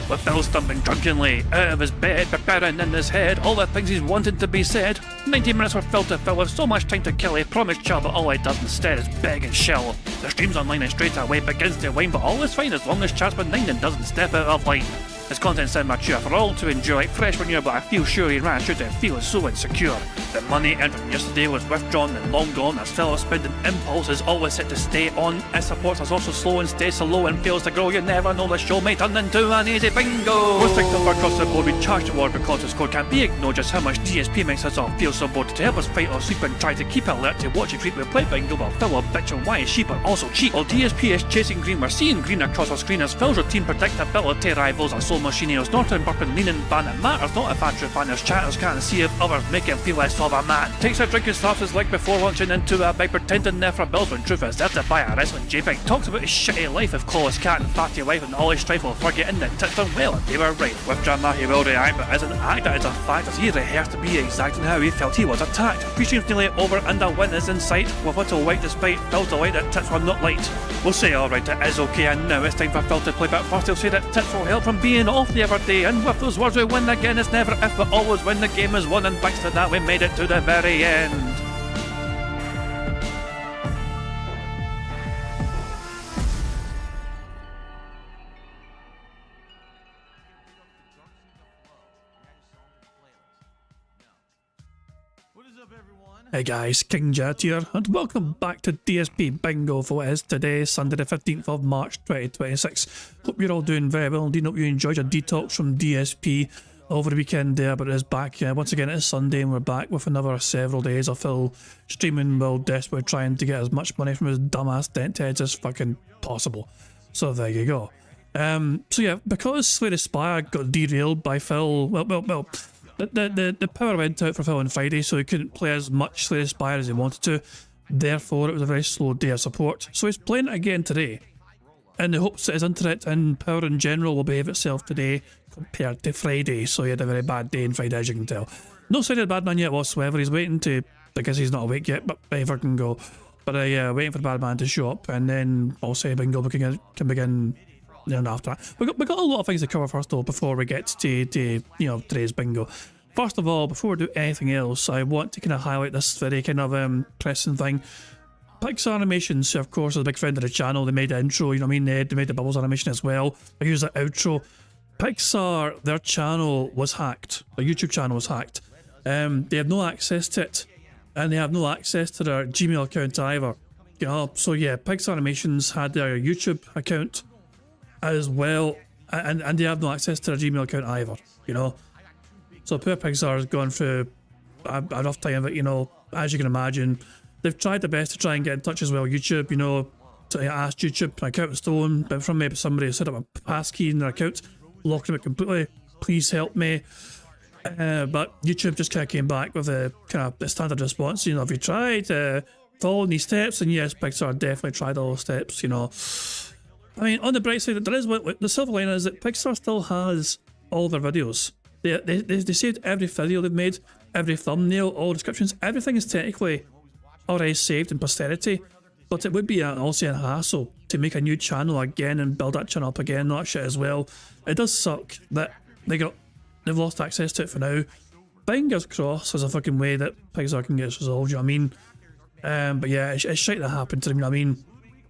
with Phil stumbling drunkenly out of his bed, preparing in his head all the things he's wanted to be said. 90 minutes for Phil to fill with so much time to kill, he promised Chill, but all he does instead is beg and shell. The stream's online and straight away begins to wane, but all is fine as long as Chat's been 9 and doesn't step out of line. His content's immature for all to enjoy, like fresh manure, but I feel sure he ran through to feel so insecure. The money earned from yesterday was withdrawn and long gone, as Phil's spending impulse is always set to stay on. His support is also slow and stays so low and fails to grow. You never know, the show may turn into an easy bingo. Most victims across the board we charge the war because the score can't be ignored. Just how much DSP makes us all feel so bored. To help us fight or sleep and try to keep alert to watch it creep, we play bingo while Phil will bitch on why his sheep are also cheap. While DSP is chasing green, we're seeing green across our screen as Phil's routine predictability rivals our soul machineers. Norton, Burpin, leaning, ban, it matters not if Andrew fanners chatters can't see if others make him feel less of a man. Takes a drink and slaps his leg before launching into a bike, pretending there for bills when truth is there to buy a wrestling JPEG. Talks about his shitty life of Clawless Cat and fatty wife and all his strife while forgetting that tits done well and they were right. With drama he will react, but as an actor it's a fact as he rehearsed to be exact in how he felt he was attacked. Pre-stream's nearly over and a win is in sight, with little white despite Phil's delight that tits were not light. We'll say alright, it is okay, and now it's time for Phil to play, but first he'll say that tits will help from being off the other day, and with those words we win again. It's never if but always when the game is won, and thanks to that we made it to the very end. Hey guys, King Jet here, and welcome back to DSP Bingo for what is today, Sunday the 15th of March 2026. Hope you're all doing very well, indeed. Hope you enjoyed your detox from DSP over the weekend there, but it is back. Once again, it is Sunday and we're back with another several days of Phil streaming while desperately trying to get as much money from his dumbass dent heads as fucking possible. So there you go. So yeah, because Slay the Spire got derailed by Phil, the power went out for Phil on Friday, so he couldn't play as much Slay the Spire as he wanted to. Therefore, it was a very slow day of support. So he's playing it again today, in the hopes that his internet and power in general will behave itself today compared to Friday. So he had a very bad day on Friday, as you can tell. No sign of the bad man yet whatsoever. He's waiting to, I guess he's not awake yet, but either can go. But yeah, waiting for the bad man to show up, and then I'll say bingo can begin. And after that, we got a lot of things to cover first though before we get to today's bingo. First of all, before we do anything else, I want to kind of highlight this very kind of pressing thing. Pixar Animations, who of course is a big friend of the channel, they made the intro, you know what I mean, they made the Bubbles animation as well. I used the outro. Pixar, their channel was hacked. Their YouTube channel was hacked. They have no access to it, and they have no access to their Gmail account either. You know, so yeah, Pixar Animations had their YouTube account as well, and they have no access to their Gmail account either, you know. So poor Pixar has gone through a rough time of it, you know, as you can imagine. They've tried their best to try and get in touch as well, YouTube, you know, to ask YouTube, my account was stolen, but from maybe somebody who set up a passkey in their account, locking it completely, please help me. But YouTube just kind of came back with a kind of the standard response, you know, have you tried following these steps? And yes, Pixar definitely tried all those steps, you know. I mean, on the bright side, there is the silver lining is that Pixar still has all their videos. They saved every video they've made, every thumbnail, all descriptions, everything is technically already saved in posterity. But it would be also a hassle to make a new channel again and build that channel up again, that shit as well. It does suck that they've lost access to it for now. Fingers crossed there's a fucking way that Pixar can get this resolved, you know what I mean? But yeah, it's shit that happened to them, you know what I mean?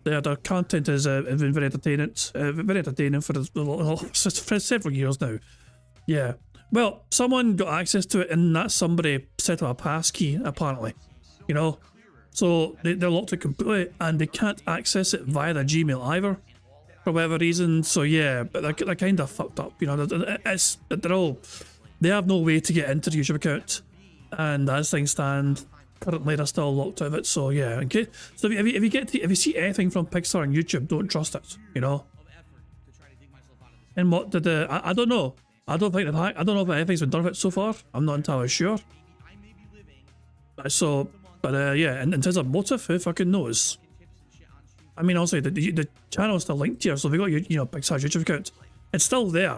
Their content has been very entertaining for several years now. Yeah. Well, someone got access to it, and that somebody set up a passkey, apparently. You know? So they're locked it completely, and they can't access it via their Gmail either, for whatever reason. So yeah, but they're kind of fucked up, you know? They have no way to get into the YouTube account, and as things stand, currently they're still locked out of it. So yeah, okay. So if you see anything from Pixar on YouTube, don't trust it, you know. And what did I don't know. I don't know if anything's been done with it so far. I'm not entirely sure. But yeah, in terms of motive, who fucking knows? I mean, also the channel's still linked here, so if you got your Pixar's YouTube account, it's still there.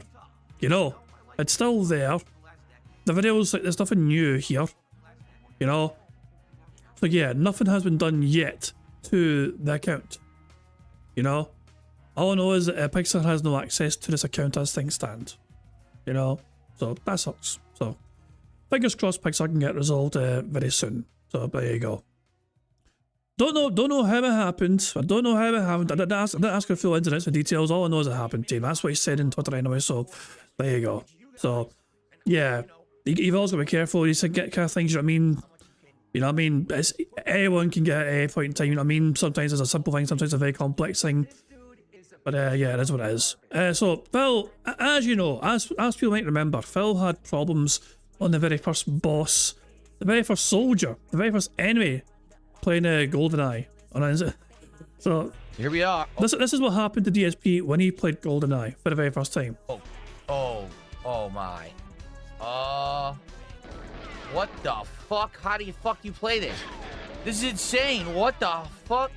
You know, it's still there. The videos, like, there's nothing new here. You know. So yeah, nothing has been done yet to the account. You know? All I know is that Pixar has no access to this account as things stand. You know? So that sucks. So fingers crossed Pixar can get resolved very soon. So there you go. Don't know how it happened. I don't know how it happened. I didn't ask for full incidents and details. All I know is it happened, team. That's what he said in Twitter anyway. So there you go. So yeah, you've always got to be careful. You said get kind of things. You know what I mean? You know what I mean? Anyone can get at any point in time. You know what I mean? Sometimes it's a simple thing. Sometimes it's a very complex thing. But yeah, it is what it is. So Phil, as you know, as people might remember, Phil had problems on the very first boss, the very first soldier, the very first enemy playing GoldenEye. So here we are. This is what happened to DSP when he played GoldenEye for the very first time. Oh my. What the fuck? How do you play this? This is insane. What the fuck?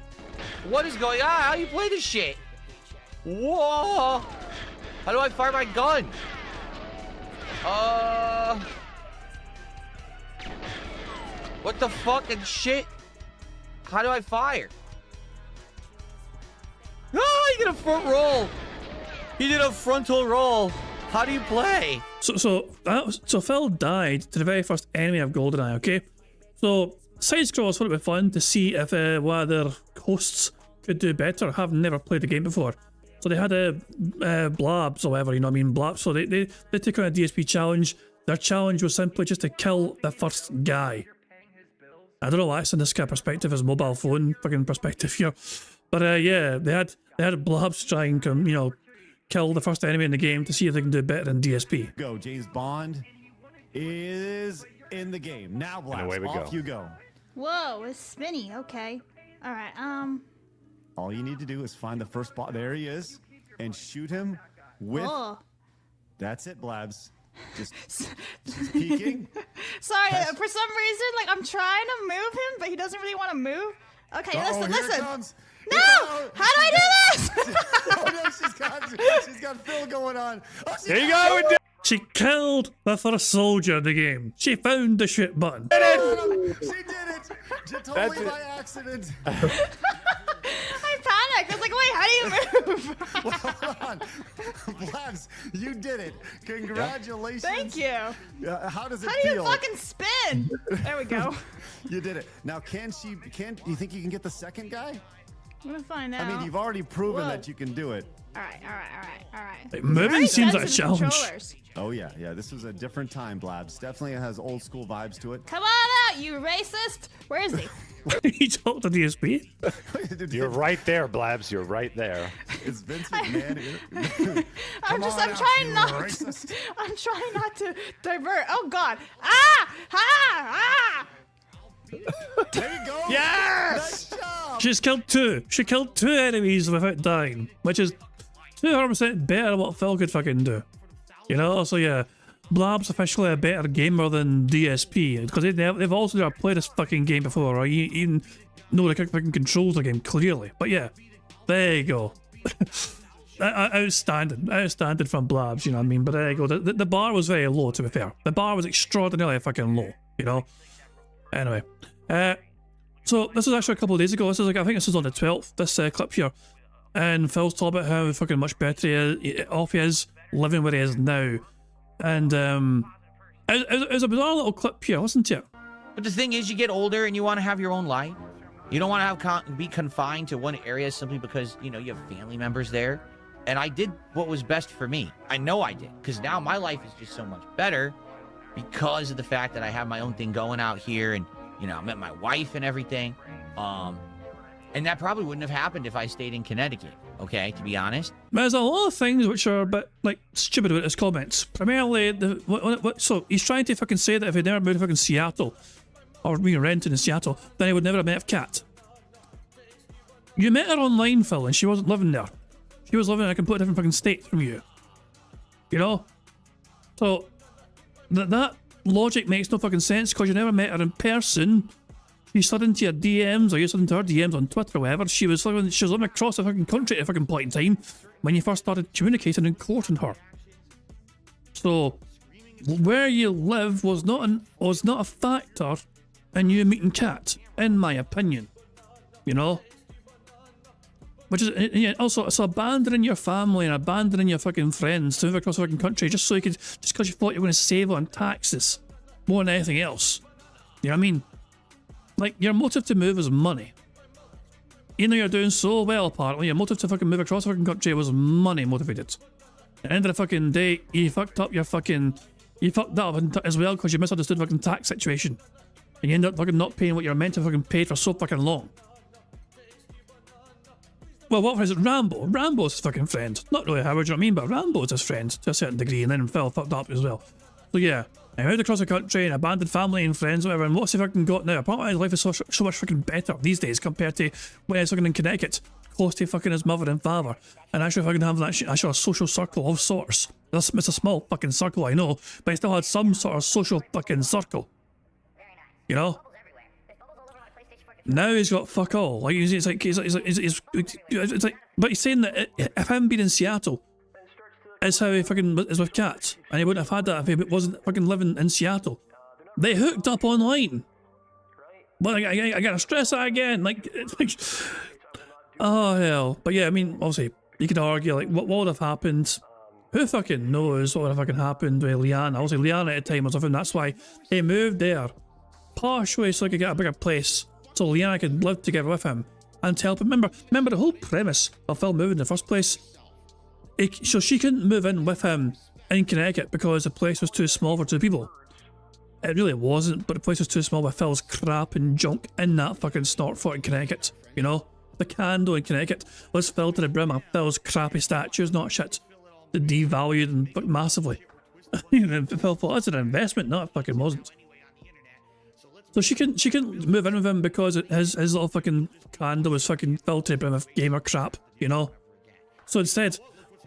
What is going on? How do you play this shit? Whoa! How do I fire my gun? What the fucking shit? How do I fire? Oh, he did a front roll. He did a frontal roll. How do you play? So Phil died to the very first enemy of GoldenEye, okay? So side scrolls thought it would be fun to see if one of their hosts could do better, having never played the game before. So they had blabs or whatever, you know what I mean? Blabs. So they took on a DSP challenge. Their challenge was simply just to kill the first guy. I don't know why it's in this kind of perspective, as mobile phone fucking perspective here. But yeah, they had blabs trying to, you know, kill the first enemy in the game to see if they can do better than DSP. Go, James Bond is in the game. Now, Blast, off you go. Whoa, it's spinny. Okay. All right. All you need to do is find the first spot. There he is, and shoot him with. Oh. That's it, Blabs. Just peeking. Sorry, for some reason, like I'm trying to move him, but he doesn't really want to move. Okay, listen. Here it comes. No! How do I do this? Oh no, she's got Phil going on. Oh, there you go. She killed the first soldier in the game. She found the shit button. She did it. Totally by accident. I panicked. I was like, wait, how do you move? Well, hold on. Blabs, you did it. Congratulations. Thank you. How does it How do you feel? fucking spin? There we go. You did it. Now, do you think you can get the second guy? I'm gonna find out. I mean, you've already proven that you can do it. All right. Like, moving seems like a challenge. Oh yeah. This was a different time, Blabs. Definitely has old school vibes to it. Come on out, you racist! Where is he? He told the DSP. You're right there, Blabs. You're right there. It's Vince McMahon here. I'm trying not to divert. Oh God! Ah! There you go. Yes! Nice job. She's killed two. She killed two enemies without dying, which is 200% better than what Phil could fucking do. You know, so yeah, Blab's officially a better gamer than DSP, because they've also never played this fucking game before, or even know the fucking controls of the game clearly. But yeah, there you go. Outstanding from Blabs, you know what I mean? But there you go. The bar was very low, to be fair. The bar was extraordinarily fucking low, you know? Anyway, so this was actually a couple of days ago. This is like, I think this was on the 12th, this clip here. And Phil's talking about how fucking much better off he is living where he is now. And it was a bizarre little clip here, listen to it. But the thing is, you get older and you want to have your own life. You don't want to be confined to one area simply because, you know, you have family members there. And I did what was best for me. I know I did, because now my life is just so much better because of the fact that I have my own thing going out here, and, you know, I met my wife and everything. And that probably wouldn't have happened if I stayed in Connecticut, okay, to be honest. There's a lot of things which are a bit, like, stupid about his comments. Primarily, so he's trying to fucking say that if he'd never moved to fucking Seattle, or being rented in Seattle, then he would never have met Kat. You met her online, Phil, and she wasn't living there. She was living in a completely different fucking state from you. You know? So, that logic makes no fucking sense, because you never met her in person. You slid into your DMs, or you slid into her DMs on Twitter or whatever. She was living across the fucking country at a fucking point in time when you first started communicating and courting her. So, where you live was not a factor in you meeting Kat, in my opinion. You know? Which is, yeah, also, it's abandoning your family and abandoning your fucking friends to move across the fucking country just so you could, just because you thought you were going to save on taxes more than anything else. You know what I mean? Like, your motive to move was money. Even though you're doing so well, apparently, your motive to fucking move across the fucking country was money motivated. At the end of the fucking day, you fucked up your fucking, you fucked that up as well because you misunderstood the fucking tax situation. And you end up fucking not paying what you're meant to fucking pay for so fucking long. Well, what was it? Rambo. Rambo's his fucking friend. Not really Howard, you know what I mean? But Rambo's his friend to a certain degree, and then Phil fucked up as well. So yeah, I moved across the country and abandoned family and friends, whatever, and what's he fucking got now? Apparently his life is so much fucking better these days compared to when he's fucking in Connecticut, close to fucking his mother and father, and actually fucking having that actually a social circle of sorts. It's a small fucking circle, I know, but he still had some sort of social fucking circle. You know? Now he's got fuck all. Like it's like, but he's saying that if him being in Seattle is how he fucking is with Kat, and he wouldn't have had that if he wasn't fucking living in Seattle. They hooked up online. But I gotta stress that again. Like, oh hell. But yeah, I mean, obviously you could argue like what would have happened. Who fucking knows what would have fucking happened with Liana? Obviously Liana at the time was living. That's why he moved there, partially so he could get a bigger place. So Liana could live together with him and help him. Remember the whole premise of Phil moving in the first place? So she couldn't move in with him in Connecticut because the place was too small for two people. It really wasn't, but the place was too small with Phil's crap and junk in that fucking Snortfort in Connecticut, you know? The candle in Connecticut was filled to the brim of Phil's crappy statues, not shit. They devalued and massively. Phil thought, that's an investment. No, it fucking wasn't. So she couldn't move in with him because his little fucking candle was fucking filled to the brim of gamer crap, you know? So instead,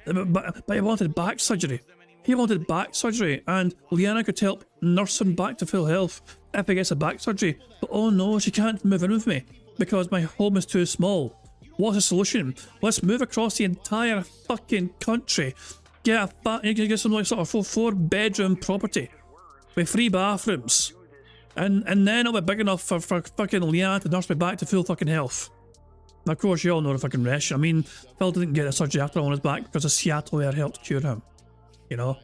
but he wanted back surgery. He wanted back surgery, and Liana could help nurse him back to full health if he gets a back surgery. But oh no, she can't move in with me because my home is too small. What's the solution? Let's move across the entire fucking country. Get some like sort of 4-bedroom property with 3 bathrooms. And then it'll be big enough for fucking Liana to nurse me back to full fucking health. And of course, you all know the fucking rest. I mean, Phil didn't get a surgery after on his back because of Seattle Air helped cure him. You know?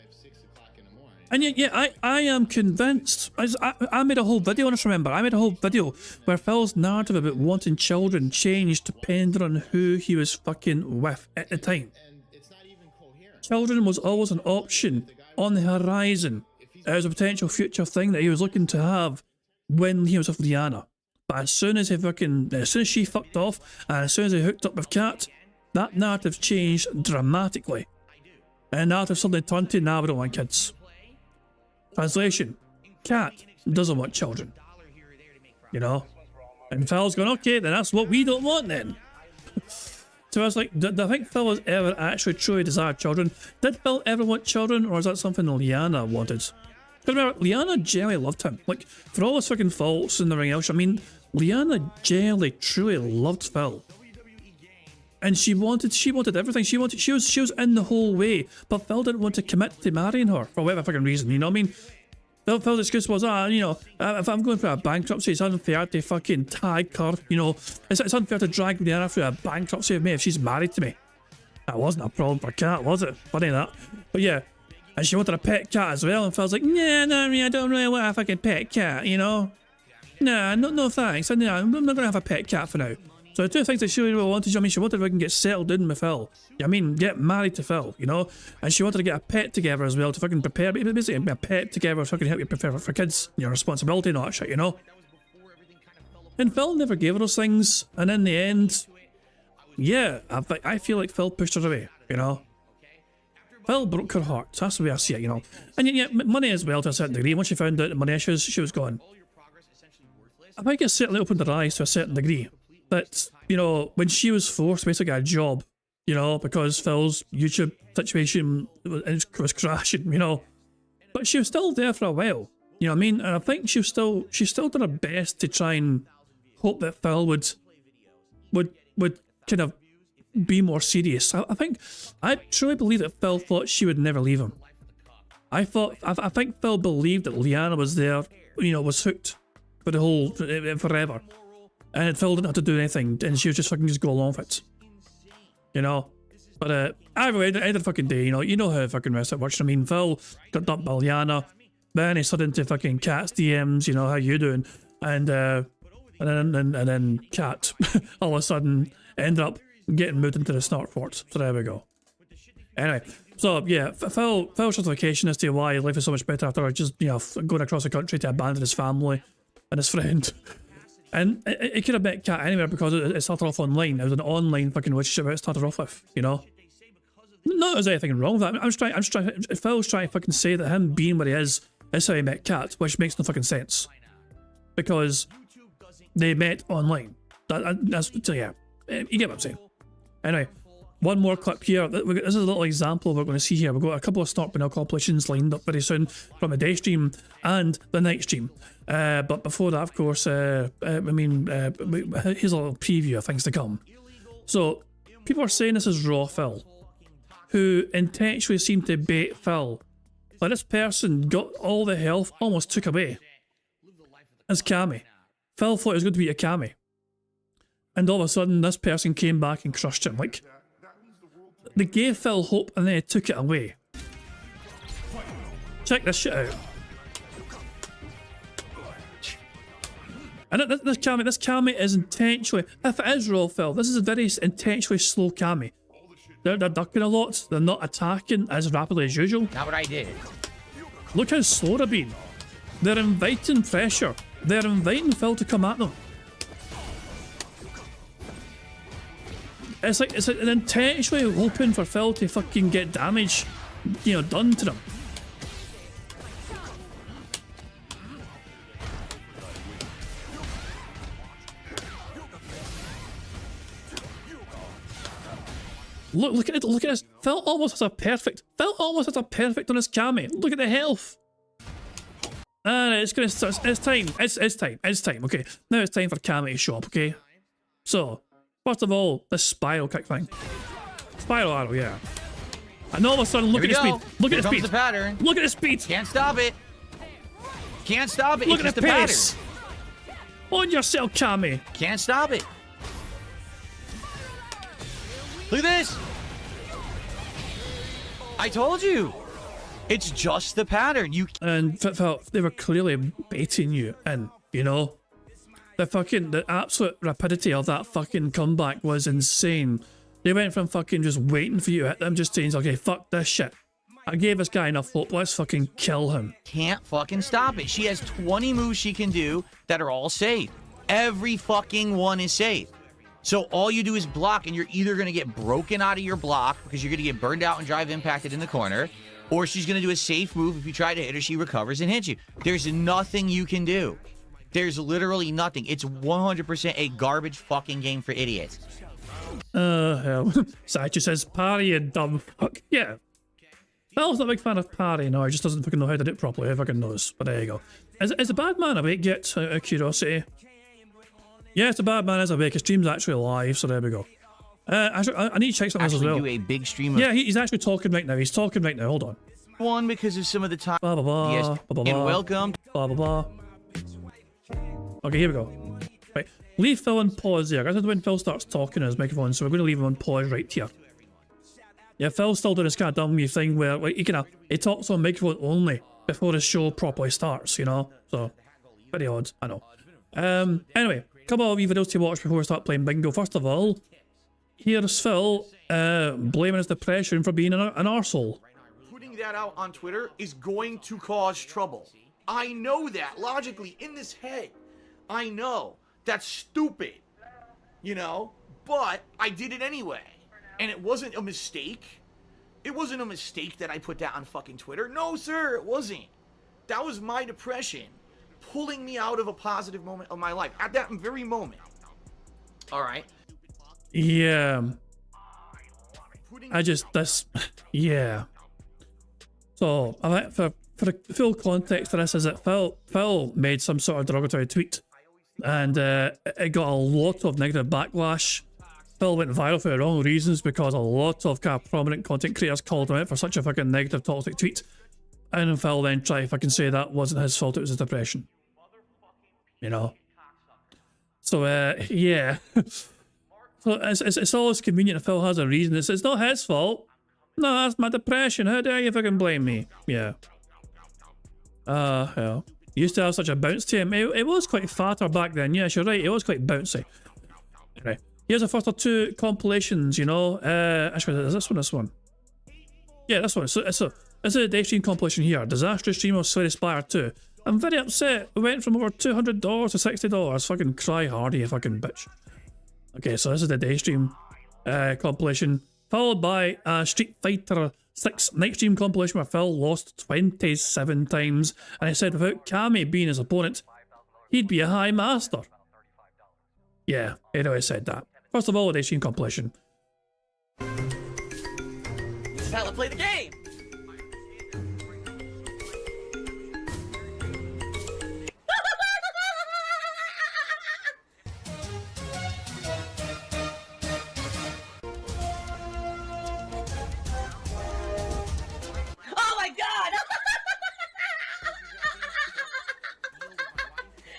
And yet, yeah, I am convinced. I made a whole video on this, remember? I made a whole video where Phil's narrative about wanting children changed depending on who he was fucking with at the time. Children was always an option on the horizon. It was a potential future thing that he was looking to have when he was with Liana. But as soon as she fucked off, and as soon as he hooked up with Kat, that narrative changed dramatically. And the narrative suddenly turned to, nah, we don't want kids. Translation, Kat doesn't want children. You know? And Phil's going, okay, then that's what we don't want then. So I was like, do I think Phil has ever actually truly desired children? Did Phil ever want children, or is that something Liana wanted? Because remember, Liana generally loved him. Like, for all his fucking faults and everything else, I mean, Liana generally truly loved Phil. And she wanted everything. She was in the whole way, but Phil didn't want to commit to marrying her for whatever fucking reason, you know what I mean? Phil's excuse was, you know, if I'm going through a bankruptcy, it's unfair to fucking tag her, you know. It's unfair to drag Liana through a bankruptcy with me if she's married to me. That wasn't a problem for Kat, was it? Funny that. But yeah. And she wanted a pet cat as well, and Phil's like, nah, no, I don't really want a fucking pet cat, you know? Nah, no thanks. I'm not gonna have a pet cat for now. So the two things that she really wanted, I mean, she wanted to get settled in with Phil. I mean, get married to Phil, you know? And she wanted to get a pet together as well to fucking prepare, basically a pet together so I can help you prepare for kids, your responsibility and all that shit, you know? And Phil never gave her those things, and in the end, yeah, I feel like Phil pushed her away, you know? Phil broke her heart. That's the way I see it, you know. And yet, money as well to a certain degree. Once she found out the money issues, she was gone. I think it certainly opened her eyes to a certain degree. But, you know, when she was forced to basically get a job, you know, because Phil's YouTube situation was crashing, you know. But she was still there for a while, you know what I mean? And I think she still did her best to try and hope that Phil would kind of be more serious. I truly believe that Phil thought she would never leave him. I think Phil believed that Liana was there, you know, was hooked for the whole, forever. And Phil didn't have to do anything, and she would just fucking go along with it. you know. But either way, at the end of the fucking day, you know how fucking wrestling works. I mean, Phil got dumped by Liana, then he slid into fucking Kat's DMs, you know, how you doing? And then Kat all of a sudden ended up getting moved into the snort fort. So there we go. Anyway, so yeah, Phil's justification as to why life is so much better after just, you know, going across the country to abandon his family and his friend. And it could have met Kat anywhere because it started off online. It was an online fucking relationship it started off with, you know? Not that there's anything wrong with that. I'm just trying, Phil's trying to fucking say that him being where he is how he met Kat, which makes no fucking sense. Because they met online. That's, so yeah, you get what I'm saying. Anyway, one more clip here. This is a little example we're going to see here. We've got a couple of Snort Bingo compilations lined up very soon from the day stream and the night stream. But before that, of course, here's a little preview of things to come. So, people are saying this is Raw Phil, who intentionally seemed to bait Phil. Like, this person got all the health, almost took away. As Cammy. Phil thought it was going to be a Cammy. And all of a sudden, this person came back and crushed him. Like, they gave Phil hope and then they took it away. Check this shit out. And this Cammy is intentionally, if it is Raw Phil, this is a very intentionally slow Cammy. They're ducking a lot, they're not attacking as rapidly as usual. Not what I did. Look how slow they're being. They're inviting pressure. They're inviting Phil to come at them. It's like intentionally hoping for Phil to fucking get damage, you know, done to them. Look at it, look at this. Phil almost has a perfect on his Cammy. Look at the health. And it's gonna start, it's time, okay. Now it's time for Cammy to show up, okay? So, first of all, this spiral kick thing. Spiral arrow, yeah. And all of a sudden, look at the speed. Look at the speed. The pattern. Look at the speed. Can't stop it. Can't stop it. Look it's at the just pace. On yourself, Cammy. Can't stop it. Look at this. I told you. It's just the pattern. And they were clearly baiting you in, you know? The absolute rapidity of that fucking comeback was insane. They went from fucking just waiting for you to hit them, just saying, okay, fuck this shit. I gave this guy enough hope, let's fucking kill him. Can't fucking stop it. She has 20 moves she can do that are all safe. Every fucking one is safe. So all you do is block, and you're either going to get broken out of your block because you're going to get burned out and drive impacted in the corner, or she's going to do a safe move. If you try to hit her, she recovers and hits you. There's nothing you can do. There's literally nothing. It's 100% a garbage fucking game for idiots. Hell. Sachi says, parry, you dumb fuck. Yeah. Phil's not a big fan of parry, no, he just doesn't fucking know how to do it properly, who fucking knows. But there you go. Is the bad man awake yet, out of curiosity? Yeah, it's a bad man is awake. His stream's actually live, so there we go. Actually, I need to check something else as well. Do a big stream of he's actually talking right now. He's talking right now. Hold on. one because of some of the time. Blah, blah, blah, Yes, blah, blah, and blah, welcome. blah, blah, blah. Okay, here we go. Right, leave Phil on pause there. That's when Phil starts talking on his microphone, so we're going to leave him on pause right here. Yeah, Phil's still doing this kind of dumb thing where like he talks on microphone only before his show properly starts, you know? So, very odd, I know. Anyway, a couple of videos to watch before we start playing bingo. First of all, here's Phil blaming his depression for being an arsehole. Putting that out on Twitter is going to cause trouble. I know that logically in this head. I know that's stupid, you know, but I did it anyway. And it wasn't a mistake. It wasn't a mistake that I put that on fucking Twitter. No, sir, it wasn't. That was my depression pulling me out of a positive moment of my life at that very moment. All right. Yeah. Yeah. So, for the full context of this is that Phil made some sort of derogatory tweet, and it got a lot of negative backlash. Phil went viral for the wrong reasons because a lot of kind of prominent content creators called him out for such a fucking negative toxic tweet, and Phil then tried to fucking say that wasn't his fault, it was his depression. You know? So, yeah. So it's always convenient if Phil has a reason. It's not his fault. No, that's my depression. How dare you fucking blame me? Yeah. Hell. Used to have such a bounce to him. It was quite fatter back then. Yes, you're right. It was quite bouncy. Right. Here's the first of 2 compilations, you know. Actually, is this one? Yeah, this one. So this is a day stream compilation here. Disastrous stream of Slay the Spire 2. I'm very upset. We went from over $200 to $60. Fucking cry hardy, you fucking bitch. Okay, so this is the day stream compilation, followed by a Street Fighter 6 night stream compilation where Phil lost 27 times, and he said without Kami being his opponent, he'd be a high master. Yeah, he'd always said that. First of all, a day stream compilation. This is how to play the game. Oh my god!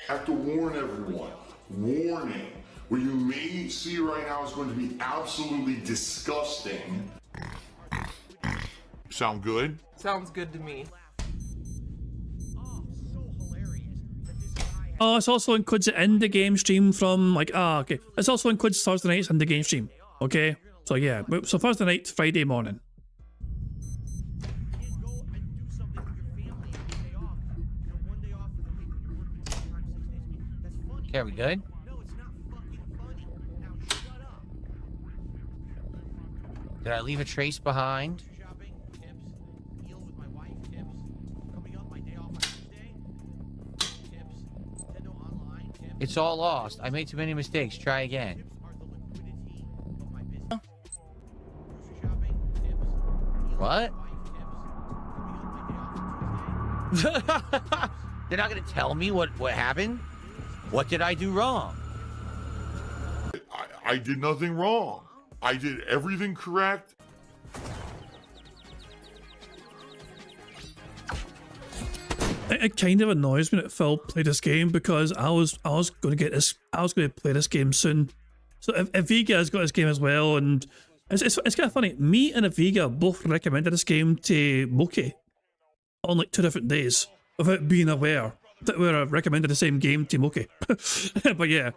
I have to warn everyone. Warning. What you may see right now is going to be absolutely disgusting. Sound good? Sounds good to me. Oh, it's also includes the indie game stream from like okay. It's also includes Thursday night's indie game stream. Okay, so yeah, so Thursday night, Friday morning. Okay, are we good? Did I leave a trace behind? It's all lost. I made too many mistakes. Try again. What? They're not gonna tell me what happened? What did I do wrong? I did nothing wrong. I did everything correct. It kind of annoys me that Phil played this game because I was going to play this game soon. So if Viga's got this game as well, and it's kind of funny. Me and Viga both recommended this game to Moki on like 2 different days without being aware that we were recommended the same game to Moki. But yeah.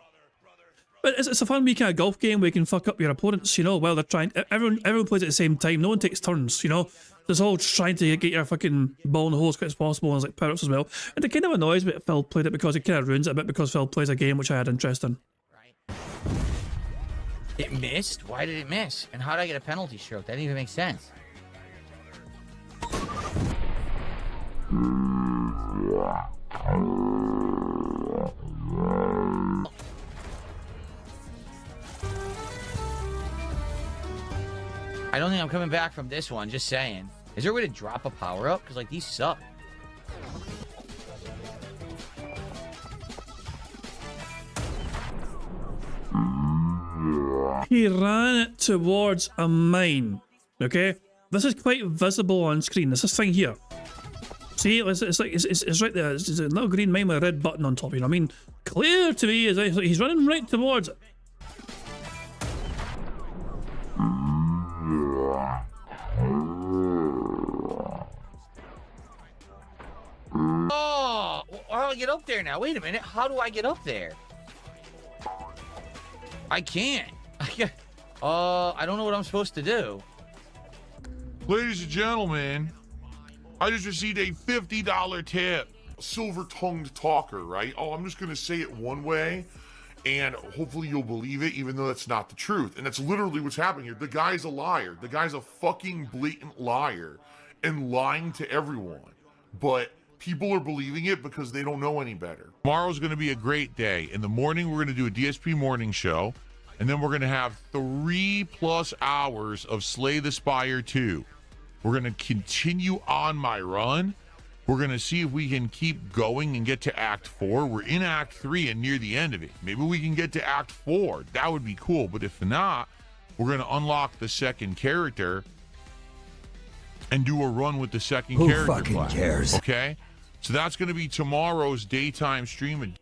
But it's a fun wee kind of golf game where you can fuck up your opponents, you know, while they're trying. Everyone plays at the same time. No one takes turns, you know. There's all trying to get your fucking ball in the hole as quick as possible, and there's like power-ups as well. And it kind of annoys me that Phil played it because it kind of ruins it a bit because Phil plays a game which I had interest in. It missed? Why did it miss? And how did I get a penalty stroke? That didn't even make sense. I don't think I'm coming back from this one, just saying. Is there a way to drop a power-up? Because, like, these suck. He ran it towards a mine, okay? This is quite visible on screen, this thing here. See, it's right there, it's a little green mine with a red button on top, you know what I mean? Clear to me, is he's running right towards it. Oh, how do I get up there now? Wait a minute. How do I get up there? I can't. I don't know what I'm supposed to do. Ladies and gentlemen, I just received a $50 tip. Silver-tongued talker, right? Oh, I'm just going to say it one way, and hopefully you'll believe it, even though that's not the truth. And that's literally what's happening here. The guy's a liar. The guy's a fucking blatant liar and lying to everyone. But people are believing it because they don't know any better. Tomorrow's going to be a great day. In the morning, we're going to do a DSP morning show, and then we're going to have 3+ hours of Slay the Spire 2. We're going to continue on my run. We're going to see if we can keep going and get to Act 4. We're in Act 3 and near the end of it. Maybe we can get to Act 4. That would be cool. But if not, we're going to unlock the second character and do a run with the second character. Who fucking cares? Okay? So that's going to be tomorrow's daytime stream.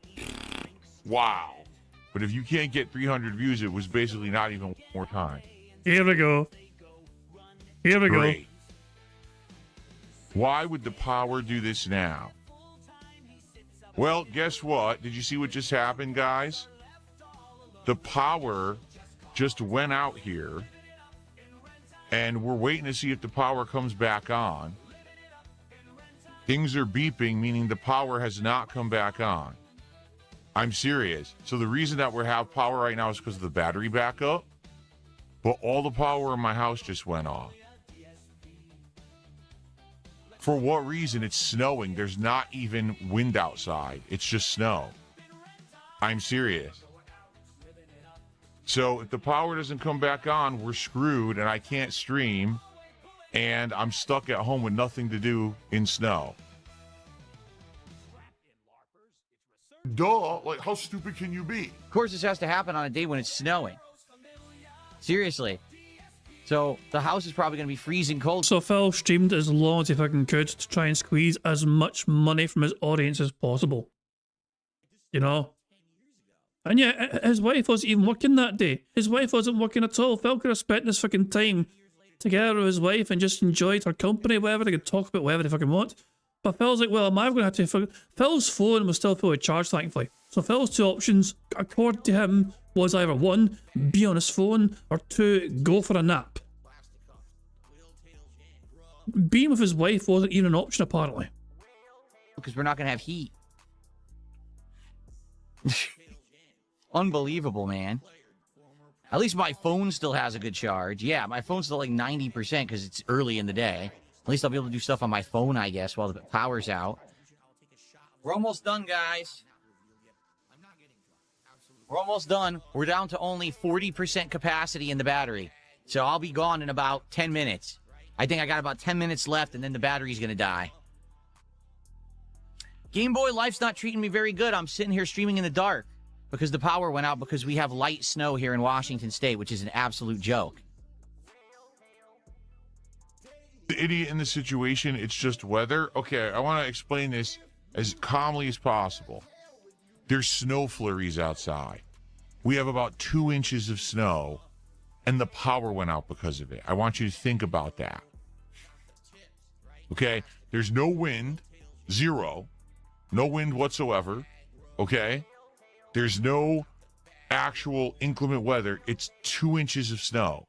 Wow. But if you can't get 300 views, it was basically not even more time. Here we go. Here we Great. Why would the power do this now? Well, guess what? Did you see what just happened, guys? The power just went out here, and we're waiting to see if the power comes back on. Things are beeping, meaning the power has not come back on. I'm serious. So the reason that we have power right now is because of the battery backup, but all the power in my house just went off. For what reason? It's snowing. There's not even wind outside. It's just snow. I'm serious. So if the power doesn't come back on, we're screwed and I can't stream and I'm stuck at home with nothing to do in snow. Duh, like how stupid can you be? Of course, this has to happen on a day when it's snowing. Seriously. So the house is probably going to be freezing cold. So Phil streamed as long as he fucking could to try and squeeze as much money from his audience as possible. You know? And yeah, his wife wasn't even working that day. His wife wasn't working at all. Phil could have spent this fucking time together with his wife and just enjoyed her company, whatever. They could talk about whatever they fucking want. But Phil's like, well, am I going to have to... Phil's phone was still fully charged, thankfully. So Phil's two options, according to him, was either one, be on his phone, or two, go for a nap. Being with his wife wasn't even an option, apparently. Because we're not going to have heat. Unbelievable, man. At least my phone still has a good charge. Yeah, my phone's still like 90% because it's early in the day. At least I'll be able to do stuff on my phone, I guess, while the power's out. We're almost done, guys. We're almost done. We're down to only 40% capacity in the battery. So I'll be gone in about 10 minutes. I think I got about 10 minutes left, and then the battery's going to die. Game Boy, life's not treating me very good. I'm sitting here streaming in the dark because the power went out because we have light snow here in Washington State, which is an absolute joke. The idiot in the situation, it's just weather. Okay, I want to explain this as calmly as possible. There's snow flurries outside. We have about 2 inches of snow, and the power went out because of it. I want you to think about that. Okay? There's no wind, zero. No wind whatsoever. Okay? There's no actual inclement weather. It's 2 inches of snow,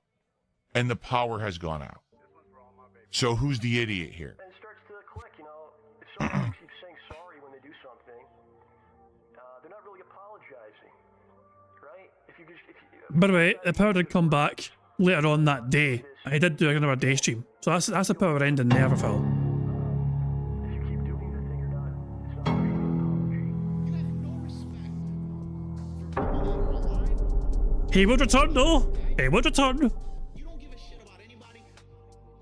and the power has gone out. So who's the idiot here? And it starts to click, you know, if someone keeps saying sorry when they do something, they're not really apologizing, right? By the way, the power did come back later on that day. He did do another day stream. So that's the power ending there for Phil. If you keep doing the thing you're not, it's not really an apology. He would return though. He would return.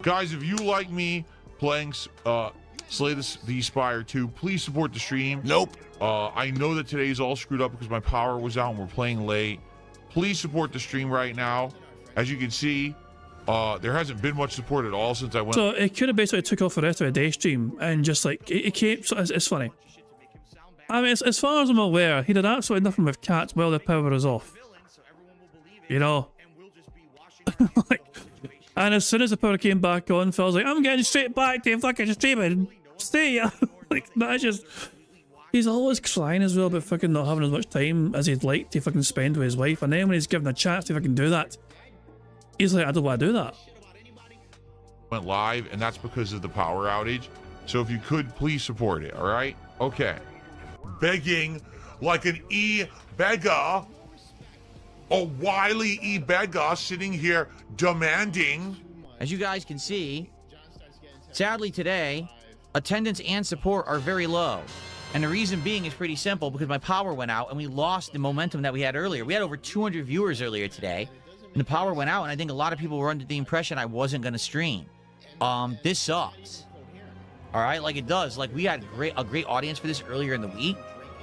Guys, if you like me playing Slay the Spire 2, please support the stream. Nope. I know that today's all screwed up because my power was out and we're playing late. Please support the stream right now. As you can see, there hasn't been much support at all since I went. So it could have basically took off the rest of the day stream and just like, it came, so it's funny. I mean, as far as I'm aware, he did absolutely nothing with cats while the power was off. You know? Like, and as soon as the power came back on, Phil's like, I'm getting straight back to fucking streaming. Stay. Like, that's just... He's always crying as well about fucking not having as much time as he'd like to fucking spend with his wife. And then when he's given a chance to fucking do that, he's like, I don't want to do that. Went live, and that's because of the power outage. So if you could, please support it, all right? Okay. Begging like an e-beggar. A wily e-beggar sitting here demanding. As you guys can see, sadly today, attendance and support are very low. And the reason being is pretty simple, because my power went out and we lost the momentum that we had earlier. We had over 200 viewers earlier today, and the power went out, and I think a lot of people were under the impression I wasn't going to stream. This sucks. All right, like it does. Like we had a great audience for this earlier in the week,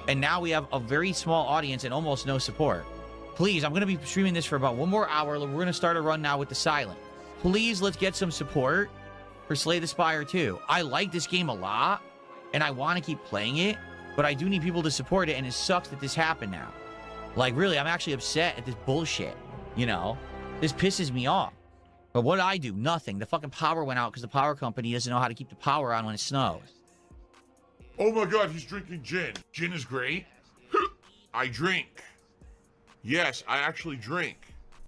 and now we have a very small audience and almost no support. Please, I'm going to be streaming this for about 1 more hour. We're going to start a run now with the silent. Please, let's get some support for Slay the Spire 2. I like this game a lot, and I want to keep playing it, but I do need people to support it, and it sucks that this happened now. Like, really, I'm actually upset at this bullshit, you know? This pisses me off. But what did I do? Nothing. The fucking power went out because the power company doesn't know how to keep the power on when it snows. Oh my god, he's drinking gin. Gin is great. I drink. Yes, I actually drink.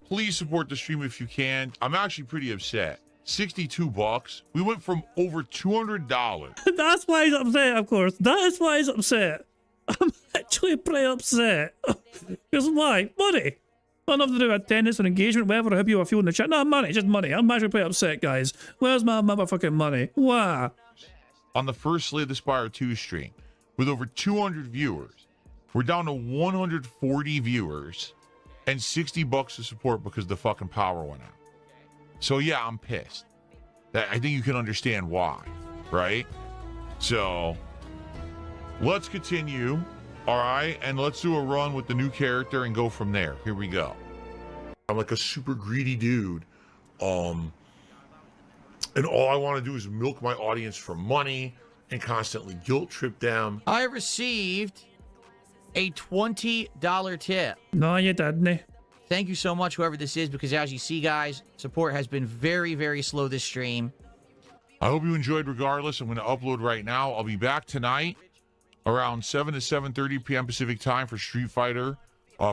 Please support the stream if you can. I'm actually pretty upset. $62. We went from over $200. That's why he's upset, of course. That is why he's upset. I'm actually pretty upset. Because why? Money. Not nothing to do with attendance or engagement, whatever, how people are feeling in the chat. No, money, just money. I'm actually pretty upset, guys. Where's my motherfucking money? Why? On the first Slay the Spire 2 stream, with over 200 viewers, we're down to 140 viewers and $60 to support because the fucking power went out. So yeah, I'm pissed. I think you can understand why, right? So let's continue, all right? And let's do a run with the new character and go from there. Here we go. I'm like a super greedy dude. And all I want to do is milk my audience for money and constantly guilt trip them. I received a $20 tip. No, you didn't. Thank you so much, whoever this is, because as you see, guys, support has been very, very slow this stream. I hope you enjoyed regardless. I'm going to upload right now. I'll be back tonight around 7 to 7:30 p.m. Pacific time for Street Fighter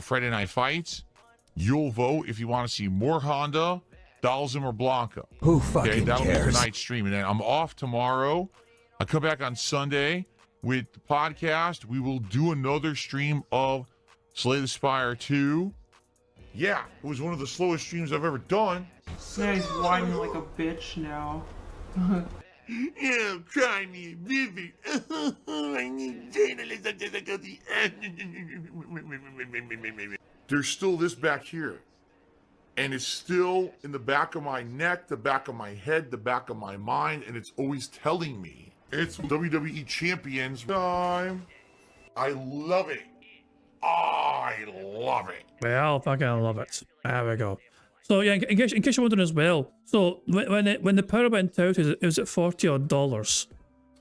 Friday Night Fights. You'll vote if you want to see more Honda, Dalsim, or Blanca. Who fucking that'll cares? be tonight's stream. And then I'm off tomorrow. I come back on Sunday with the podcast. We will do another stream of Slay the Spire 2. Yeah, it was one of the slowest streams I've ever done. Yeah, he's whining like a bitch now. Yeah, I'm trying to vivid. I need journalism difficulty. There's still this back here. And it's still in the back of my neck, the back of my head, the back of my mind, and it's always telling me it's WWE Champions time. I love it. I love it. Well, fucking love it. There we go. So yeah, in case you're wondering as well, so when the power went out, it was at $40 odd,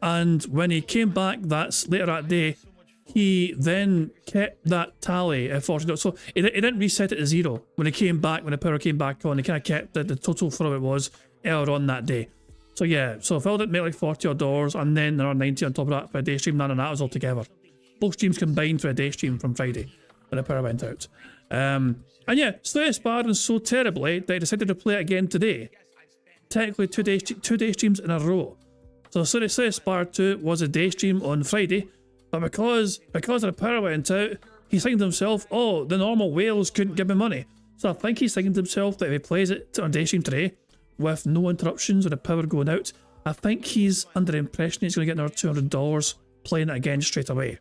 and when he came back later that day, he then kept that tally at $40. So he didn't reset it to zero when he came back. When the power came back on, he kind of kept the total for what it was earlier on that day. So yeah, so Phil didn't make like $40 odd, and then there are 90 on top of that for a day stream. None of that was all together. Both streams combined for a day stream from Friday when the power went out. And yeah, Slay the Spire so terribly that I decided to play it again today. Technically two day streams in a row. So Slay the Spire 2 was a day stream on Friday, but because the power went out, he signed himself, oh, the normal whales couldn't give me money. So I think he signed himself that if he plays it on day stream today, with no interruptions or the power going out, I think he's under the impression he's going to get another $200 playing it again straight away.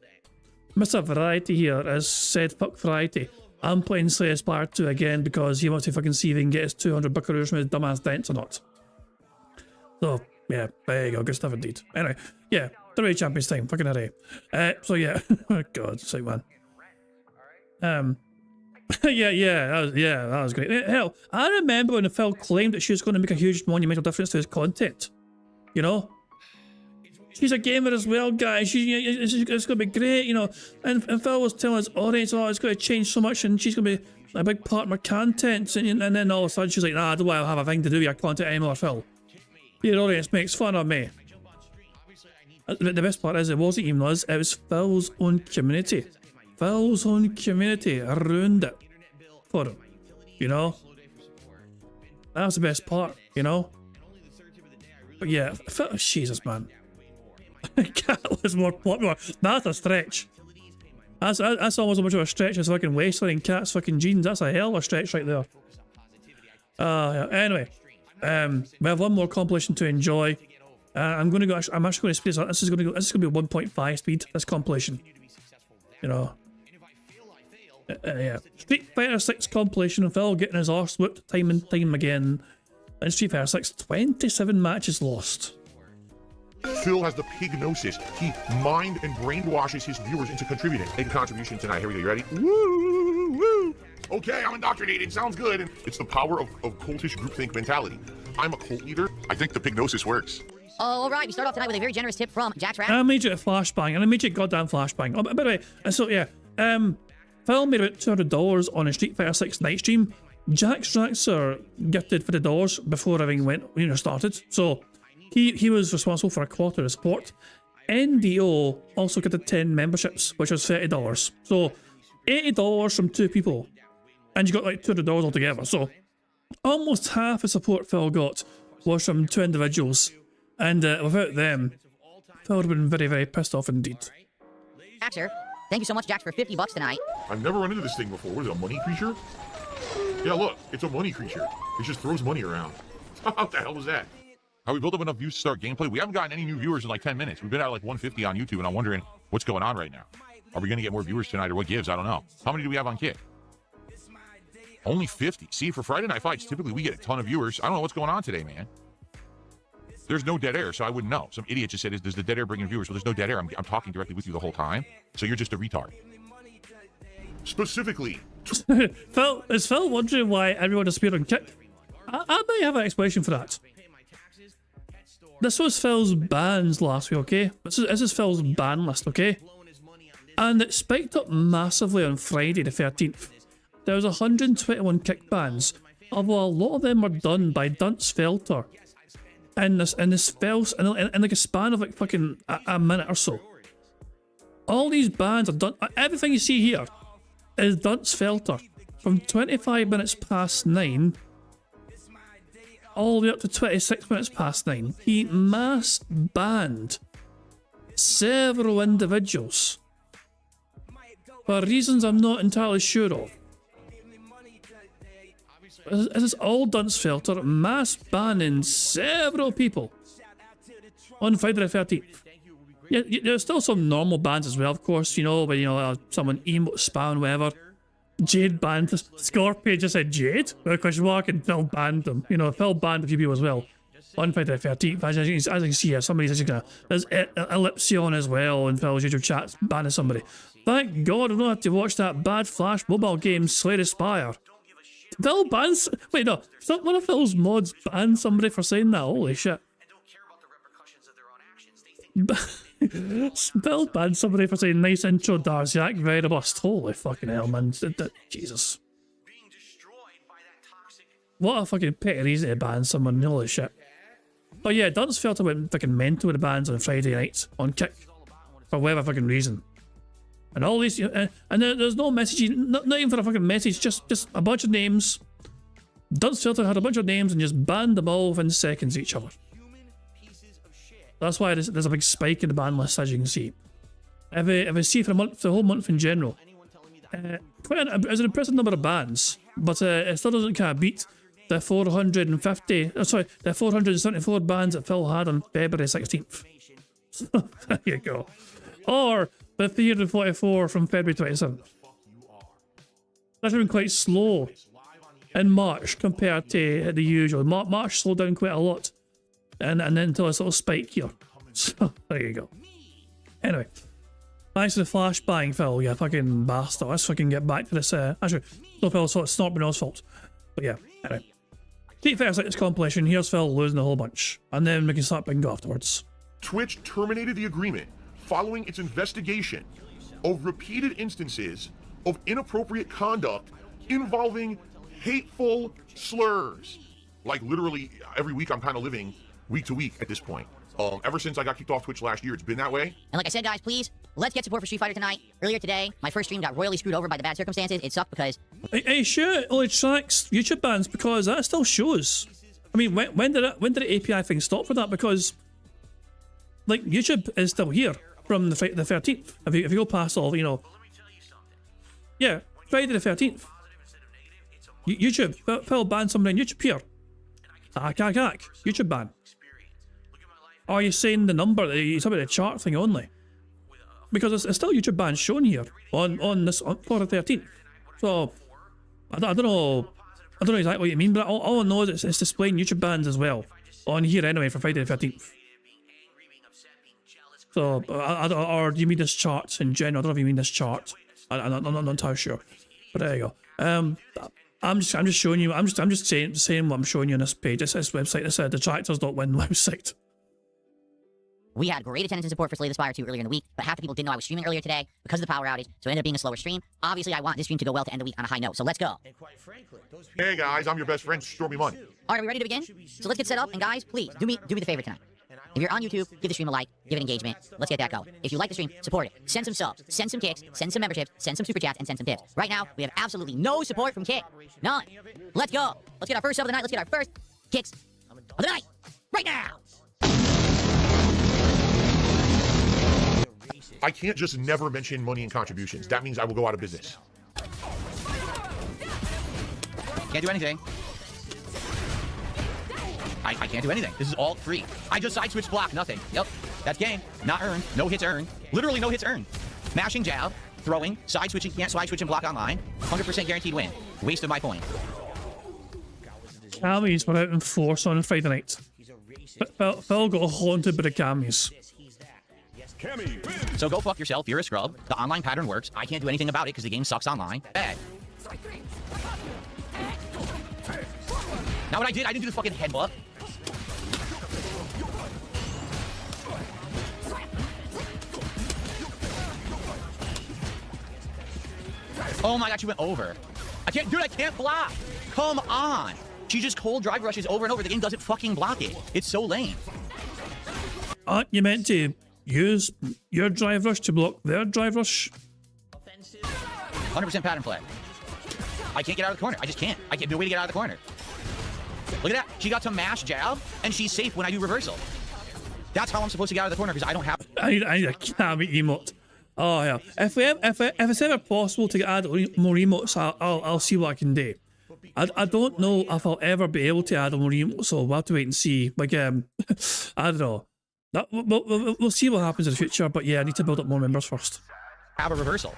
Mr. Variety here has said, fuck Variety. I'm playing Slay the Spire 2 again because he wants to fucking see if he can get his 200 buckaroos from his dumbass dents or not. So, yeah, there you go. Good stuff indeed. Anyway, yeah, WWE Champions time. Fucking hooray. So, yeah. Oh, God, sick man. That was great. Hell, I remember when Phil claimed that she was going to make a huge monumental difference to his content. You know? She's a gamer as well, guys. It's going to be great, you know. And Phil was telling his audience, oh, it's going to change so much and she's going to be a big part of my content. And then all of a sudden she's like, nah, I don't want to have a thing to do with your content anymore, Phil. Your audience makes fun of me. The best part is it wasn't even us, it was Phil's own community. Phil's own community ruined it for him, you know? That was the best part, you know? But yeah, Phil, Jesus, man. Cat was more popular. That's a stretch. That's almost as much of a stretch as fucking waistline Cat's fucking jeans. That's a hell of a stretch right there. Yeah. Anyway, we have one more compilation to enjoy. I'm actually going to speed this up. This is going to be 1.5 speed. This compilation, you know. Yeah. Street Fighter 6 compilation of Phil getting his arse whooped time and time again. In Street Fighter 6, 27 matches lost. Phil has the pignosis. He mind and brainwashes his viewers into contributing. Make a contribution tonight. Here we go. You ready? Woo! Woo! Okay, I'm indoctrinated. Sounds good. And it's the power of cultish groupthink mentality. I'm a cult leader. I think the pignosis works. All right, we start off tonight with a very generous tip from Jack's Rap. I made you a flashbang, and I made you a goddamn flashbang. Oh, by the way, so yeah, Phil made about $200 on a Street Fighter 6 night stream. Jack's Raxer gifted $50 before everything started. So he was responsible for a quarter of support. NDO also gifted 10 memberships, which was $30. So $80 from 2 people. And you got like $200 altogether. So almost half the support Phil got was from 2 individuals. And without them, Phil would have been very, very pissed off indeed. Jaxer, thank you so much, Jax, for $50 tonight. I've never run into this thing before. What is it, a money creature? Yeah, look, it's a money creature. It just throws money around. What the hell was that? Have we built up enough views to start gameplay? We haven't gotten any new viewers in like 10 minutes. We've been at like 150 on YouTube, and I'm wondering what's going on right now. Are we going to get more viewers tonight, or what gives? I don't know. How many do we have on Kick? Only 50. See, for Friday Night Fights, typically we get a ton of viewers. I don't know what's going on today, man. There's no dead air, so I wouldn't know. Some idiot just said, does the dead air bring in viewers? Well, there's no dead air. I'm talking directly with you the whole time, so you're just a retard. Specifically. Is Phil wondering why everyone disappeared on Kick? I may have an explanation for that. This was Phil's bans last week, okay? This is Phil's ban list, okay? And it spiked up massively on Friday the 13th. There was 121 Kick bans, although a lot of them were done by Dunce Felter. In like a span of like fucking a minute or so. All these bans are done. Everything you see here is Dunce Felter. From 25 minutes past 9 all the way up to 26 minutes past 9. He mass banned several individuals for reasons I'm not entirely sure of. This is all Dunce Felter mass banning several people on Friday the 13th. Yeah, there's still some normal bans as well, of course, when someone emote spam, whatever. Jade banned Scorpion, just said Jade? Question mark, and Phil banned them. Phil banned a few people as well on Friday the 13th. As you can see here, somebody's actually gonna. There's Ellipsion as well in Phil's YouTube chat banning somebody. Thank God I don't have to watch that bad Flash mobile game Slay the Spire. Phil bans. Wait, no. One of Phil's mods banned somebody for saying that. Holy shit. Phil banned somebody for saying nice intro, Darziak, very robust. Holy fucking hell, man. Jesus. What a fucking petty reason to ban someone. Holy shit. But yeah, Dunce Felter went fucking mental with the bans on Friday nights on Kick. For whatever fucking reason. And all these, and there's no messaging, not even for a fucking message, just a bunch of names. Dunce Felter had a bunch of names and just banned them all within seconds of each other. That's why there's a big spike in the ban list, as you can see. If I see for the whole month in general, it's an impressive number of bans, but it still doesn't kind of beat the 474 bans that Phil had on February 16th. There you go. Or the 344 from February 27th. That's been quite slow in March compared to the usual. March slowed down quite a lot. And then until this little spike here. So, there you go. Anyway. Thanks to the flash bang, Phil. Yeah, fucking bastard. Let's fucking get back to this. Actually, no, Phil, so it's not Bruno's fault. But yeah, anyway. Street Fighter 6 compilation. Here's Phil losing a whole bunch. And then we can start bingo afterwards. Twitch terminated the agreement following its investigation of repeated instances of inappropriate conduct involving hateful slurs. Like literally every week I'm kind of living week to week at this point. Ever since I got kicked off Twitch last year, it's been that way. And like I said, guys, please, let's get support for Street Fighter tonight. Earlier today, my first stream got royally screwed over by the bad circumstances. It sucked because... Hey, sure, it only tracks YouTube bans because that still shows. I mean, when did the API thing stop for that? Because, like, YouTube is still here from the 13th. If you go past all, Yeah, Friday the 13th. YouTube, Phil banned somebody on YouTube here. YouTube ban. Are you saying the number? You're talking about the chart thing only? Because it's still YouTube ban shown here on for the 13th. So I don't know exactly what you mean, but all I know is it's displaying YouTube bans as well on here anyway for Friday the 13th. So or do you mean this chart in general? I don't know if you mean this chart. I'm not entirely sure. But there you go. I'm just showing you. I'm just saying what I'm showing you on this page. This website. This detractors.win website. We had great attendance and support for Slay the Spire 2 earlier in the week, but half the people didn't know I was streaming earlier today because of the power outage, so it ended up being a slower stream. Obviously, I want this stream to go well to end the week on a high note, so let's go. Hey guys, I'm your best friend, Stormy Money. All right, are we ready to begin? So let's get set up, and guys, please, do me the favor tonight. If you're on YouTube, give the stream a like, give it engagement. Let's get that going. If you like the stream, support it. Send some subs, send some kicks, send some memberships, send some super chats, and send some tips. Right now, we have absolutely no support from Kick. None. Let's go. Let's get our first sub of the night. Let's get our first kicks of the night. Right now. I can't just never mention money and contributions. That means I will go out of business. Can't do anything. I can't do anything. This is all free. I just side switch block, nothing. Yep, that's game. Not earned. No hits earned. Literally no hits earned. Mashing jab, throwing, side switching, can't side switch and block online. 100% guaranteed win. Waste of my point. Cammies were out in force on Friday night. Phil got haunted by the cammies. So go fuck yourself. You're a scrub. The online pattern works. I can't do anything about it because the game sucks online. Bad. Now what I didn't do the fucking headbutt. Oh my god, she went over. I can't block. Come on. She just cold drive rushes over and over. The game doesn't fucking block it. It's so lame. Aren't you meant to use your drive rush to block their drive rush? 100% pattern play. I can't get out of the corner. I just can't. I get no way to get out of the corner. Look at that. She got to mash jab, and she's safe when I do reversal. That's how I'm supposed to get out of the corner because I don't have. I need a cammy emote. Oh yeah. If it's ever possible to add more emotes, I'll see what I can do. I don't know if I'll ever be able to add more emotes, so we'll have to wait and see. Like I don't know. We'll see what happens in the future. But yeah, I need to build up more members first. Have a reversal.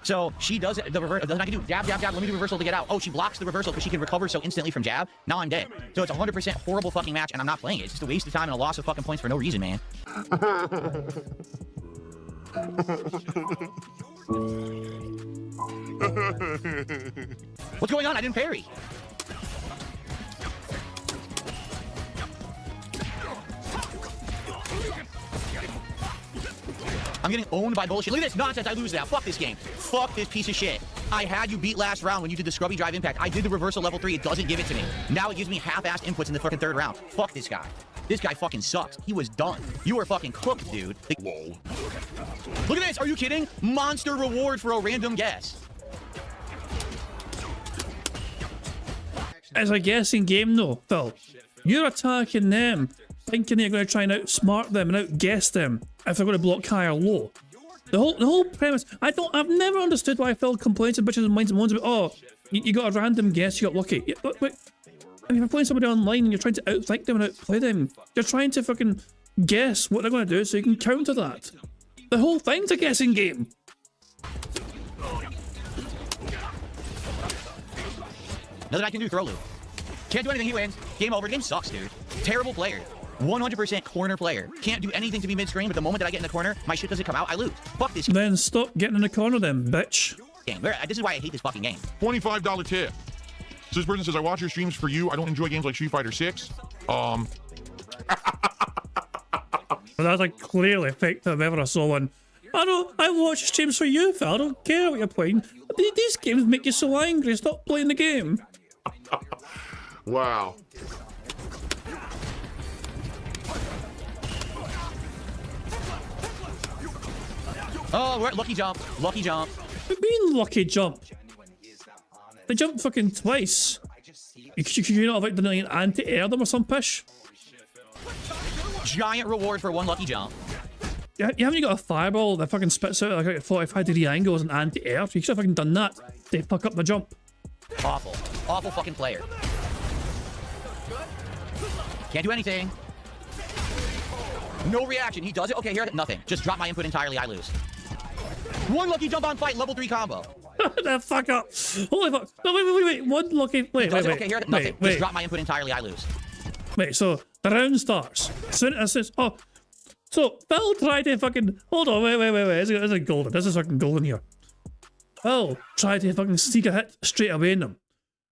So she does it, the reverse, doesn't I can do jab, jab, jab, let me do reversal to get out. Oh, she blocks the reversal because she can recover so instantly from jab. Now I'm dead. So it's a 100% horrible fucking match and I'm not playing it. It's just a waste of time and a loss of fucking points for no reason, man. What's going on? I didn't parry. I'm getting owned by bullshit. Look at this nonsense. I lose now. Fuck this game. Fuck this piece of shit. I had you beat last round when you did the scrubby drive impact. I did the reversal level 3. It doesn't give it to me. Now it gives me half-assed inputs in the fucking 3rd round. Fuck this guy. This guy fucking sucks. He was done. You were fucking cooked, dude. Whoa. Look at this. Are you kidding? Monster reward for a random guess. It's a guessing game though, Phil. You're attacking them, thinking you're going to try and outsmart them and outguess them if they're going to block high or low. The whole premise, I've never understood why Phil complains and bitches and minds and moans about, oh, you got a random guess, you got lucky. Yeah, but if you're playing somebody online and you're trying to outthink them and outplay them, you're trying to fucking guess what they're going to do so you can counter that. The whole thing's a guessing game. Nothing I can do, throw loop. Can't do anything, he wins. Game over. Game sucks, dude. Terrible player. 100% corner player. Can't do anything to be mid-screen, but the moment that I get in the corner, my shit doesn't come out, I lose. Fuck this Then stop getting in the corner then, bitch. game. This is why I hate this fucking game. $25 tip. So this person says, I watch your streams for you. I don't enjoy games like Street Fighter 6. Well, that's like clearly fake if ever I saw one. I watch streams for you, Phil. I don't care what you're playing. These games make you so angry. Stop playing the game. Wow. Oh, we're at lucky jump. Lucky jump. What do you mean lucky jump? They jumped fucking twice. You not have like done an anti-air them or some pish? Giant reward for one lucky jump. You haven't you got a fireball that fucking spits out like a 45-degree angle as an anti-air? You should have fucking done that. They fuck up the jump. Awful. Awful fucking player. Can't do anything. No reaction. He does it. Okay, here, nothing. Just drop my input entirely. I lose. One lucky jump on fight, level 3 combo. The fuck up. Holy fuck. No, wait. One lucky. Wait. Okay, here, nothing. Just drop my input entirely. I lose. Wait, so the round starts. Soon as this. Oh. So Phil tried to fucking. Hold on, wait. This is golden. This is fucking golden here. Phil tried to fucking sneak a hit straight away in them.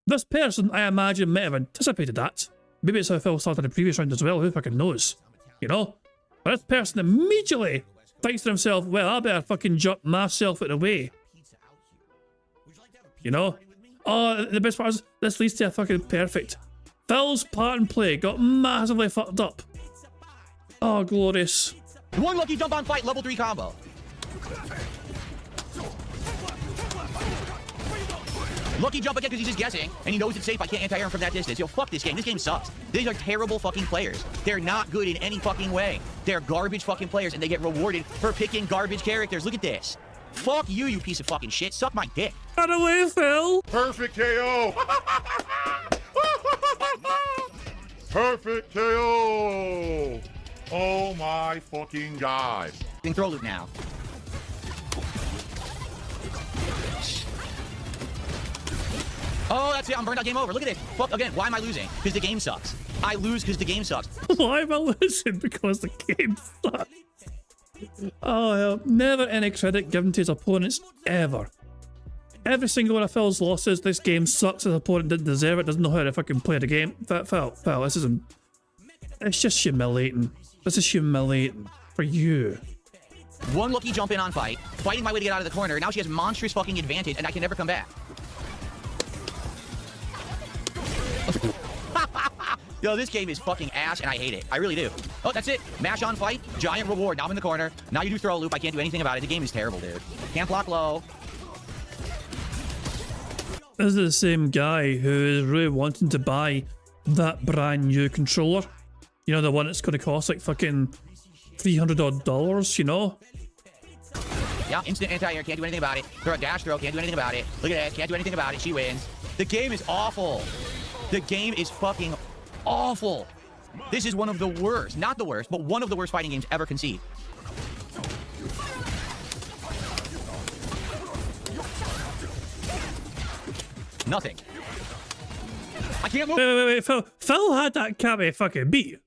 This person, I imagine, might have anticipated that. Maybe it's how Phil started the previous round as well. Who fucking knows? You know? But this person immediately thinks to himself, well, I better fucking jump myself out of the way. You know? Oh, the best part is this leads to a fucking perfect. Phil's part and play got massively fucked up. Oh, glorious. One lucky jump on fight, level 3 combo. Lucky jump again because he's just guessing, and he knows it's safe. I can't anti-air him from that distance. Yo, fuck this game. This game sucks. These are terrible fucking players. They're not good in any fucking way. They're garbage fucking players, and they get rewarded for picking garbage characters. Look at this. Fuck you, you piece of fucking shit. Suck my dick. Run away, Phil. Perfect KO. Perfect KO. Oh my fucking god. Throw loop now. Oh, that's it. I'm burned out. Game over. Look at this. Fuck again. Why am I losing? Because the game sucks. I lose because the game sucks. Why am I losing? Because the game sucks. Oh, hell. Never any credit given to his opponents, ever. Every single one of Phil's losses, this game sucks. His opponent didn't deserve it, doesn't know how to fucking play the game. Phil, this isn't... It's just humiliating. This is humiliating for you. One lucky jump in on fight, fighting my way to get out of the corner. Now she has monstrous fucking advantage, and I can never come back. Yo, this game is fucking ass, and I hate it. I really do. Oh, that's it. Mash on fight, giant reward. Now I'm in the corner. Now you do throw a loop. I can't do anything about it. The game is terrible, dude. Can't block low. This is the same guy who is really wanting to buy that brand new controller. You know, the one that's going to cost like fucking $300 odd, you know? Yeah, instant anti-air. Can't do anything about it. Throw a dash throw. Can't do anything about it. Look at that. Can't do anything about it. She wins. The game is awful. The game is fucking awful. This is one of the worst. Not the worst, but one of the worst fighting games ever conceived. Nothing. I can't move. Wait, Phil had that carry fucking beat.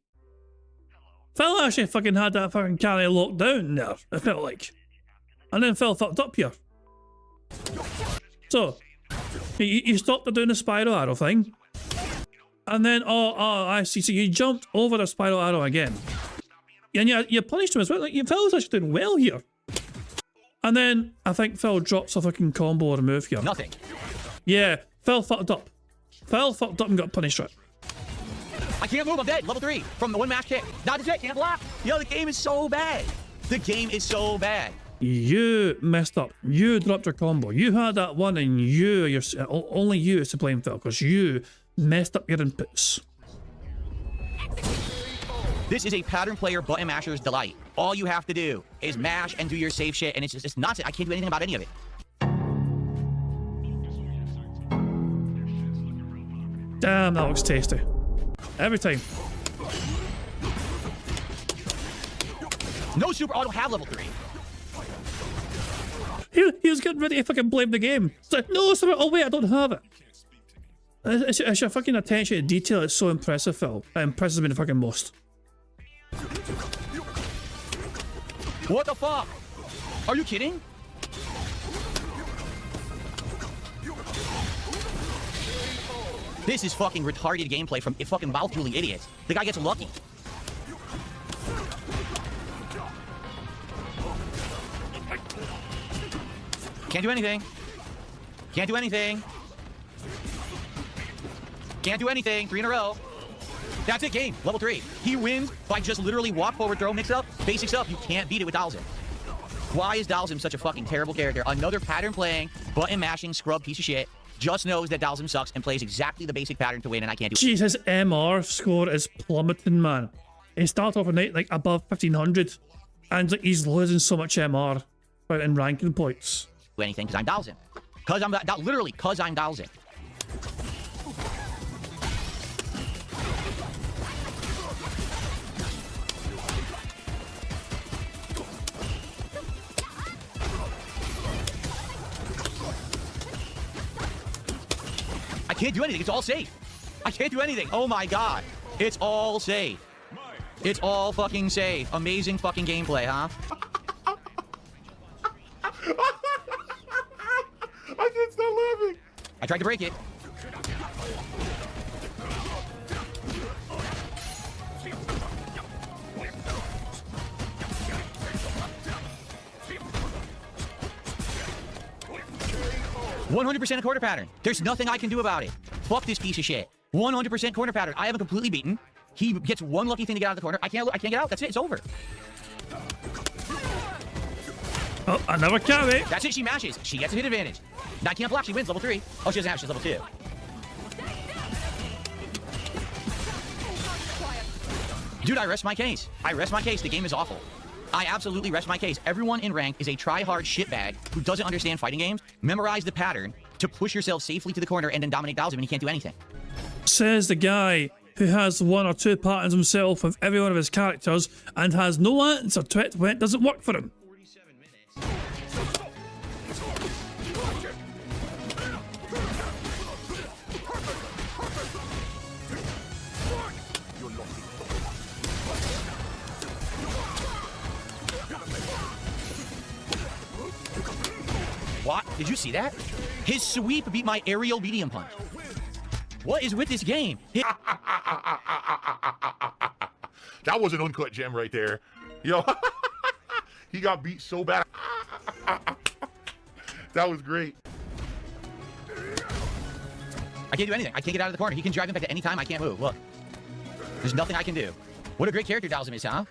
Phil actually fucking had that fucking carry locked down there, it felt like. And then Phil fucked up here. So, you stopped doing the spiral arrow thing. And then, oh, I see. So you jumped over the spiral arrow again. And you punished him as well. Like, Phil was actually doing well here. And then, I think Phil drops a fucking combo or a move here. Nothing. Yeah, Phil fucked up. Phil fucked up and got punished for it. I can't move. I'm dead. Level 3 from the one mash kick. Not a can't block. Yo, the game is so bad. The game is so bad. You messed up. You dropped your combo. You had that one, and only you is to blame, Phil, because you messed up your inputs. This is a pattern player button masher's delight. All you have to do is mash and do your safe shit, and it's nuts. I can't do anything about any of it. Damn, that looks tasty. Every time. No super. Oh, I don't have level 3. He was getting ready to fucking blame the game. It's like, no, sorry, oh wait, I don't have it. It's your fucking attention to detail. It's so impressive, Phil. It impresses me the fucking most. What the fuck? Are you kidding? This is fucking retarded gameplay from fucking mouth-drooling idiots. The guy gets lucky. Can't do anything. Can't do anything. Can't do anything. 3 in a row. That's it, game. Level 3. He wins by just literally walk, forward, throw, mix up. Basic stuff. You can't beat it with Dalsim. Why is Dalsim such a fucking terrible character? Another pattern playing, button mashing, scrub piece of shit. Just knows that Dalsim sucks and plays exactly the basic pattern to win, and I can't do it. Jeez, his MR score is plummeting, man. He started off a night like above 1500, and like, he's losing so much MR in ranking points. Anything because I'm Dalsim. Because I'm literally because I'm Dalsim. I can't do anything. It's all safe. I can't do anything. Oh my god. It's all safe. It's all fucking safe. Amazing fucking gameplay, huh? I can't stop laughing. I tried to break it. 100% corner pattern. There's nothing I can do about it. Fuck this piece of shit. 100% corner pattern. I have him completely beaten. He gets one lucky thing to get out of the corner. I can't get out. That's it. It's over. Oh, another carry. That's it. She mashes. She gets a hit advantage. Now I can't block. She wins level 3. Oh, she doesn't have. She's level 2. Dude, I rest my case. I rest my case. The game is awful. I absolutely rest my case. Everyone in rank is a try-hard shitbag who doesn't understand fighting games. Memorize the pattern to push yourself safely to the corner and then dominate Dowsum, and you can't do anything. Says the guy who has 1 or 2 patterns himself with every one of his characters and has no answer to it when it doesn't work for him. What? Did you see that? His sweep beat my aerial medium punch. What is with this game? That was an uncut gem right there. Yo, he got beat so bad. That was great. I can't do anything. I can't get out of the corner. He can drive impact at any time. I can't move. Look. There's nothing I can do. What a great character Dowsum is, huh?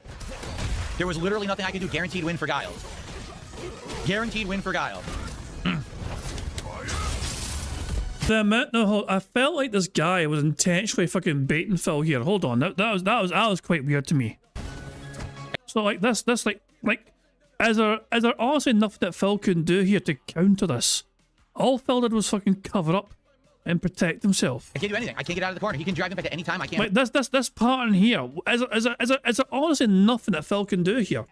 There was literally nothing I could do. Guaranteed win for Guile. Guaranteed win for Guile. I felt like this guy was intentionally fucking baiting Phil here. Hold on, that was quite weird to me. So like this like is there honestly nothing that Phil couldn't do here to counter this? All Phil did was fucking cover up and protect himself. I can't do anything. I can't get out of the corner. He can drive impact at any time. I can't. Like this pattern here. Is there honestly nothing that Phil can do here?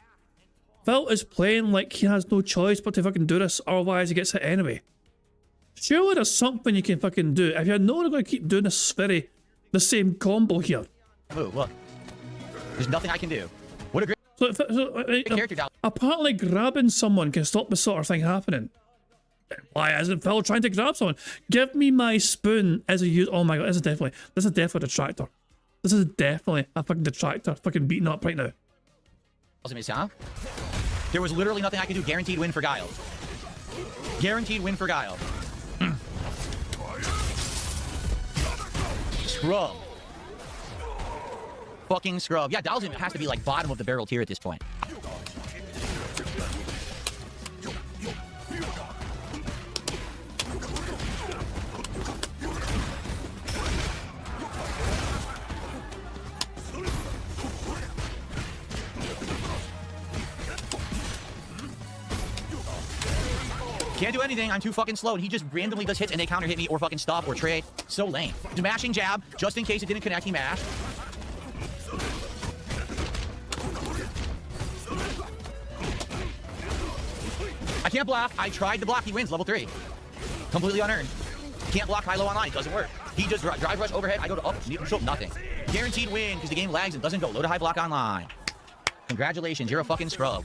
Phil is playing like he has no choice but to fucking do this, otherwise he gets hit anyway. Surely there's something you can fucking do. If you're not going to keep doing the same combo here. Move, look. There's nothing I can do. What a great character Dowsum. Apparently grabbing someone can stop this sort of thing happening. Why isn't Phil trying to grab someone? Give me my spoon as a use. Oh my god, this is definitely a detractor. This is definitely a fucking detractor. Fucking beating up right now. Huh? There was literally nothing I could do. Guaranteed win for Guile. Guaranteed win for Guile. Scrub. Fucking scrub. Yeah, Dowsum has to be like bottom of the barrel tier at this point. Can't do anything. I'm too fucking slow. And he just randomly does hits and they counter hit me or fucking stop or trade. So lame. Mashing jab, just in case it didn't connect, he mashed. I can't block. I tried to block. He wins level 3. Completely unearned. Can't block high-low online. Doesn't work. He just drive rush overhead. I go to up, neutral, nothing. Guaranteed win because the game lags and doesn't go. Low to high block online. Congratulations. You're a fucking scrub.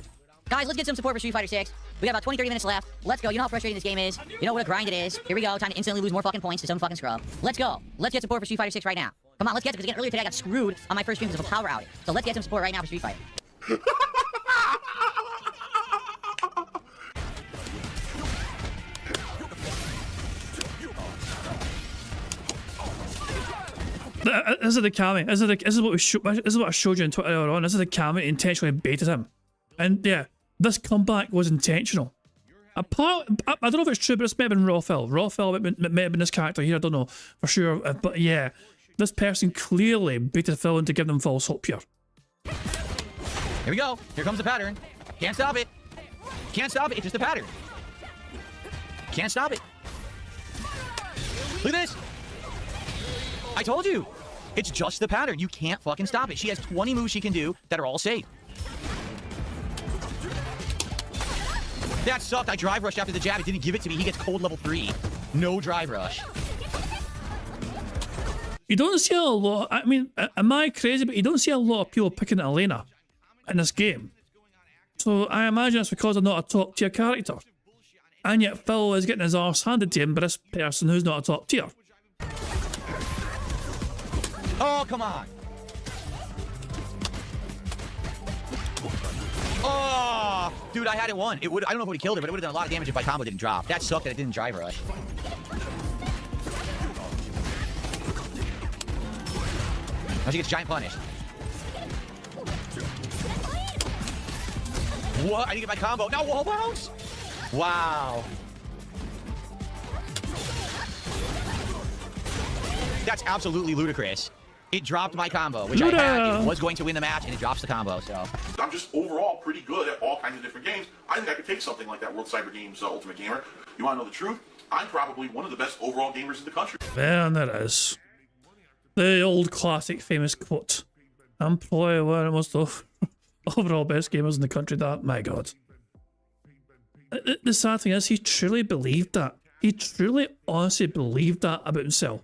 Guys, let's get some support for Street Fighter 6. We got about 20-30 minutes left. Let's go. You know how frustrating this game is. You know what a grind it is. Here we go. Time to instantly lose more fucking points to some fucking scrub. Let's go. Let's get support for Street Fighter 6 right now. Come on, let's get it. Because again, earlier today I got screwed on my first stream because of a power outage. So let's get some support right now for Street Fighter. This is the Kami. This is what I showed you on Twitter earlier on. This is the Kami intentionally baited him, and yeah, this comeback was intentional. I don't know if it's true, but this may have been Raw Phil. Raw Phil may have been this character here. I don't know for sure, but yeah, this person clearly baited Phil into giving him false hope here. Here we go. Here comes the pattern. Can't stop it. Can't stop it. It's just a pattern. Can't stop it. Look at this. I told you. It's just the pattern. You can't fucking stop it. She has 20 moves she can do that are all safe. That sucked. I drive rushed after the jab. It didn't give it to me. He gets cold level 3. No drive rush. You don't see a lot. I mean, am I crazy? But you don't see a lot of people picking at Elena in this game. So I imagine it's because they're not a top tier character. And yet Phil is getting his arse handed to him by this person who's not a top tier. Oh, come on. Oh, dude, I had it won. I don't know if it would have killed her, but it would have done a lot of damage if my combo didn't drop. That sucked that it didn't drive rush. Now she gets giant punished. What? I didn't get my combo. No, wall bounce? Wow. That's absolutely ludicrous. It dropped my combo, which I had. It was going to win the match, and it drops the combo, so. I'm just overall pretty good at all kinds of different games. I think I could take something like that World Cyber Games Ultimate Gamer. You want to know the truth? I'm probably one of the best overall gamers in the country. And there it is. The old classic famous quote. I'm probably one of the most overall best gamers in the country. That, my God. The sad thing is, he truly believed that. He truly, honestly believed that about himself.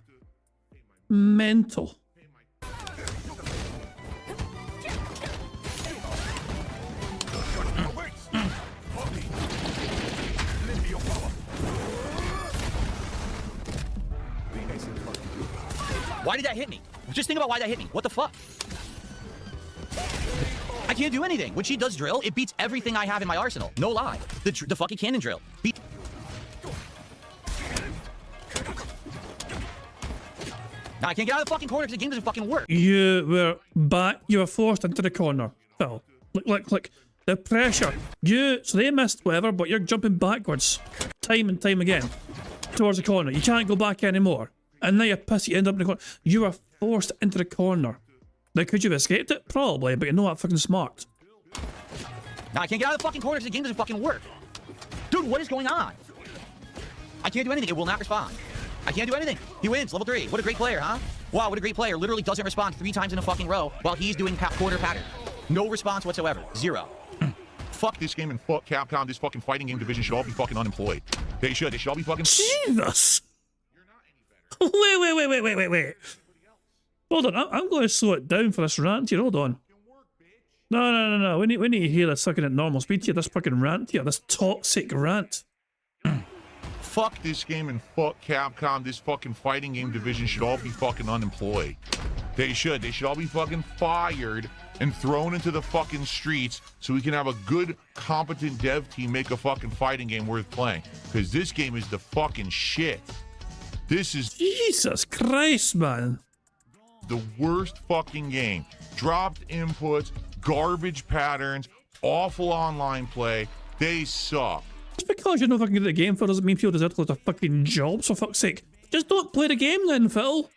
Mental. Why did that hit me? Just think about why that hit me. What the fuck? I can't do anything. When she does drill, it beats everything I have in my arsenal. No lie. The fucking cannon drill. Now I can't get out of the fucking corner because the game doesn't fucking work. You were back. You were forced into the corner, Phil. Look. The pressure. So they missed whatever, but you're jumping backwards. Time and time again. Towards the corner. You can't go back anymore. And now you're pissed, you end up in the corner. You were forced into the corner. Now, could you have escaped it? Probably, but you're not fucking smart. Now I can't get out of the fucking corner because the game doesn't fucking work. Dude, what is going on? I can't do anything. It will not respond. I can't do anything. He wins, level 3. What a great player, huh? Wow, what a great player. Literally doesn't respond 3 times in a fucking row while he's doing corner pattern. No response whatsoever. 0. Fuck this game and fuck Capcom. This fucking fighting game division should all be fucking unemployed. They should all be fucking... Jesus! Wait. Hold on, I'm going to slow it down for this rant here. Hold on. No. We need to hear this fucking at normal speed here. This fucking rant here. This toxic rant. Fuck this game and fuck Capcom. This fucking fighting game division should all be fucking unemployed. They should all be fucking fired and thrown into the fucking streets so we can have a good, competent dev team make a fucking fighting game worth playing. Because this game is the fucking shit. This is Jesus Christ, man. The worst fucking game. Dropped inputs, garbage patterns, awful online play. They suck. Just because you're not fucking good at the game, Phil, doesn't mean people deserve to go to fucking jobs, for fuck's sake. Just don't play the game then, Phil.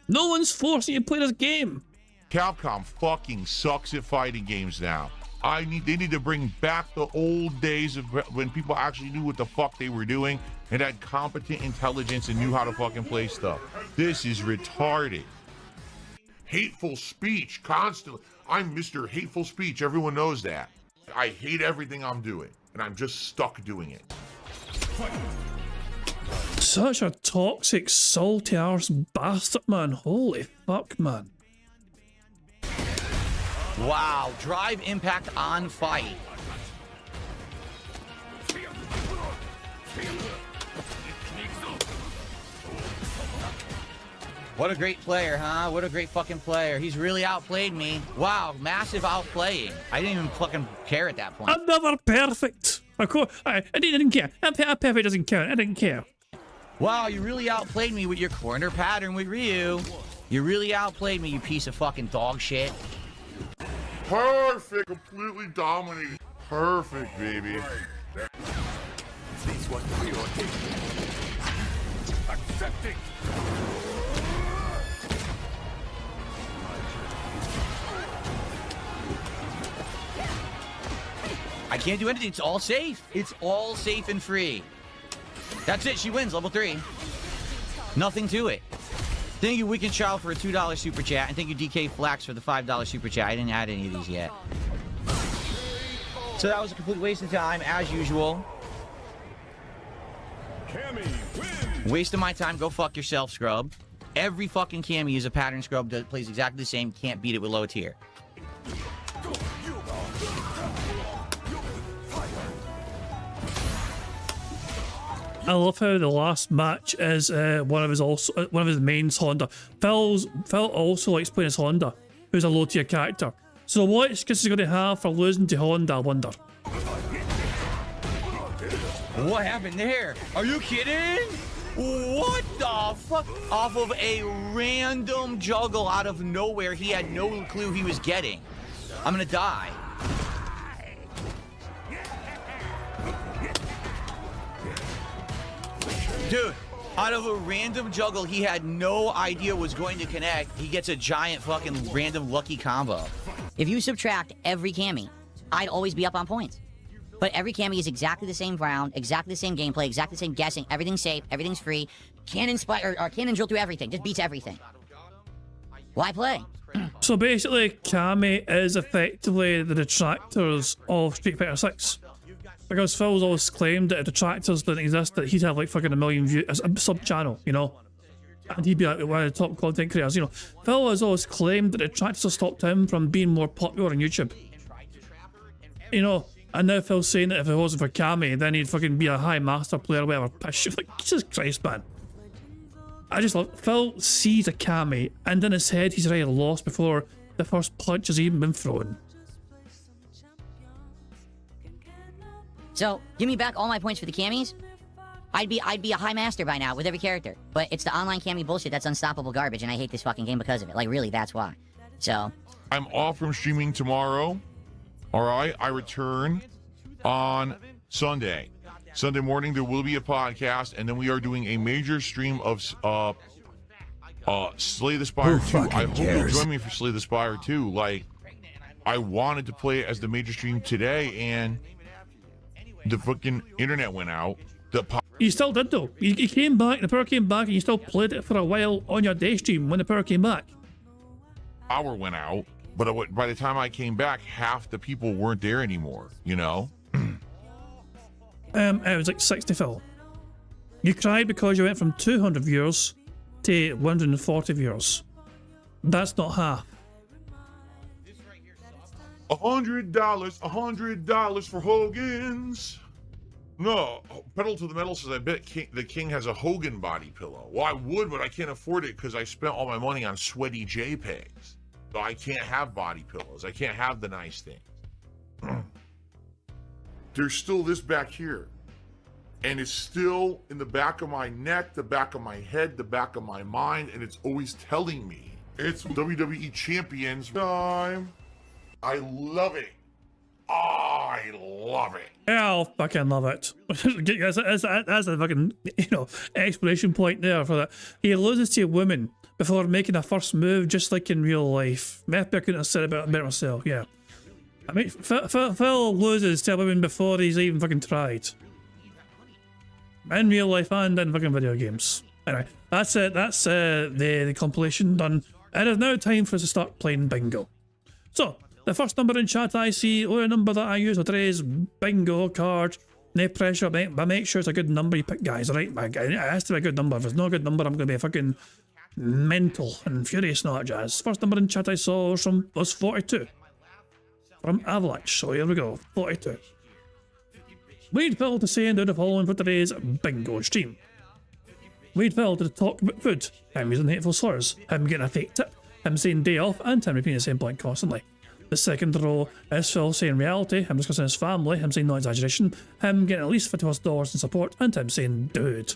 No one's forcing you to play this game. Capcom fucking sucks at fighting games now. They need to bring back the old days of when people actually knew what the fuck they were doing and had competent intelligence and knew how to fucking play stuff. This is retarded. Hateful speech constantly. I'm Mr. Hateful Speech. Everyone knows that. I hate everything I'm doing, and I'm just stuck doing it. Such a toxic, salty arse bastard, man. Holy fuck, man. Wow, drive impact on fight. What a great player, huh? What a great fucking player. He's really outplayed me. Wow, massive outplaying. I didn't even fucking care at that point. I'm never perfect. Of course, I didn't care. Perfect doesn't count. I didn't care. Wow, you really outplayed me with your corner pattern with Ryu. You really outplayed me, you piece of fucking dog shit. Perfect, completely dominating. Perfect, baby. This was your accepting. I can't do anything. It's all safe. It's all safe and free. That's it. She wins. Level 3. Nothing to it. Thank you, Weekend Child, for a $2 super chat. And thank you, DK Flax, for the $5 super chat. I didn't add any of these yet. So that was a complete waste of time, as usual. Waste of my time. Go fuck yourself, scrub. Every fucking Cammy is a pattern scrub that plays exactly the same. Can't beat it with low tier. I love how the last match is one of his mains Honda. Phil also likes playing as Honda, who's a low tier character. So what excuse is he going to have for losing to Honda, I wonder? What happened there? Are you kidding? What the fuck? Off of a random juggle out of nowhere he had no clue he was getting. I'm gonna die. Dude, out of a random juggle he had no idea was going to connect, he gets a giant fucking random lucky combo. If you subtract every cami, I'd always be up on points. But every cami is exactly the same round, exactly the same gameplay, exactly the same guessing. Everything's safe, everything's free. Cannon cannon drill through everything, just beats everything. Why play? So basically, Kami is effectively the detractors of Street Fighter 6. Because Phil's always claimed that if detractors didn't exist, that he'd have like fucking a million views, a sub-channel, you know? And he'd be like one of the top content creators, you know? Phil has always claimed that detractors stopped him from being more popular on YouTube. You know? And now Phil's saying that if it wasn't for Kami, then he'd fucking be a high master player or whatever. Like, Jesus Christ, man. I just love Phil sees a Kami, and in his head he's already lost before the first punch has even been thrown. So, give me back all my points for the camis. I'd be a high master by now with every character. But it's the online cami bullshit that's unstoppable garbage, and I hate this fucking game because of it. Like, really, that's why. So, I'm off from streaming tomorrow. All right, I return on Sunday. Sunday morning there will be a podcast, and then we are doing a major stream of Slay the Spire 2. I hope you'll join me for Slay the Spire 2. Like, I wanted to play it as the major stream today, and the fucking internet went out. You still did though. You came back, the power came back, and you still played it for a while on your day stream when the power came back. Power went out, but by the time I came back, half the people weren't there anymore, you know? It was like 60 Phil. You cried because you went from 200 viewers to 140 viewers. That's not half. $100 for Hogan's. No, Pedal to the Metal says, I bet the King has a Hogan body pillow. Well, I would, but I can't afford it because I spent all my money on sweaty JPEGs. So I can't have body pillows. I can't have the nice things. There's still this back here. And it's still in the back of my neck, the back of my head, the back of my mind, and it's always telling me it's WWE Champions time. I love it. I love it. Yeah, I'll fucking love it. That's a fucking, you know, explanation point there for that. He loses to a woman before making a first move, just like in real life. Maybe I couldn't have said it better myself, yeah. I mean, Phil loses to a woman before he's even fucking tried. In real life and in fucking video games. Anyway, that's it. That's the compilation done. It is now time for us to start playing bingo. So, the first number in chat I see, or a number that I use with today's bingo card. No pressure, mate, but make sure it's a good number you pick, guys, alright? It has to be a good number. If it's not a good number, I'm going to be fucking mental and furious, not jazz. First number in chat I saw was 42. From Avalanche, so here we go, 42. We'd Phil to say and do the following for today's bingo stream. We'd Phil to talk about food, him using hateful slurs, him getting a fake tip, him saying day off, and him repeating the same point constantly. The second row is Phil saying reality, him discussing his family, him saying no exaggeration, him getting at least $50+ in support, and him saying dude.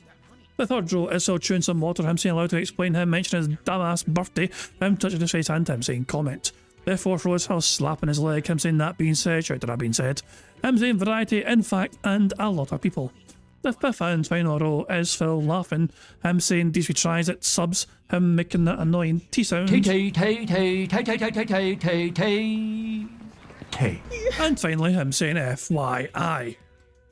The third row is Phil chewing some water, him saying allowed to explain, him mentioning his dumbass birthday, him touching his face, and him saying comment. The fourth row is Phil slapping his leg, him saying that being said, shout to that being said, him saying variety, in fact, and a lot of people. The fifth and final row is Phil laughing, him saying DSP tries it, subs, him making that annoying T sound. T. And finally him saying FYI.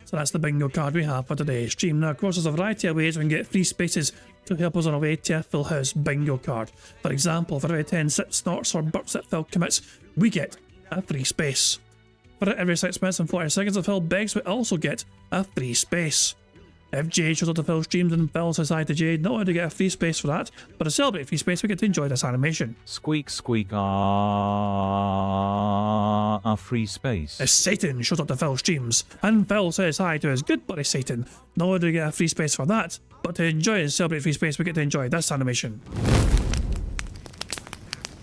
So that's the bingo card we have for today's stream. Now of course there's a variety of ways we can get free spaces to help us on our way to a Full House bingo card. For example, for every 10 sit snorts or burps that Phil commits, we get a free space. For every 6 minutes and 40 seconds that Phil begs, we also get a free space. If Jade shows up to Phil streams and Phil says hi to Jade, not only do we get a free space for that, but to celebrate free space we get to enjoy this animation. Squeak squeak a free space. If Satan shows up to Phil streams and Phil says hi to his good buddy Satan, not only do we get a free space for that, but to enjoy and celebrate free space we get to enjoy this animation.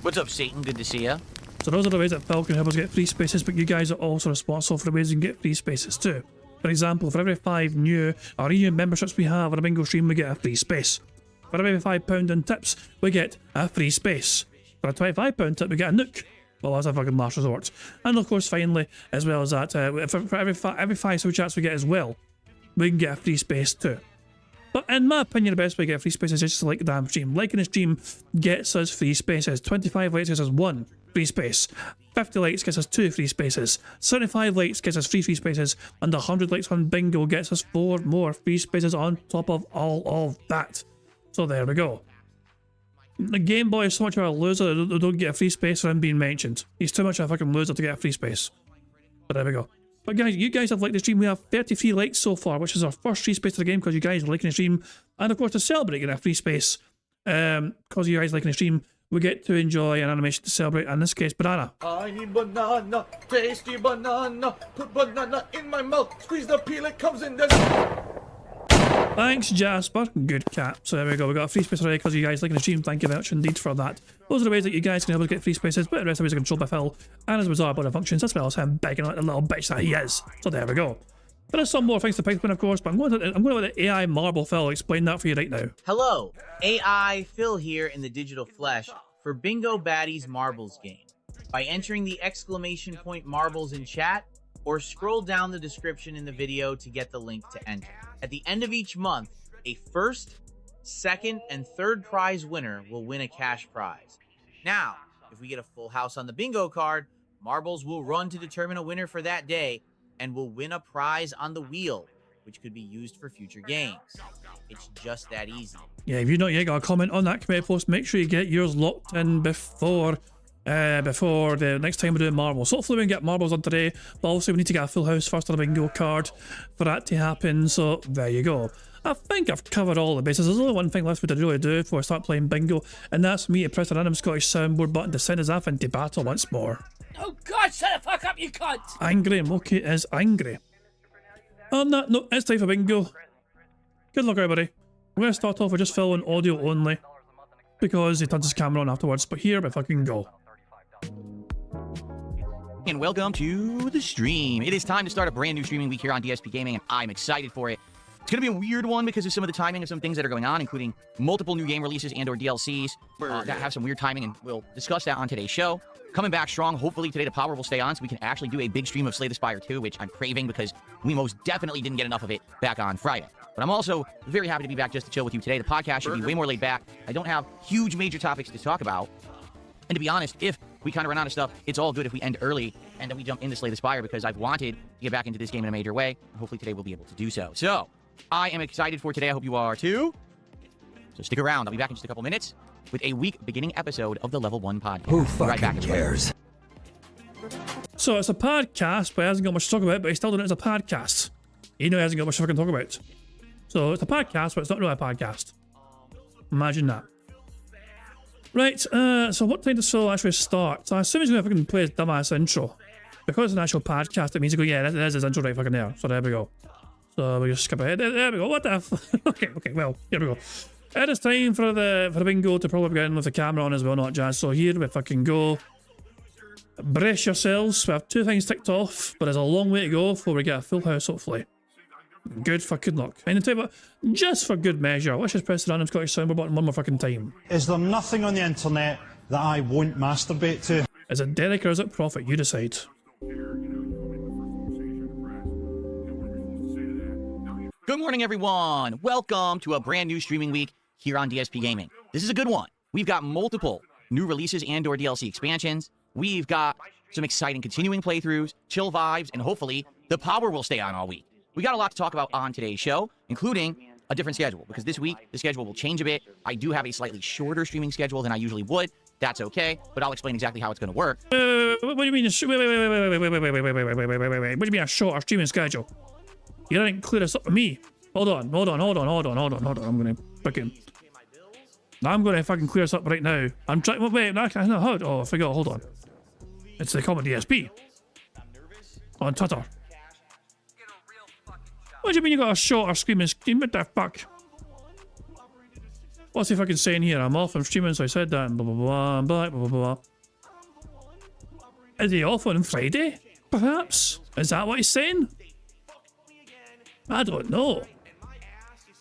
What's up, Satan? Good to see ya. So those are the ways that Phil can help us get free spaces, but you guys are also responsible for the ways you can get free spaces too. For example, for every 5 new or EU memberships we have on a bingo stream, we get a free space. For every £5 in tips, we get a free space. For a £25 tip, we get a nuke. Well, that's a fucking last resort. And of course, finally, as well as that, for every 5 super chats we get as well, we can get a free space too. But in my opinion, the best way to get free space is just to like the damn stream. Liking the stream gets us free spaces. 25 likes gets us 1 free space. 50 likes gets us 2 free spaces. 75 likes gets us 3 free spaces. And 100 likes on bingo gets us 4 more free spaces on top of all of that. So there we go. The Game Boy is so much of a loser that they don't get a free space for him being mentioned. He's too much of a fucking loser to get a free space. But there we go. But guys, you guys have liked the stream. We have 33 likes so far, which is our first free space of the game because you guys are liking the stream. And of course, to celebrate getting a free space, because you guys liking the stream, we get to enjoy an animation to celebrate, in this case, banana. I need banana, tasty banana, put banana in my mouth, squeeze the peel, it comes in the... Thanks, Jasper. Good cat. So there we go. We got a free space already because you guys liking the stream. Thank you very much indeed for that. Those are the ways that you guys can help us get free spaces, but the rest of it is controlled by Phil and his bizarre body functions, as well as him begging like the little bitch that he is. So there we go. There are some more things to pick, of course, but I'm going to let the AI Marble Phil explain that for you right now. Hello, AI Phil here in the digital flesh for Bingo Baddies Marbles game. By entering the ! marbles in chat, or scroll down the description in the video to get the link to enter. At the end of each month, a first, second, and third prize winner will win a cash prize. Now, if we get a full house on the bingo card, marbles will run to determine a winner for that day and will win a prize on the wheel, which could be used for future games. It's just that easy. Yeah, if you've not yet got a comment on that community post, make sure you get yours locked in before the next time we do marbles. Hopefully we can get marbles on today, but obviously we need to get a full house first on a bingo card for that to happen, so there you go. I think I've covered all the bases. There's only one thing left to really do before I start playing bingo, and that's me to press the random Scottish soundboard button to send us off into battle once more. Oh god, shut the fuck up, you cunt! Angry Moki is angry. On that note, it's time for bingo. Good luck everybody. We're going to start off with just Phil and audio only, because he turns his camera on afterwards, but here we fucking go. And welcome to the stream. It is time to start a brand new streaming week here on DSP Gaming, and I'm excited for it. It's going to be a weird one because of some of the timing of some things that are going on, including multiple new game releases and or DLCs that have some weird timing, and we'll discuss that on today's show. Coming back strong, hopefully today the power will stay on so we can actually do a big stream of Slay the Spire 2, which I'm craving because we most definitely didn't get enough of it back on Friday. But I'm also very happy to be back just to chill with you today. The podcast should be way more laid back. I don't have huge major topics to talk about. And to be honest, if we kind of run out of stuff, it's all good if we end early and then we jump into Slay the Spire because I've wanted to get back into this game in a major way. Hopefully today we'll be able to do so. So, I am excited for today. I hope you are too. So stick around. I'll be back in just a couple minutes with a week beginning episode of the Level 1 podcast. Who fucking cares? So it's a podcast, but it hasn't got much to talk about, but he's still doing it as a podcast. You know he hasn't got much to fucking talk about. So it's a podcast, but it's not really a podcast. Imagine that. Right, so what time does Phil actually start? So I assume he's going to fucking play his dumbass intro. Because it's an actual podcast, it means he go, yeah, there's his intro right fucking there. So there we go. So we just skip ahead. There we go. What the f? Okay, well, here we go. It is time for the bingo to probably get in with the camera on as well, not jazz. So here we fucking go. Brace yourselves. We have 2 things ticked off, but there's a long way to go before we get a full house, hopefully. Good fucking luck. And I'll tell you what, just for good measure, let's just press the random Scottish soundboard button one more fucking time. Is there nothing on the internet that I won't masturbate to? Is it Derek or is it Profit? You decide. Good morning, everyone. Welcome to a brand new streaming week here on DSP Gaming. This is a good one. We've got multiple new releases and or DLC expansions. We've got some exciting continuing playthroughs, chill vibes, and hopefully the power will stay on all week. We got a lot to talk about on today's show, including a different schedule, because this week the schedule will change a bit. I do have a slightly shorter streaming schedule than I usually would. That's okay, but I'll explain exactly how it's going to work. What do you mean? What do you mean a shorter streaming schedule? You didn't clear this up with me. Hold on. I'm gonna fucking clear this up right now. I'm trying. Wait, I can't. Oh, I forgot. Hold on. It's the comment DSP on Twitter. What do you mean you got a shorter screaming scheme? What the fuck? What's he fucking saying here? I'm off on streaming, so I said that. And blah blah blah. I'm back. Blah blah blah. Is he off on Friday? Perhaps. Is that what he's saying? I don't know.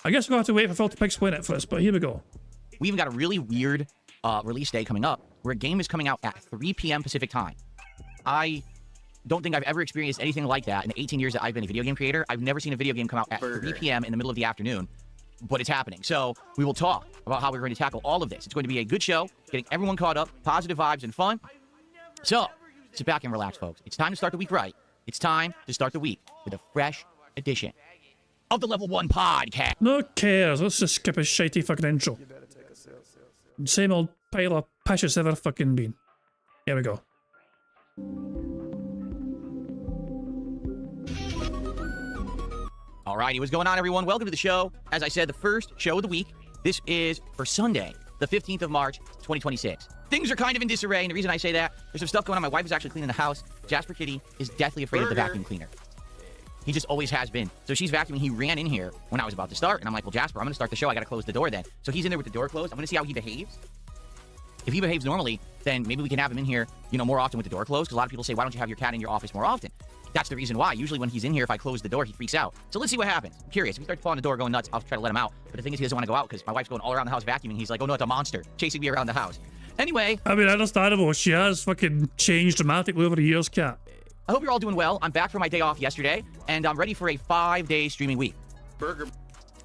I guess we'll have to wait for Phil to explain it for us, but here we go. We even got a really weird release day coming up where a game is coming out at 3 p.m. Pacific time. I don't think I've ever experienced anything like that in the 18 years that I've been a video game creator. I've never seen a video game come out at 3 p.m. in the middle of the afternoon, but it's happening. So we will talk about how we're going to tackle all of this. It's going to be a good show, getting everyone caught up, positive vibes and fun. So sit back and relax, folks. It's time to start the week right. It's time to start the week with a fresh edition of the Level 1 Podcast. No cares. Let's just skip a shitey fucking intro. Same old pile of piss it's ever fucking been. Here we go. Alrighty, what's going on, everyone? Welcome to the show. As I said, the first show of the week. This is for Sunday, the 15th of March, 2026. Things are kind of in disarray, and the reason I say that, there's some stuff going on. My wife is actually cleaning the house. Jasper Kitty is deathly afraid of the vacuum cleaner. He just always has been. So she's vacuuming. He ran in here when I was about to start, and I'm like, well, Jasper, I'm going to start the show. I got to close the door then. So he's in there with the door closed. I'm going to see how he behaves. If he behaves normally, then maybe we can have him in here, more often with the door closed, because a lot of people say, why don't you have your cat in your office more often? That's the reason why. Usually when he's in here, if I close the door, he freaks out. So let's see what happens. I'm curious. If he starts falling the door, going nuts, I'll try to let him out. But the thing is, he doesn't want to go out because my wife's going all around the house vacuuming. He's like, oh no, it's a monster chasing me around the house. Anyway. I mean, understandable. She has fucking changed dramatically over the years, Cat. I hope you're all doing well. I'm back from my day off yesterday, and I'm ready for a 5-day streaming week. Burger.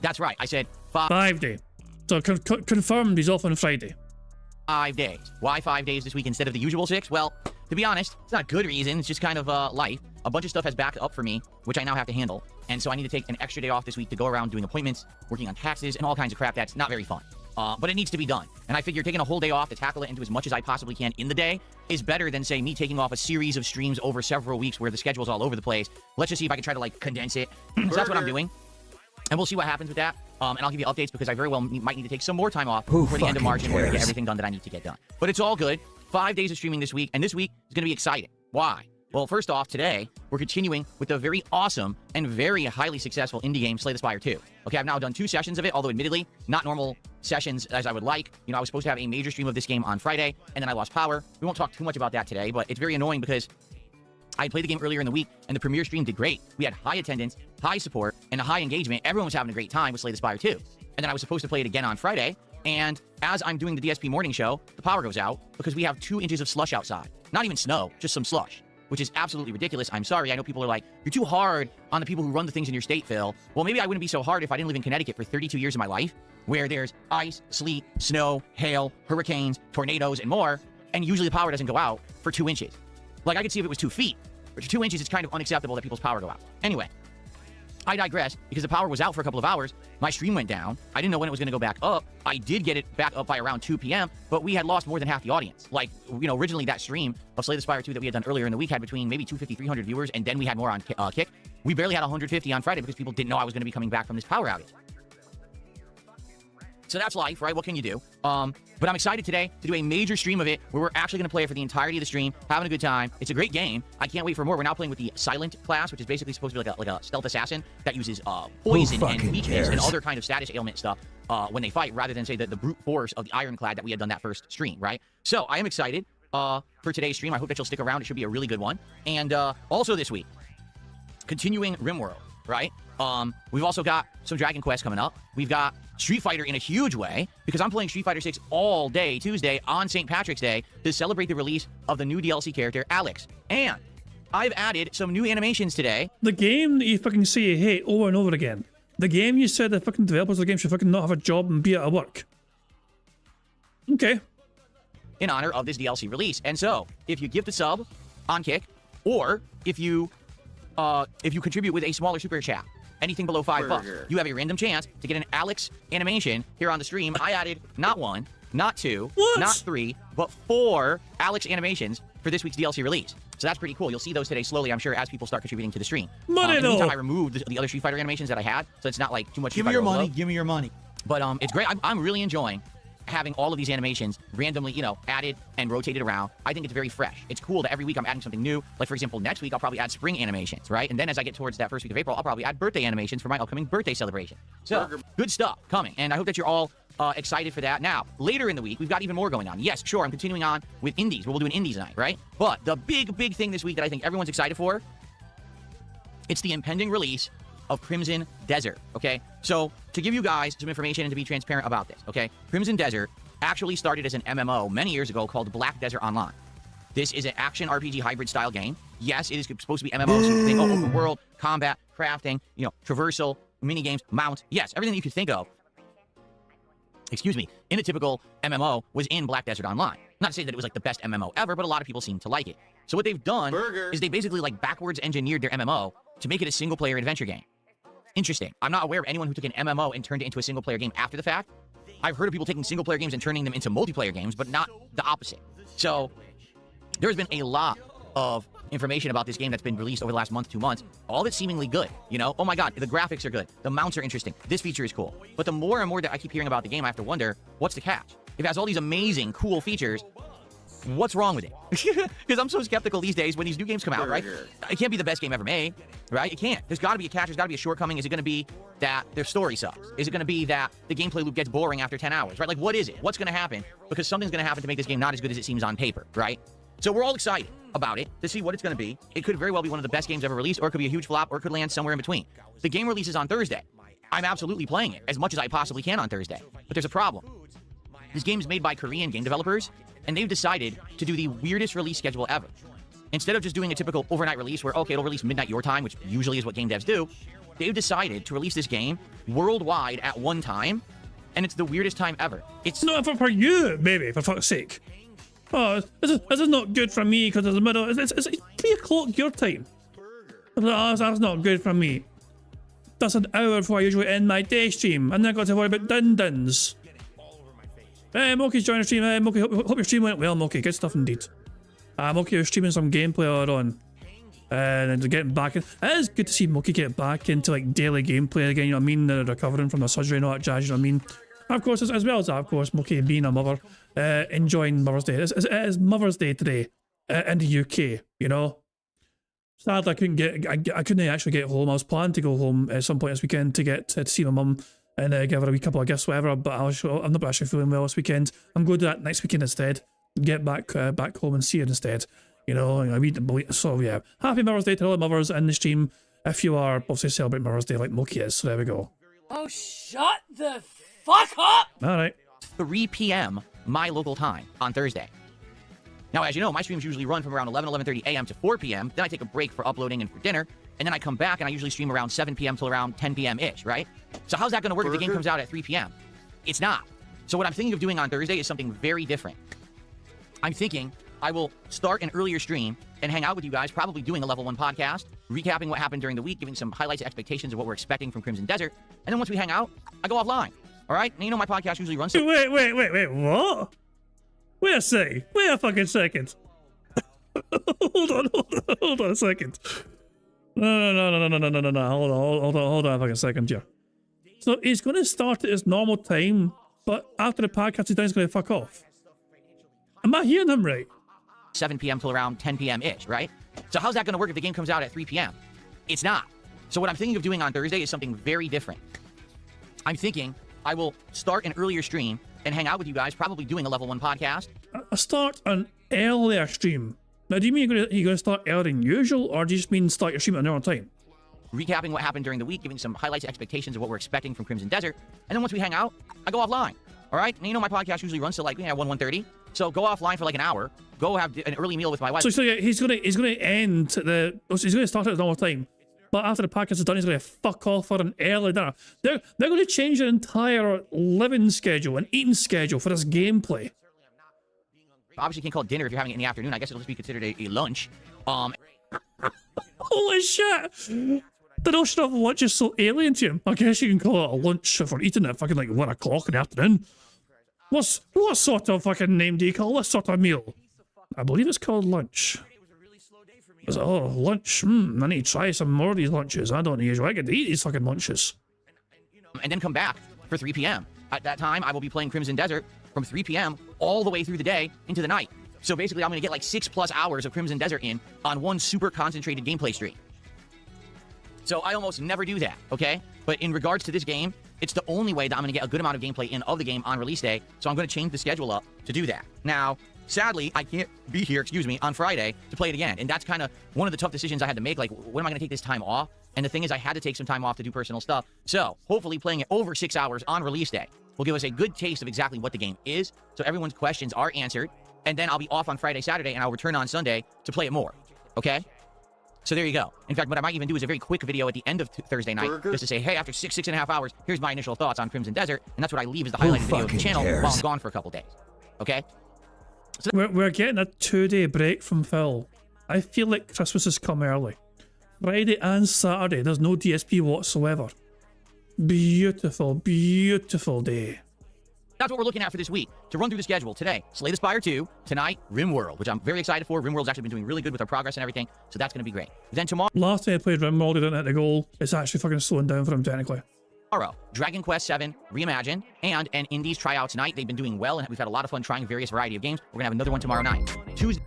That's right. I said 5 day. So confirmed he's off on Friday. 5 days. Why 5 days this week instead of the usual 6? Well, to be honest, it's not a good reason. It's just kind of life. A bunch of stuff has backed up for me, which I now have to handle. And so I need to take an extra day off this week to go around doing appointments, working on taxes, and all kinds of crap that's not very fun. But it needs to be done. And I figure taking a whole day off to tackle it and do as much as I possibly can in the day is better than, say, me taking off a series of streams over several weeks where the schedule's all over the place. Let's just see if I can try to, condense it. So that's what I'm doing. And we'll see what happens with that. And I'll give you updates because I very well might need to take some more time off before the end of March in order to get everything done that I need to get done. But it's all good. 5 days of streaming this week, and this week is going to be exciting. Why? Well, first off, today, we're continuing with the very awesome and very highly successful indie game, Slay the Spire 2. Okay, I've now done 2 sessions of it, although admittedly, not normal sessions as I would like. I was supposed to have a major stream of this game on Friday, and then I lost power. We won't talk too much about that today, but it's very annoying because I played the game earlier in the week, and the premiere stream did great. We had high attendance, high support, and a high engagement. Everyone was having a great time with Slay the Spire 2. And then I was supposed to play it again on Friday, and as I'm doing the DSP morning show, the power goes out because we have 2 inches of slush outside. Not even snow, just some slush, which is absolutely ridiculous. I'm sorry. I know people are like, you're too hard on the people who run the things in your state, Phil. Well, maybe I wouldn't be so hard if I didn't live in Connecticut for 32 years of my life, where there's ice, sleet, snow, hail, hurricanes, tornadoes, and more, and usually the power doesn't go out for 2 inches. I could see if it was 2 feet, but for 2 inches, it's kind of unacceptable that people's power go out. Anyway, I digress, because the power was out for a couple of hours. My stream went down. I didn't know when it was going to go back up. I did get it back up by around 2 p.m., but we had lost more than half the audience. Originally that stream of Slay the Spire 2 that we had done earlier in the week had between maybe 250, 300 viewers, and then we had more on Kick. We barely had 150 on Friday because people didn't know I was going to be coming back from this power outage. So that's life, right? What can you do? But I'm excited today to do a major stream of it where we're actually going to play it for the entirety of the stream, having a good time. It's a great game. I can't wait for more. We're now playing with the Silent class, which is basically supposed to be like a stealth assassin that uses poison and weakness and other kind of status ailment stuff when they fight, rather than, say, the brute force of the Ironclad that we had done that first stream, right? So I am excited for today's stream. I hope that you'll stick around. It should be a really good one. And also this week, continuing RimWorld, right? We've also got some Dragon Quest coming up. We've got Street Fighter in a huge way, because I'm playing Street Fighter 6 all day Tuesday on St. Patrick's Day to celebrate the release of the new DLC character, Alex. And I've added some new animations today. The game that you fucking say you hate over and over again. The game you said the fucking developers of the game should fucking not have a job and be out of work. Okay. In honor of this DLC release. And so, if you gift a sub on Kick, or if you contribute with a smaller super chat, anything below $5, you have a random chance to get an Alex animation here on the stream. I added not 1, not 2, not 3, but 4 Alex animations for this week's DLC release. So that's pretty cool. You'll see those today slowly, I'm sure, as people start contributing to the stream. In the meantime, I removed the other Street Fighter animations that I had, so it's not like too much. Give me your money. Give me your money. But it's great. I'm really enjoying having all of these animations randomly, added and rotated around. I think it's very fresh. It's cool that every week I'm adding something new. Like, for example, next week I'll probably add spring animations, right? And then as I get towards that first week of April, I'll probably add birthday animations for my upcoming birthday celebration. So, good stuff coming. And I hope that you're all excited for that. Now, later in the week, we've got even more going on. Yes, sure, I'm continuing on with indies. We'll do an indies night, right? But the big thing this week that I think everyone's excited for, it's the impending release of Crimson Desert, okay? So, to give you guys some information and to be transparent about this, okay? Crimson Desert actually started as an MMO many years ago called Black Desert Online. This is an action RPG hybrid style game. Yes, it is supposed to be MMO, so you can think, oh, open world, combat, crafting, you know, traversal, mini games, mount. Yes, everything that you could think of, excuse me, in a typical MMO was in Black Desert Online. Not to say that it was like the best MMO ever, but a lot of people seem to like it. So what they've done is they basically like backwards engineered their MMO to make it a single player adventure game. Interesting. I'm not aware of anyone who took an MMO and turned it into a single player game after the fact. I've heard of people taking single player games and turning them into multiplayer games, but not the opposite. So there's been a lot of information about this game that's been released over the last month, 2 months. All of it's seemingly good, you know? Oh my god, the graphics are good. The mounts are interesting. This feature is cool. But the more and more that I keep hearing about the game, I have to wonder, what's the catch? If it has all these amazing, cool features, what's wrong with it? Because I'm so skeptical these days when these new games come out, right? It can't be the best game ever made, right? It can't. There's got to be a catch. There's got to be a shortcoming. Is it going to be that their story sucks? Is it going to be that the gameplay loop gets boring after 10 hours, right? Like, what is it? What's going to happen? Because something's going to happen to make this game not as good as it seems on paper, right? So we're all excited about it to see what it's going to be. It could very well be one of the best games ever released, or it could be a huge flop, or it could land somewhere in between. The game releases on Thursday. I'm absolutely playing it as much as I possibly can on Thursday. But there's a problem. This game is made by Korean game developers, and they've decided to do the weirdest release schedule ever. Instead of just doing a typical overnight release where, okay, it'll release midnight your time, which usually is what game devs do, they've decided to release this game worldwide at one time, and it's the weirdest time ever. It's not for you, baby, for fuck's sake. Oh, this is not good for me because it's the middle. It's 3 o'clock your time. Oh, that's not good for me. That's an hour before I usually end my day stream, and then I got to worry about din-dins. Hey, Moki's joining the stream. Hey, Moki, hope your stream went well, Moki. Good stuff indeed. Moki was streaming some gameplay earlier on. And then getting back in. It is good to see Moki get back into like daily gameplay again, you know what I mean? They're recovering from the surgery and all that jazz, you know what I mean? Of course, as well as that, of course, Moki being a mother, enjoying Mother's Day. It is Mother's Day today in the UK, you know? Sadly, I couldn't actually get home. I was planning to go home at some point this weekend to get to see my mum and give her a wee couple of gifts, whatever, but I'm not actually feeling well this weekend. I'm going to do that next weekend instead. Get back home and see her instead. You know, so yeah. Happy Mother's Day to all the mothers in the stream, if you are obviously celebrating Mother's Day like Moki is, so there we go. Oh, shut the fuck up! Alright. 3 p.m. my local time on Thursday. Now, as you know, my streams usually run from around 11:30 a.m. to 4 p.m. Then I take a break for uploading and for dinner, and then I come back and I usually stream around 7 p.m. till around 10 p.m.-ish, right? So how's that going to work if the game comes out at 3 p.m.? It's not. So what I'm thinking of doing on Thursday is something very different. I'm thinking I will start an earlier stream and hang out with you guys, probably doing a Level 1 podcast, recapping what happened during the week, giving some highlights, expectations of what we're expecting from Crimson Desert, and then once we hang out, I go offline. All right? And you know my podcast usually runs... Wait, what? Wait a second. Wait a fucking second. Hold on a second. No. Hold on a fucking second here. So he's going to start at his normal time, but after the podcast, he's going to fuck off. Am I hearing him right? 7 p.m. till around 10 p.m.-ish, right? So how's that going to work if the game comes out at 3 p.m.? It's not. So what I'm thinking of doing on Thursday is something very different. I'm thinking I will start an earlier stream and hang out with you guys, probably doing a Level 1 podcast. Start an earlier stream? Now, do you mean you're going to start earlier than usual, or do you just mean start your stream at a normal time? Recapping what happened during the week, giving some highlights, expectations of what we're expecting from Crimson Desert, and then once we hang out, I go offline. All right? And you know my podcast usually runs till like 1:30. So go offline for like an hour. Go have an early meal with my wife. So yeah, he's gonna end he's gonna start at the normal time, but after the podcast is done, he's gonna fuck off for an early dinner. They're gonna change their entire living schedule and eating schedule for this gameplay. Obviously, you can't call it dinner if you're having it in the afternoon. I guess it'll just be considered a lunch. Holy shit! The notion of lunch is so alien to him. I guess you can call it a lunch if we're eating at fucking like 1 o'clock in the afternoon. What sort of fucking name do you call this sort of meal? I believe it's called lunch. Lunch? I need to try some more of these lunches. I don't usually get to eat these fucking lunches. And then come back for 3 p.m. At that time, I will be playing Crimson Desert from 3 p.m. all the way through the day into the night. So basically, I'm going to get like 6+ hours of Crimson Desert in on one super concentrated gameplay stream. So I almost never do that, okay? But in regards to this game, it's the only way that I'm going to get a good amount of gameplay in of the game on release day, so I'm going to change the schedule up to do that. Now, sadly, I can't be here, on Friday to play it again, and that's kind of one of the tough decisions I had to make, like, when am I going to take this time off? And the thing is, I had to take some time off to do personal stuff, so hopefully playing it over 6 hours on release day will give us a good taste of exactly what the game is, so everyone's questions are answered, and then I'll be off on Friday, Saturday, and I'll return on Sunday to play it more, okay? So there you go. In fact, what I might even do is a very quick video at the end of Thursday night, just to say, hey, after 6.5 hours, here's my initial thoughts on Crimson Desert, and that's what I leave as the highlighted video of the channel while I'm gone for a couple days, okay? So we're getting a 2-day break from Phil. I feel like Christmas has come early. Friday and Saturday, there's no DSP whatsoever. Beautiful, beautiful day. That's what we're looking at for this week. To run through the schedule today, Slay the Spire 2, tonight, RimWorld, which I'm very excited for. RimWorld's actually been doing really good with our progress and everything, so that's going to be great. Then tomorrow... Last time I played RimWorld, he didn't hit the goal. It's actually fucking slowing down for him technically. Tomorrow, Dragon Quest 7 Reimagined and an Indies tryouts night. They've been doing well, and we've had a lot of fun trying various variety of games. We're going to have another one tomorrow night. Tuesday...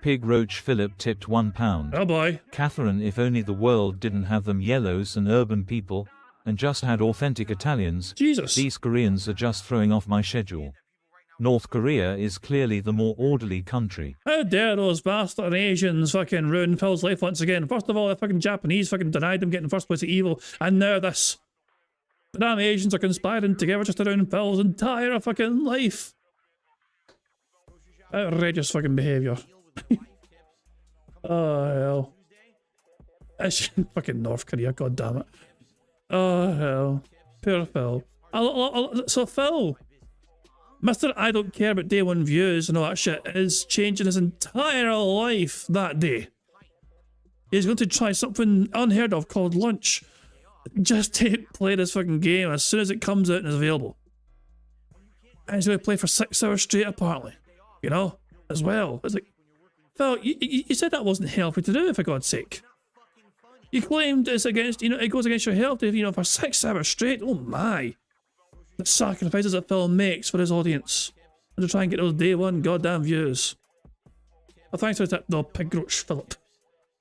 Pig Roach Philip tipped £1. Oh boy. Catherine, if only the world didn't have them yellows and urban people, and just had authentic Italians. Jesus. These Koreans are just throwing off my schedule. North Korea is clearly the more orderly country. How dare those bastard Asians fucking ruin Phil's life once again. First of all, the fucking Japanese fucking denied him getting first place at evil, and now this. The damn Asians are conspiring together just to ruin Phil's entire fucking life. Outrageous fucking behaviour. Oh hell. It's fucking North Korea, god damn it. Oh hell. Poor Phil. So Phil, Mr. I don't care about day one views and all that shit, is changing his entire life that day. He's going to try something unheard of called lunch. Just to play this fucking game as soon as it comes out and is available. And he's going to play for 6 hours straight apparently. You know? As well. It's like, Phil, you said that wasn't healthy to do, for God's sake. You claimed it's against, it goes against your health, for 6 hours straight. Oh my. The sacrifices that Phil makes for his audience. And to try and get those day one goddamn views. Well, thanks for that, though, Pig Roach Philip.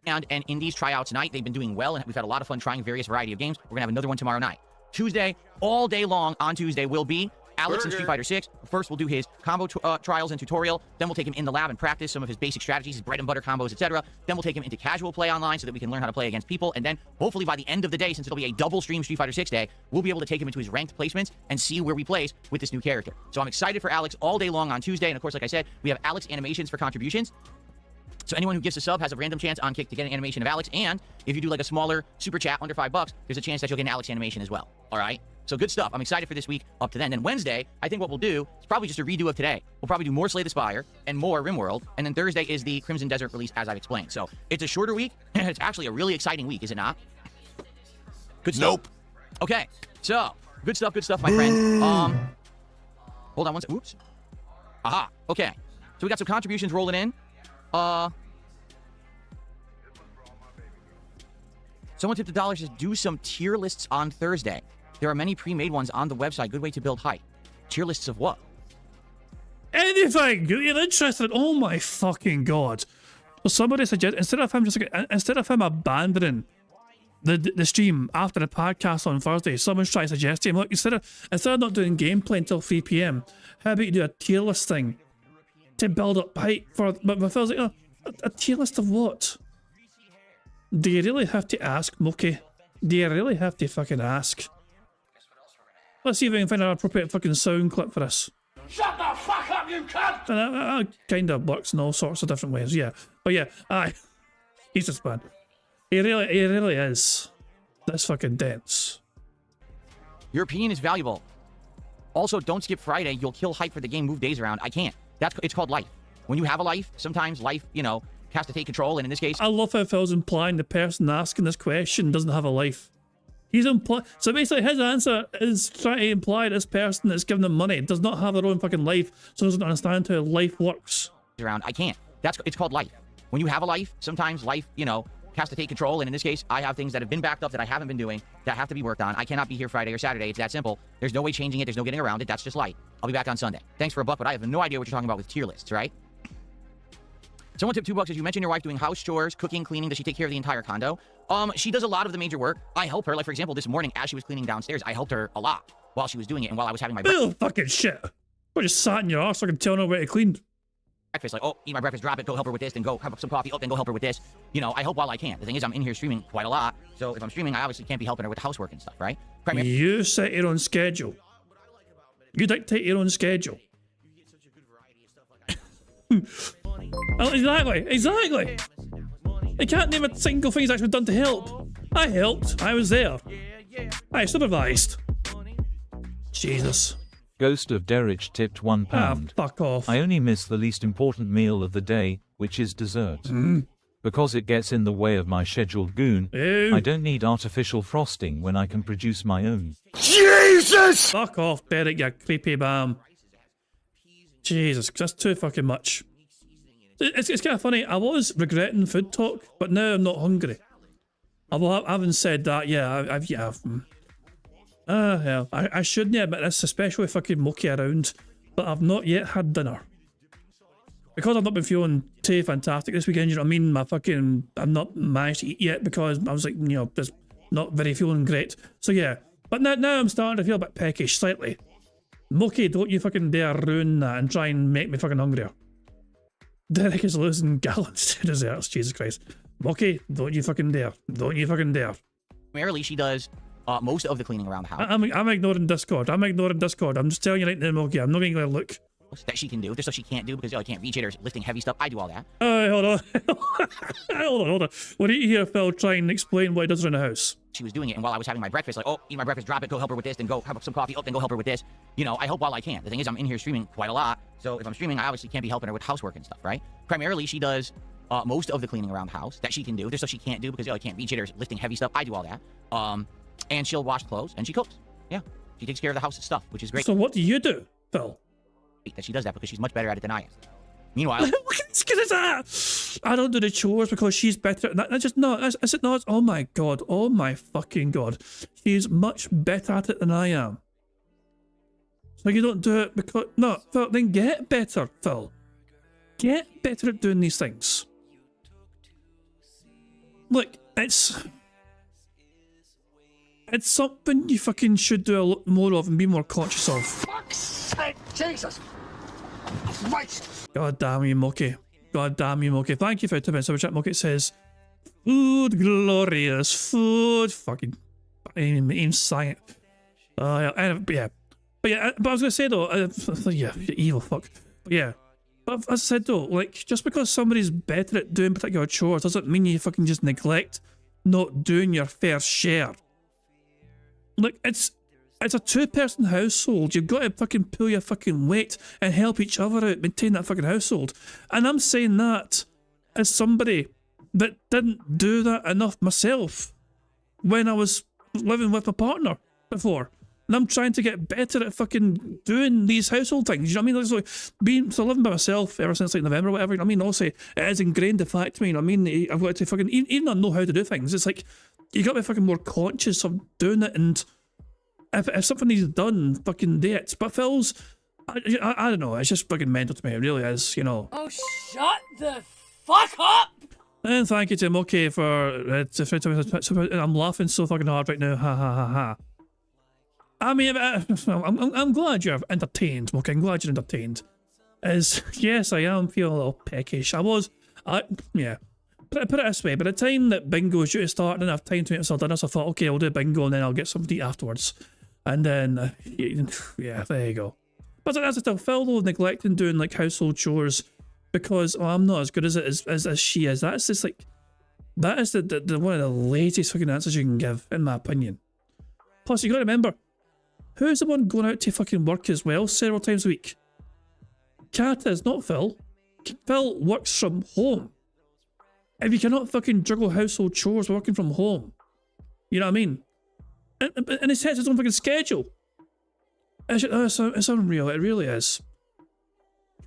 And Indies tryouts night. They've been doing well, and we've had a lot of fun trying various variety of games. We're going to have another one tomorrow night. Tuesday, all day long on Tuesday will be Alex in Street Fighter 6. First, we'll do his combo trials and tutorial. Then we'll take him in the lab and practice some of his basic strategies, his bread and butter combos, etc. Then we'll take him into casual play online so that we can learn how to play against people. And then, hopefully by the end of the day, since it'll be a double stream Street Fighter 6 day, we'll be able to take him into his ranked placements and see where we place with this new character. So I'm excited for Alex all day long on Tuesday. And of course, like I said, we have Alex animations for contributions. So anyone who gives a sub has a random chance on Kick to get an animation of Alex. And if you do like a smaller super chat under $5, there's a chance that you'll get an Alex animation as well. All right? So good stuff. I'm excited for this week up to then. Then Wednesday, I think what we'll do is probably just a redo of today. We'll probably do more Slay the Spire and more RimWorld. And then Thursday is the Crimson Desert release, as I've explained. So it's a shorter week, and it's actually a really exciting week, is it not? Good stuff. Nope. Okay. So, good stuff, my friend. Hold on one second. Oops. Aha. Okay. So we got some contributions rolling in. Someone tipped $1 says, do some tier lists on Thursday. There are many pre-made ones on the website. Good way to build hype. Tier lists of what? Anything you're interested in. Oh my fucking god. So somebody suggest instead of him abandoning the stream after the podcast on Thursday, someone's trying to suggest to him, look, instead of not doing gameplay until 3 PM, how about you do a tier list thing to build up hype for, but Phil's like, a tier list of what? Do you really have to ask, Moki? Do you really have to fucking ask? Let's see if I can find an appropriate fucking sound clip for this. Shut the fuck up, you cunt! And that kind of works in all sorts of different ways, yeah. But yeah, Jesus, man. He really is. That's fucking dense. Your opinion is valuable. Also, don't skip Friday. You'll kill hype for the game, move days around. I can't. It's called life. When you have a life, sometimes life, has to take control, and in this case... I love how Phil's implying the person asking this question doesn't have a life. He's so basically his answer is trying to imply this person that's giving them money does not have their own fucking life, so doesn't understand how life works. Around, I can't. It's called life. When you have a life, sometimes life, has to take control, and in this case, I have things that have been backed up that I haven't been doing that have to be worked on. I cannot be here Friday or Saturday. It's that simple. There's no way changing it. There's no getting around it. That's just life. I'll be back on Sunday. Thanks for $1, but I have no idea what you're talking about with tier lists, right? Someone tipped $2 as you mentioned your wife doing house chores, cooking, cleaning. Does she take care of the entire condo? She does a lot of the major work. I help her. Like, for example, this morning as she was cleaning downstairs, I helped her a lot while she was doing it and while I was having my breakfast. Oh, fucking shit. I just sat in your arse like I'm telling her where to clean. Breakfast, like, oh, eat my breakfast, drop it, go help her with this, then go have some coffee, oh, then go help her with this. You know, I help while I can. The thing is, I'm in here streaming quite a lot, so if I'm streaming, I obviously can't be helping her with housework and stuff, right? You set your own schedule. You dictate your own schedule. Oh, exactly. I can't name a single thing he's actually done to help. I helped. I was there. I supervised. Jesus. Ghost of Derridge tipped £1. Ah, fuck off. I only miss the least important meal of the day, which is dessert. Because it gets in the way of my scheduled goon, I don't need artificial frosting when I can produce my own. Jesus! Fuck off, Derek, you creepy bam. Jesus, that's too fucking much. It's kind of funny. I was regretting food talk, but now I'm not hungry. Although having said that, yeah, I shouldn't admit this, especially with fucking Mookie around, but I've not yet had dinner. Because I've not been feeling too fantastic this weekend, you know what I mean? I've not managed to eat yet because I was like, you know, just not very feeling great. So yeah, but now I'm starting to feel a bit peckish, slightly. Mookie, don't you fucking dare ruin that and try and make me fucking hungrier. Derek is losing gallons to desserts, Jesus Christ. Mookie, don't you fucking dare. Don't you fucking dare. Primarily, she does most of the cleaning around the house. I'm ignoring Discord. I'm just telling you right now, Mookie, I'm not going to look. That she can do. There's stuff she can't do because I can't reach it or lifting heavy stuff. I do all that. Hold on. hold on. What do you hear Phil try and explain what he does around the house? She was doing it, and while I was having my breakfast, like, oh, eat my breakfast, drop it, go help her with this, then go have some coffee, oh, then go help her with this. You know, I help while I can. The thing is, I'm in here streaming quite a lot, so if I'm streaming, I obviously can't be helping her with housework and stuff, right? Primarily, she does most of the cleaning around the house that she can do. There's stuff she can't do because I can't reach it or lifting heavy stuff. I do all that. And she'll wash clothes, and she cooks. Yeah, she takes care of the house stuff, which is great. So what do you do, Phil? That she does that because she's much better at it than I am. Meanwhile, I don't do the chores because she's better. That's just not. Is it not? Oh my god. Oh my fucking god. She's much better at it than I am. So you don't do it because no. Phil, then get better, Phil. Get better at doing these things. Look, it's something you fucking should do a lot more of and be more conscious of. Fuck's sake, Jesus! Christ! God damn you, Mookie. God damn you, Mookie. Thank you for tipping super chat. Mookie says, food glorious, food fucking. I even sang it. But I was gonna say though, yeah, you evil fuck. But yeah. But as I said though, like, just because somebody's better at doing particular chores doesn't mean you fucking just neglect not doing your fair share. Look, it's a two-person household. You've got to fucking pull your fucking weight and help each other out, maintain that fucking household. And I'm saying that as somebody that didn't do that enough myself when I was living with my partner before. And I'm trying to get better at fucking doing these household things. You know what I mean? Like, so living by myself ever since like November or whatever, you know what I mean? Also, it is ingrained the fact to me, you know what I mean? I've got to fucking, even though I know how to do things, it's like, you got to be fucking more conscious of doing it, and if something needs done, fucking do it. But Phil's, I don't know, it's just fucking mental to me, it really is, you know. Oh, shut the fuck up! And thank you to Mookie for, I'm laughing so fucking hard right now, ha ha ha ha. I mean, I'm glad you're entertained, Mookie, I'm glad you're entertained. Yes, I am feeling a little peckish. Yeah. Put it this way, by the time that bingo was due to start, I didn't have time to make myself dinner, so I thought, okay, I'll do bingo and then I'll get something to eat afterwards. And then, yeah, there you go. But that's still Phil though, neglecting doing like household chores because I'm not as good as she is. That's just like, that is the one of the latest fucking answers you can give, in my opinion. Plus, you gotta remember, who's the one going out to fucking work as well several times a week? Kat is, not Phil. Phil works from home. If you cannot fucking juggle household chores working from home, you know what I mean? And it sets its own fucking schedule. It's unreal, it really is.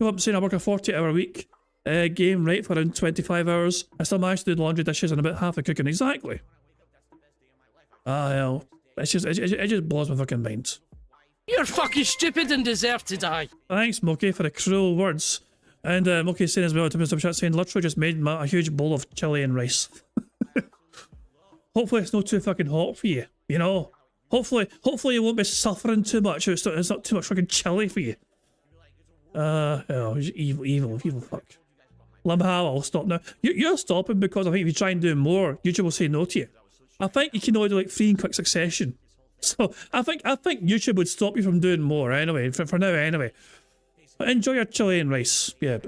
I'm saying I work a 40-hour week, game rate for around 25 hours. I still manage to do laundry, dishes, and about half the cooking. Exactly. Hell. It just blows my fucking mind. You're fucking stupid and deserve to die. Thanks, Mookie, for the cruel words. And okay, saying as well to Mr. Chat saying literally just made a huge bowl of chili and rice. Hopefully it's not too fucking hot for you, you know. Hopefully you won't be suffering too much. It's not too much fucking chili for you. Oh, evil fuck. Limhal, I'll stop now. You're stopping because I think if you try and do more, YouTube will say no to you. I think you can only do like 3 in quick succession. So I think YouTube would stop you from doing more anyway, for now anyway. But enjoy your chili and rice. Yeah,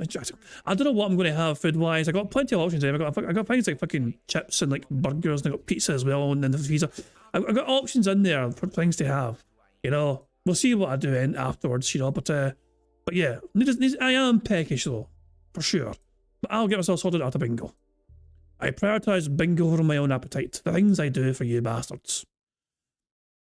I don't know what I'm going to have food-wise. I got plenty of options. I got things like fucking chips and like burgers, and I got pizza as well, and then the freezer. I got options in there for things to have. You know, we'll see what I do afterwards. You know, but yeah, I am peckish though, for sure. But I'll get myself sorted out of bingo. I prioritise bingo over my own appetite. The things I do for you bastards.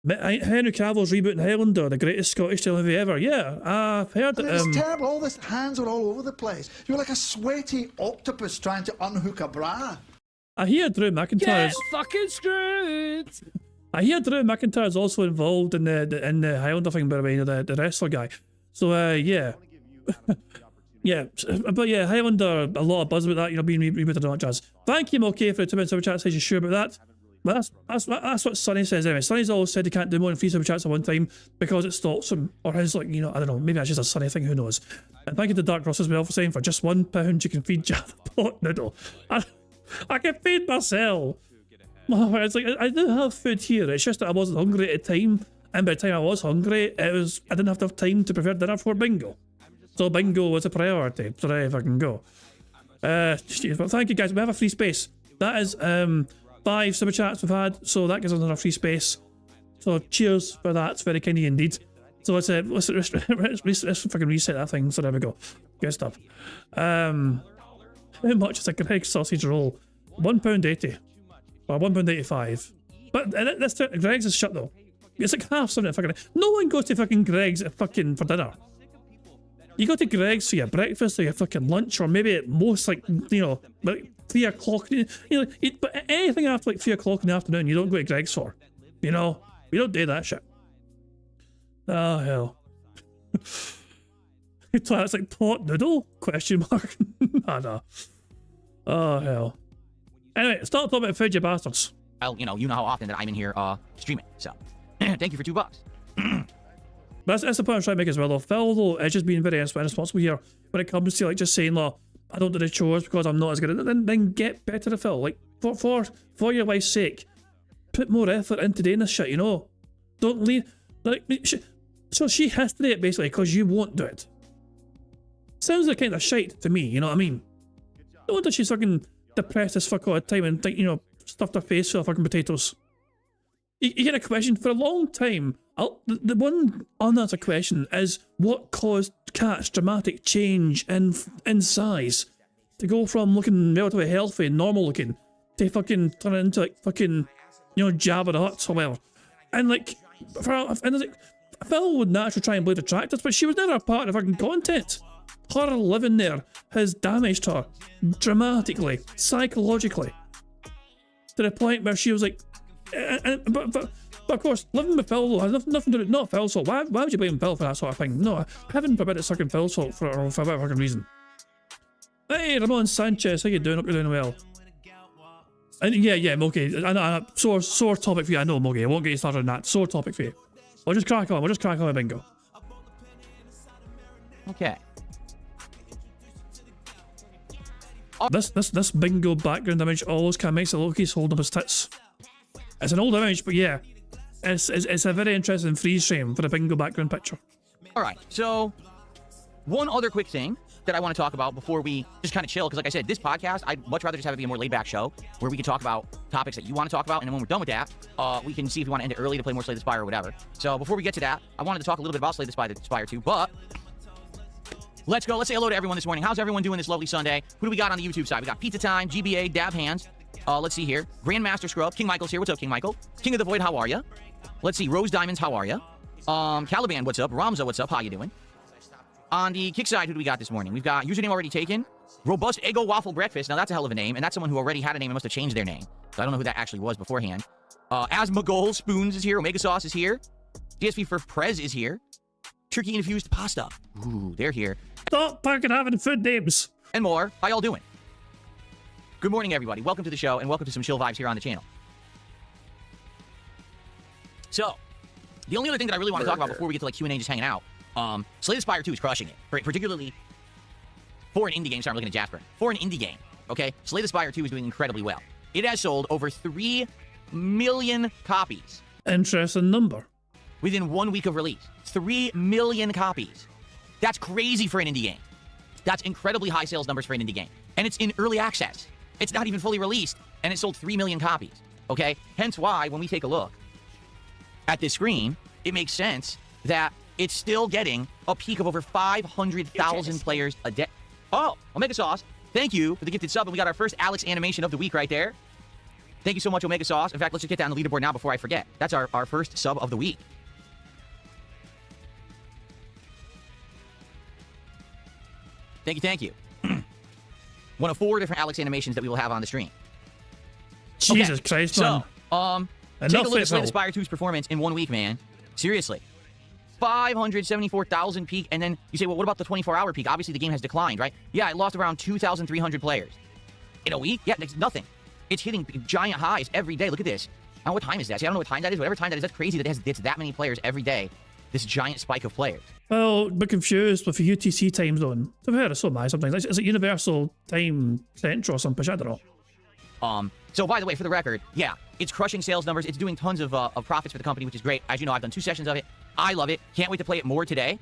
Henry Cavill's rebooting Highlander, the greatest Scottish telemovie ever. Yeah, I've heard that. It's terrible. All this hands are all over the place. You're like a sweaty octopus trying to unhook a bra. I hear Drew McIntyre. Get fucking screwed. I hear Drew McIntyre is also involved in the Highlander thing, by the way, the wrestler guy. So yeah. Yeah, but yeah, Highlander, a lot of buzz about that, you know, being rebooted and all that jazz. Thank you, okay, for the 2 minutes super chat. Says you're sure about that. But that's what Sonny says anyway. Sonny's always said he can't do more than 3 super chats at one time because it stops him, or his, like, you know, I don't know, maybe that's just a Sonny thing, who knows. And thank you to Dark Ross as well for saying for just £1 you can feed Jav a pot noodle. I can feed myself. It's like, I do have food here, it's just that I wasn't hungry at the time, and by the time I was hungry, I didn't have enough time to prepare dinner for bingo. So bingo was a priority, so if I can go. But thank you guys, we have a free space. That is 5 super chats we've had, so that gives us another free space. So cheers for that, it's very kind of you indeed. So let's fucking reset that thing, so there we go. Good stuff. How much is a Greg's sausage roll? £1.80. Or £1.85. But this Greg's is shut though. It's like half something at fucking... No one goes to fucking Greg's for dinner. You go to Greg's for your breakfast or your fucking lunch, or maybe at most, like, you know, like 3 o'clock. You know, but anything after like 3 o'clock in the afternoon, you don't go to Greg's for. You know, we don't do that shit. Oh hell. It's like pot noodle? Question mark. I know. Oh hell. Anyway, start talking about food, you bastards. Well, you know how often that I'm in here streaming. So, thank you for $2. But that's the point I'm trying to make as well, though. Phil, though, is just being very responsible here when it comes to, like, just saying, "Look, I don't do the chores because I'm not as good at it." Then get better at Phil. Like, for your wife's sake, put more effort into doing this shit, you know? Don't leave... Like, so she has to do it, basically, because you won't do it. Sounds like kind of shite to me, you know what I mean? No wonder she's fucking depressed as fuck all the time and, like, you know, stuffed her face full of fucking potatoes. You get a question for a long time. The one unanswered question is what caused Cat's dramatic change in size to go from looking relatively healthy and normal looking to fucking turn into like fucking, you know, Jabba the Hutt or whatever. And like, Phil would naturally try and blame the tractors, but she was never a part of fucking content. Her living there has damaged her dramatically, psychologically, to the point where she was like, but of course, living with Phil has nothing to do, not Phil's fault. Why would you blame Phil for that sort of thing? No, heaven forbid it's fucking Phil's fault for whatever fucking reason. Hey, Ramon Sanchez, how you doing? Hope you're doing well. And yeah, okay, I know, sore topic for you, I know, Mogi, I won't get you started on that. Sore topic for you. We'll just crack on with bingo. Okay. This bingo background image always kind of makes it look like he's holding up his tits. It's an old image, but yeah, it's a very interesting freeze frame for the bingo background picture. All right, so one other quick thing that I want to talk about before we just kind of chill, because like I said, this podcast, I'd much rather just have it be a more laid-back show where we can talk about topics that you want to talk about, and then when we're done with that, we can see if we want to end it early to play more Slay the Spire or whatever. So before we get to that, I wanted to talk a little bit about Slay the Spire 2, but let's go. Let's say hello to everyone this morning. How's everyone doing this lovely Sunday? Who do we got on the YouTube side? We got Pizza Time, GBA, Dab Hands. Let's see here. Grandmaster Scrub. King Michael's here. What's up, King Michael? King of the Void, how are ya? Let's see. Rose Diamonds, how are ya? Caliban, what's up? Ramza, what's up? How you doing? On the kick side, who do we got this morning? We've got username already taken. Robust Eggo Waffle Breakfast. Now, that's a hell of a name, and that's someone who already had a name and must have changed their name. So I don't know who that actually was beforehand. Asmagol Spoons is here. Omega Sauce is here. DSP for Prez is here. turkey infused pasta. Ooh, they're here. Stop fucking having food names. And more. How y'all doing? Good morning, everybody. Welcome to the show, and welcome to some chill vibes here on the channel. So, the only other thing that I really want to talk about before we get to like Q&A and just hanging out, Slay the Spire 2 is crushing it, particularly for an indie game. Sorry, I'm looking at Jasper. For an indie game, okay? Slay the Spire 2 is doing incredibly well. It has sold over 3 million copies. Interesting number. Within 1 week of release. 3 million copies. That's crazy for an indie game. That's incredibly high sales numbers for an indie game. And it's in early access. It's not even fully released, and it sold 3 million copies, okay? Hence why, when we take a look at this screen, it makes sense that it's still getting a peak of over 500,000 players a day. Oh, Omega Sauce, thank you for the gifted sub, and we got our first Alex animation of the week right there. Thank you so much, Omega Sauce. In fact, let's just get down the leaderboard now before I forget. That's our first sub of the week. Thank you, thank you. One of 4 different Alex animations that we will have on the stream. Jesus Christ, man. So, take a look at Slay the Spire 2's performance in 1 week, man. Seriously. 574,000 peak, and then you say, well, what about the 24-hour peak? Obviously, the game has declined, right? Yeah, it lost around 2,300 players. In a week? Yeah, it's nothing. It's hitting giant highs every day. Look at this. I don't know what time is that. See, I don't know what time that is. Whatever time that is, that's crazy that it's that many players every day. This giant spike of players. Well, but confused with the UTC time zone. I've heard it so mad sometimes. Is it Universal Time Central or something? I don't know. So by the way, for the record, yeah, it's crushing sales numbers. It's doing tons of profits for the company, which is great. As you know, I've done 2 sessions of it. I love it. Can't wait to play it more today.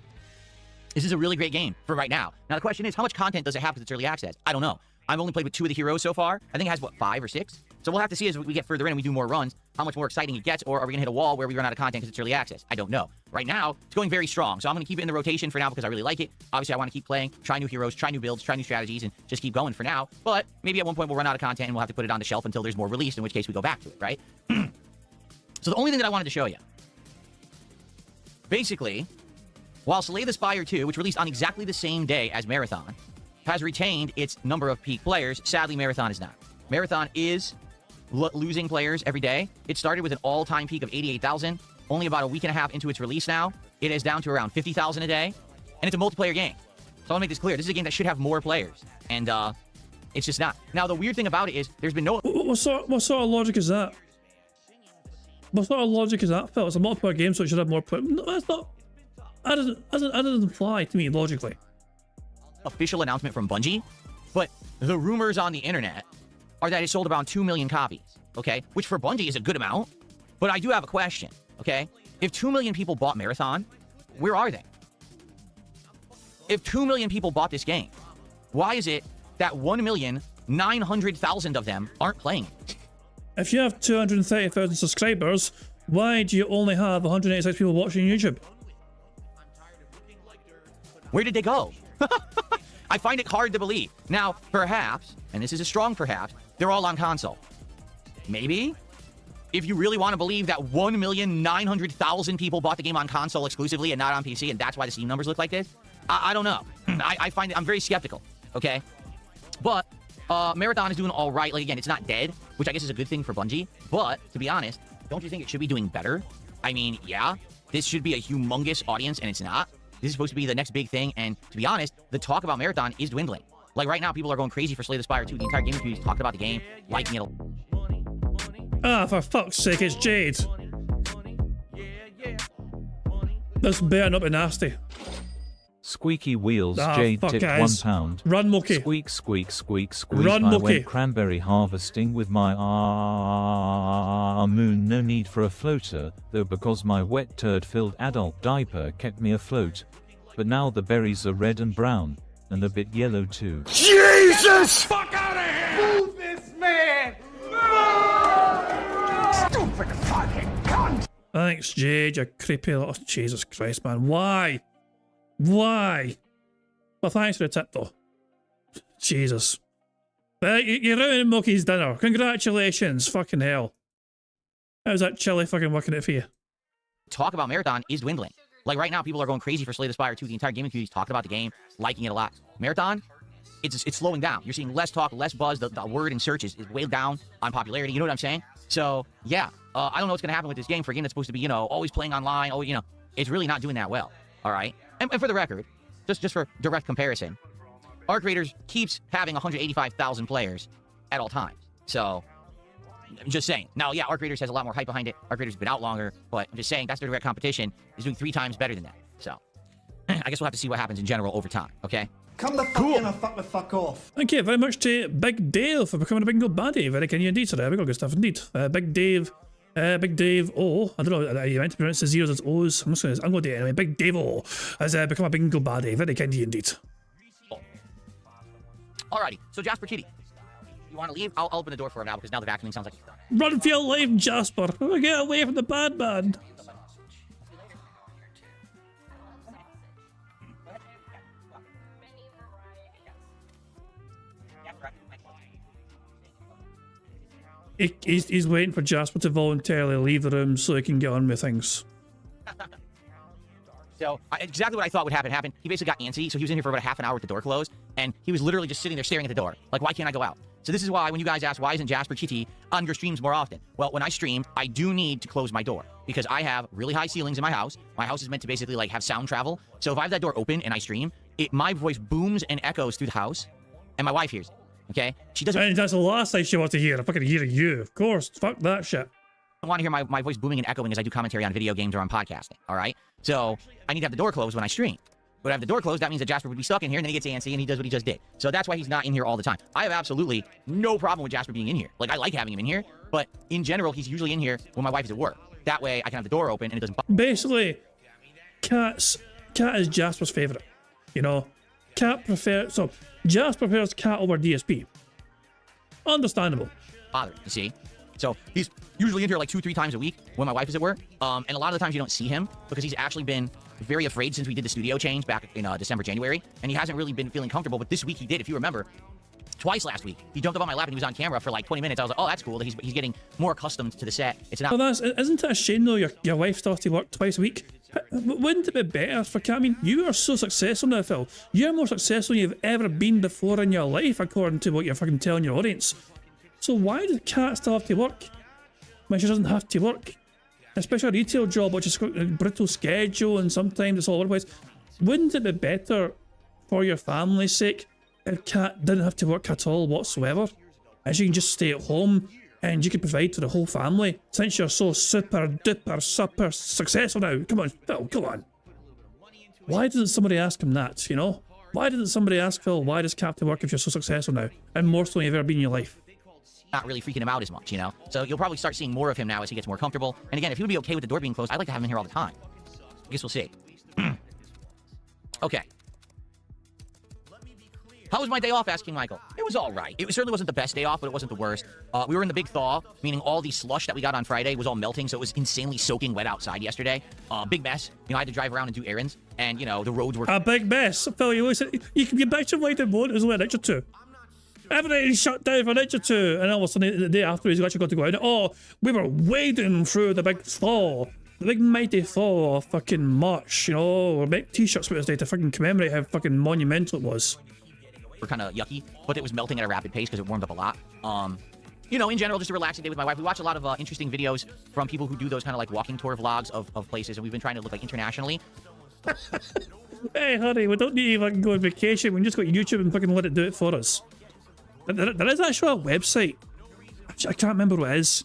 This is a really great game for right now. Now, the question is, how much content does it have because it's early access? I don't know. I've only played with 2 of the heroes so far. I think it has, what, 5 or 6? So we'll have to see as we get further in and we do more runs, how much more exciting it gets, or are we going to hit a wall where we run out of content because it's early access? I don't know. Right now, it's going very strong, so I'm going to keep it in the rotation for now because I really like it. Obviously, I want to keep playing, try new heroes, try new builds, try new strategies, and just keep going for now. But maybe at one point we'll run out of content and we'll have to put it on the shelf until there's more released, in which case we go back to it, right? So the only thing that I wanted to show you, basically, while Slay the Spire 2, which released on exactly the same day as Marathon, has retained its number of peak players, sadly, Marathon is not. Marathon is losing players every day. It started with an all-time peak of 88,000. Only about a week and a half into its release now, it is down to around 50,000 a day. And it's a multiplayer game. So I want to make this clear. This is a game that should have more players. And it's just not. Now, the weird thing about it is there's been no... What sort of logic is that? What sort of logic is that, Phil? It's a multiplayer game, so it should have more players. No, that's not... That doesn't apply to me, logically. Official announcement from Bungie, but the rumors on the internet are that it sold around 2 million copies, okay? Which for Bungie is a good amount, but I do have a question, okay? If 2 million people bought Marathon, where are they? If 2 million people bought this game, why is it that 1,900,000 of them aren't playing it? If you have 230,000 subscribers, why do you only have 186 people watching YouTube? Where did they go? I find it hard to believe. Now, perhaps, and this is a strong perhaps, they're all on console. Maybe? If you really want to believe that 1,900,000 people bought the game on console exclusively and not on PC, and that's why the Steam numbers look like this, I don't know. I find it, I'm very skeptical, okay? But Marathon is doing all right. Like, again, it's not dead, which I guess is a good thing for Bungie. But, to be honest, don't you think it should be doing better? I mean, yeah, this should be a humongous audience, and it's not. This is supposed to be the next big thing, and to be honest, the talk about Marathon is dwindling. Like, right now, people are going crazy for Slay the Spire 2. The entire gaming community is talking about the game, liking it. Ah, for fuck's sake, it's Jade. This better not be nasty. Squeaky wheels, Jade tipped £1. Run, Mookie. Squeak, squeak, squeak, squeak. Run, I Mookie. went cranberry harvesting with my moon. No need for a floater, though, because my wet turd-filled adult diaper kept me afloat. But now the berries are red and brown, and a bit yellow too. Jesus! Fuck out of here! Move this man! Stupid fucking cunt! Thanks, Jade, you creepy little... Jesus Christ, man. Why? Why? Well, thanks for the tip, though. Jesus. You're ruining Mookie's dinner. Congratulations. Fucking hell. How's that chili fucking working it for you? Talk about Marathon is dwindling. Like, right now, people are going crazy for Slay the Spire 2. The entire gaming community is talking about the game, liking it a lot. Marathon, it's slowing down. You're seeing less talk, less buzz. The word and search is way down on popularity. You know what I'm saying? So, yeah. I don't know what's going to happen with this game for a game that's supposed to be, you know, always playing online. Oh, you know, it's really not doing that well. all right? And for the record, just for direct comparison, Arc Raiders keeps having 185,000 players at all times. So, I'm just saying. Now, yeah, Arc Raiders has a lot more hype behind it. Arc Raiders has been out longer, but I'm just saying that's their direct competition is doing 3 times better than that. So, I guess we'll have to see what happens in general over time, okay? Come the fuck in or fuck the fuck off. Thank you very much to Big Dave for becoming a bingo baddie. Very kind of you indeed, sir. There we go, good stuff indeed. Big Dave, oh, I don't know, you meant to pronounce the zeros as O's. I'm going to do it anyway. Big Dave O has become a bingo baddie. Very kind of you indeed. Alrighty, so Jasper Chitty, you want to leave? I'll open the door for him now because now the vacuuming sounds like it's done. Run for your life, Jasper. Get away from the bad man. He's waiting for Jasper to voluntarily leave the room so he can get on with things. So exactly what I thought would happen happened. He basically got antsy, so he was in here for about a half an hour with the door closed, and he was literally just sitting there staring at the door. Like, why can't I go out? So this is why when you guys ask, why isn't Jasper Chitty on your streams more often? Well, when I stream, I do need to close my door because I have really high ceilings in my house. My house is meant to basically like have sound travel. So if I have that door open and I stream, my voice booms and echoes through the house, and my wife hears it. Okay? She doesn't. And that's the last thing she wants to hear. I fucking hear you, of course. Fuck that shit. I want to hear my voice booming and echoing as I do commentary on video games or on podcasting. All right? So I need to have the door closed when I stream. But if I have the door closed, that means that Jasper would be stuck in here, and then he gets antsy and he does what he just did. So that's why he's not in here all the time. I have absolutely no problem with Jasper being in here. Like, I like having him in here, but in general, he's usually in here when my wife is at work. That way, I can have the door open and it doesn't. Basically, Cat is Jasper's favorite. You know, Jasper prefers Cat over DSP. Understandable. Bother, you see? So he's usually in here like 2-3 times a week when my wife is at work. And a lot of the times you don't see him because he's actually been very afraid since we did the studio change back in December, January. And he hasn't really been feeling comfortable. But this week he did, if you remember. Twice last week. He jumped up on my lap and he was on camera for like 20 minutes. I was like, oh, that's cool. He's getting more accustomed to the set. It's not. Well, isn't it a shame though your wife starts to work twice a week? Wouldn't it be better for Cat? I mean, you are so successful now, Phil. You're more successful than you've ever been before in your life, according to what you're fucking telling your audience. So why does Cat still have to work when she doesn't have to work? Especially a retail job, which is a brutal schedule and sometimes it's all over the place. Wouldn't it be better for your family's sake if Cat didn't have to work at all whatsoever? And she can just stay at home and you can provide for the whole family since you're so super successful now. Come on, Phil, come on. Why doesn't somebody ask him that, you know? Why doesn't somebody ask Phil, why does Cat have to work if you're so successful now? And more so than you've ever been in your life. Not really freaking him out as much, you know? So you'll probably start seeing more of him now as he gets more comfortable. And again, if he would be okay with the door being closed, I'd like to have him in here all the time. I guess we'll see. Okay. How was my day off, asking Michael? It was all right. It certainly wasn't the best day off, but it wasn't the worst. We were in the big thaw, meaning all the slush that we got on Friday was all melting, so it was insanely soaking wet outside yesterday. Big mess. You know, I had to drive around and do errands, and, you know, the roads were... A big mess. Phil, you can get back to white and one as well, an inch or two. Everything shut down for an inch or two, and all of a sudden the day after he's actually got to go out. Oh, we were wading through the big thaw, the big mighty thaw of fucking March, you know. We're making t-shirts with us today to fucking commemorate how fucking monumental it was. Were kind of yucky, but it was melting at a rapid pace because it warmed up a lot. You know, in general, just a relaxing day with my wife. We watch a lot of interesting videos from people who do those kind of like walking tour vlogs of places, and we've been trying to look like internationally. Hey, honey, we don't need to fucking go on vacation. We can just go to YouTube and fucking let it do it for us. There is actually a website. I can't remember what it is.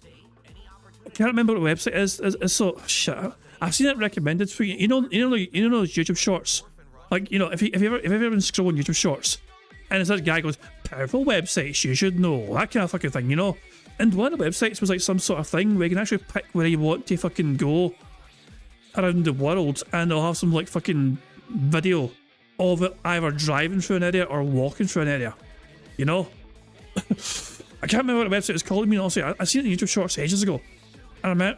I can't remember what the website is. It's so shit. I've seen it recommended for you. You know those YouTube shorts. Like, you know, if you've ever been scrolling YouTube shorts, and it's that guy goes, powerful websites you should know, that kind of fucking thing, you know. And one of the websites was like some sort of thing where you can actually pick where you want to fucking go around the world, and they'll have some like fucking video of it either driving through an area or walking through an area, you know. I can't remember what the website is called. I mean, honestly, I seen it in YouTube shorts ages ago, and I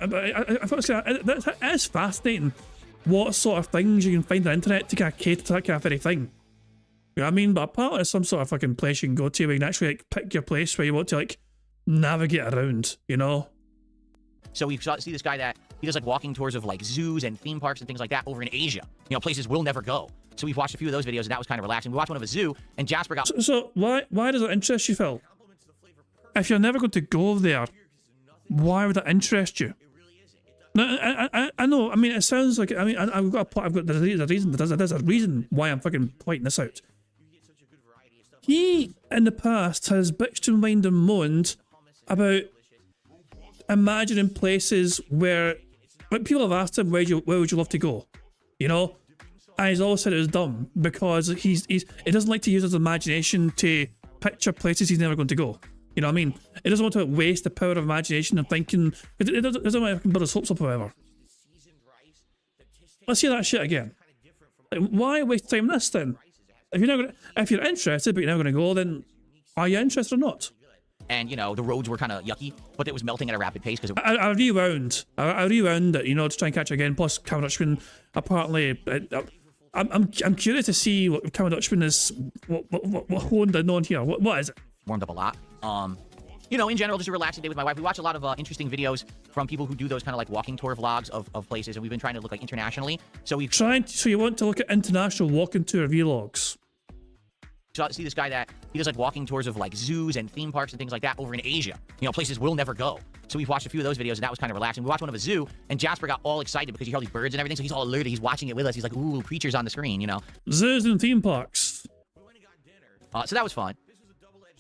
thought it is fascinating what sort of things you can find on the internet to kind of cater to that kind of very thing. You know what I mean? But apparently it's some sort of fucking place you can go to where you can actually like pick your place where you want to like navigate around, you know? So we see this guy that he does like walking tours of like zoos and theme parks and things like that over in Asia, you know, places we'll never go. So we've watched a few of those videos and that was kind of relaxing. We watched one of a zoo and Jasper got... So why does it interest you, Phil? If you're never going to go there, why would that interest you? No, I know. I mean, it sounds like. I mean, I've got there's a reason. There's a reason why I'm fucking pointing this out. He, in the past, has bitched and whined and moaned about imagining places where, like, people have asked him, where would you love to go? You know, and he's always said it was dumb because he doesn't like to use his imagination to picture places he's never going to go. You know what I mean? He doesn't want to waste the power of imagination and thinking. It doesn't want to build his hopes up, however. Let's hear that shit again. Like, why waste time on this then? If you're interested but you're never going to go, then are you interested or not? And, you know, the roads were kind of yucky, but it was melting at a rapid pace because I rewound. I rewound it, you know, to try and catch it again. Plus, Cameron Dutchman, apparently, I'm curious to see what Cameron Dutchman is, what honed in on here. What is it? Warmed up a lot. You know, in general, just a relaxing day with my wife. We watch a lot of interesting videos from people who do those kind of like walking tour vlogs of places, and we've been trying to look like internationally. So So you want to look at international walking tour vlogs? See this guy that he does like walking tours of like zoos and theme parks and things like that over in Asia, you know, places we'll never go. So we've watched a few of those videos and that was kind of relaxing. We watched one of a zoo and Jasper got all excited because you hear all these birds and everything, so he's all alerted, he's watching it with us, he's like, ooh, creatures on the screen, you know. Zoos and theme parks. So that was fun.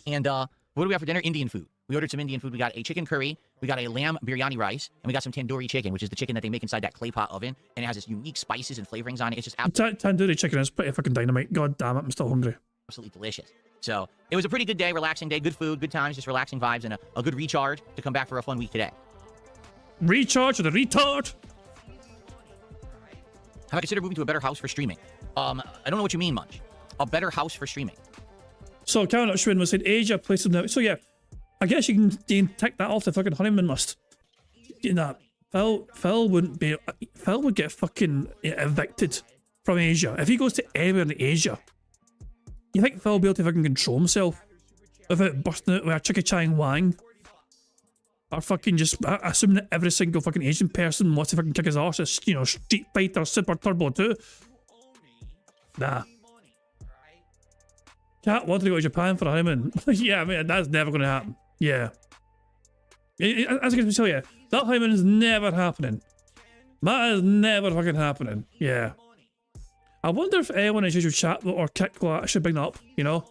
And what do we have for dinner? Indian food. We ordered some Indian food. We got a chicken curry, we got a lamb biryani rice, and we got some tandoori chicken, which is the chicken that they make inside that clay pot oven, and it has this unique spices and flavorings on it. It's just tandoori chicken is pretty fucking dynamite. God damn it, I'm still hungry. Absolutely delicious. So it was a pretty good day, relaxing day, good food, good times, just relaxing vibes, and a good recharge to come back for a fun week today. Recharge or the retard? Have I considered moving to a better house for streaming? I don't know what you mean much. A better house for streaming. So Cameron Dutchman was in Asia, places now. So yeah, I guess you can tick that off the fucking honeymoon list. You know, Phil would get fucking evicted from Asia if he goes to anywhere in Asia. You think Phil will be able to fucking control himself without busting out with a Chicka Chang Wang? Or fucking just assuming that every single fucking Asian person wants to fucking kick his arse as, you know, Street Fighter Super Turbo 2? Nah. Cat wanted to go to Japan for a honeymoon. Yeah, I mean, that's never going to happen. Yeah. As I can tell you, that honeymoon is never happening. That is never fucking happening. Yeah. I wonder if anyone in usual chat or Kick will actually bring that up, you know?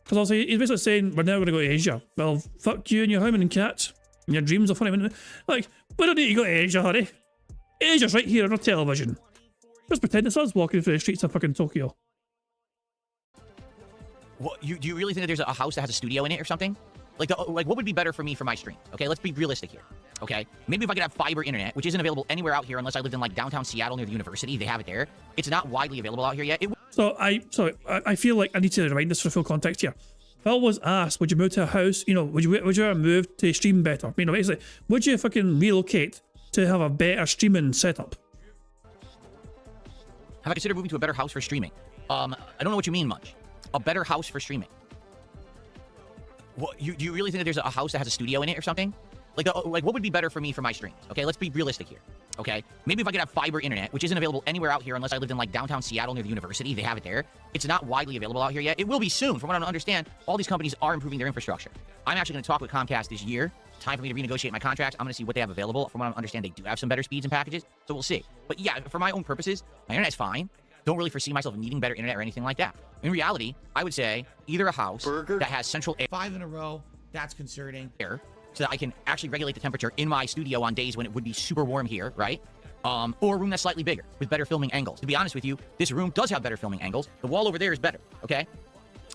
Because also, he's basically saying, we're never going to go to Asia. Well, fuck you and your honeymoon, Cat. And your dreams of honeymoon. Like, we don't need to go to Asia, honey. Asia's right here on our television. Just pretend it's us walking through the streets of fucking Tokyo. What, do you really think that there's a house that has a studio in it or something? Like, what would be better for me for my stream? Okay, let's be realistic here. Okay, maybe if I could have fiber internet, which isn't available anywhere out here unless I lived in like downtown Seattle near the university, they have it there. It's not widely available out here yet. I feel like I need to remind this for full context here. Phil was asked, would you move to a house, you know, would you ever move to stream better? You know, basically, would you fucking relocate to have a better streaming setup? Have I considered moving to a better house for streaming? I don't know what you mean much. A better house for streaming. What, do you really think that there's a house that has a studio in it or something? Like, what would be better for me for my streams? Okay, let's be realistic here. Okay, maybe if I could have fiber internet, which isn't available anywhere out here unless I lived in like downtown Seattle near the university, they have it there. It's not widely available out here yet. It will be soon. From what I understand, all these companies are improving their infrastructure. I'm actually going to talk with Comcast this year. Time for me to renegotiate my contracts. I'm going to see what they have available. From what I understand, they do have some better speeds and packages, so we'll see. But yeah, for my own purposes, my internet's fine. Don't really foresee myself needing better internet or anything like that. In reality, I would say either a house that has central air. 5 in a row. That's concerning. Air, so that I can actually regulate the temperature in my studio on days when it would be super warm here, right? Or a room that's slightly bigger with better filming angles. To be honest with you, this room does have better filming angles. The wall over there is better, okay?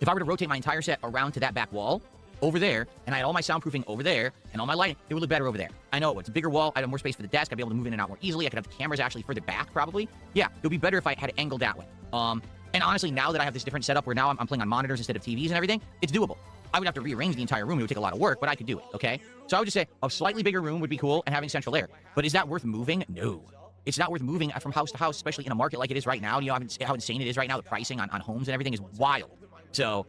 If I were to rotate my entire set around to that back wall over there, and I had all my soundproofing over there and all my lighting, it would look better over there. I know it's a bigger wall. I'd have more space for the desk. I'd be able to move in and out more easily. I could have the cameras actually further back, probably. Yeah, it would be better if I had it angled that way. And honestly, now that I have this different setup where now I'm playing on monitors instead of TVs and everything, it's doable. I would have to rearrange the entire room. It would take a lot of work, but I could do it, okay? So I would just say a slightly bigger room would be cool and having central air. But is that worth moving? No. It's not worth moving from house to house, especially in a market like it is right now. You know how insane it is right now. The pricing on homes and everything is wild. So,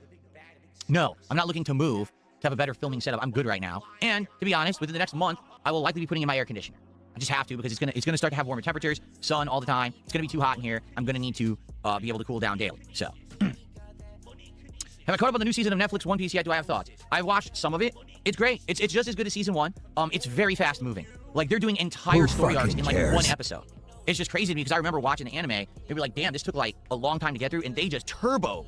no, I'm not looking to move to have a better filming setup. I'm good right now. And to be honest, within the next month, I will likely be putting in my air conditioner. I just have to because it's gonna start to have warmer temperatures, sun all the time. It's gonna be too hot in here. I'm gonna need to be able to cool down daily. So, have I caught up on the new season of Netflix One Piece yet? Do I have thoughts? I've watched some of it. It's great. It's just as good as season 1. It's very fast moving. Like, they're doing entire story arcs in like one episode. It's just crazy to me because I remember watching the anime. They were like, damn, this took like a long time to get through, and they just turbo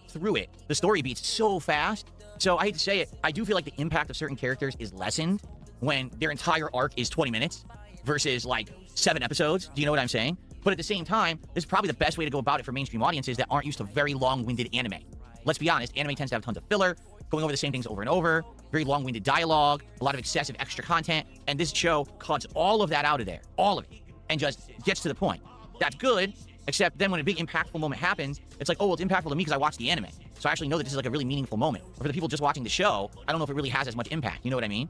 through it. The story beats so fast. So I hate to say it, I do feel like the impact of certain characters is lessened when their entire arc is 20 minutes versus like 7 episodes. Do you know what I'm saying? But at the same time, this is probably the best way to go about it for mainstream audiences that aren't used to very long-winded anime. Let's be honest, anime tends to have tons of filler, going over the same things over and over, very long-winded dialogue, a lot of excessive extra content, and this show cuts all of that out of there, all of it, and just gets to the point. That's good, except then when a big impactful moment happens, it's like, oh, well, it's impactful to me because I watched the anime. So I actually know that this is like a really meaningful moment. But for the people just watching the show, I don't know if it really has as much impact, you know what I mean?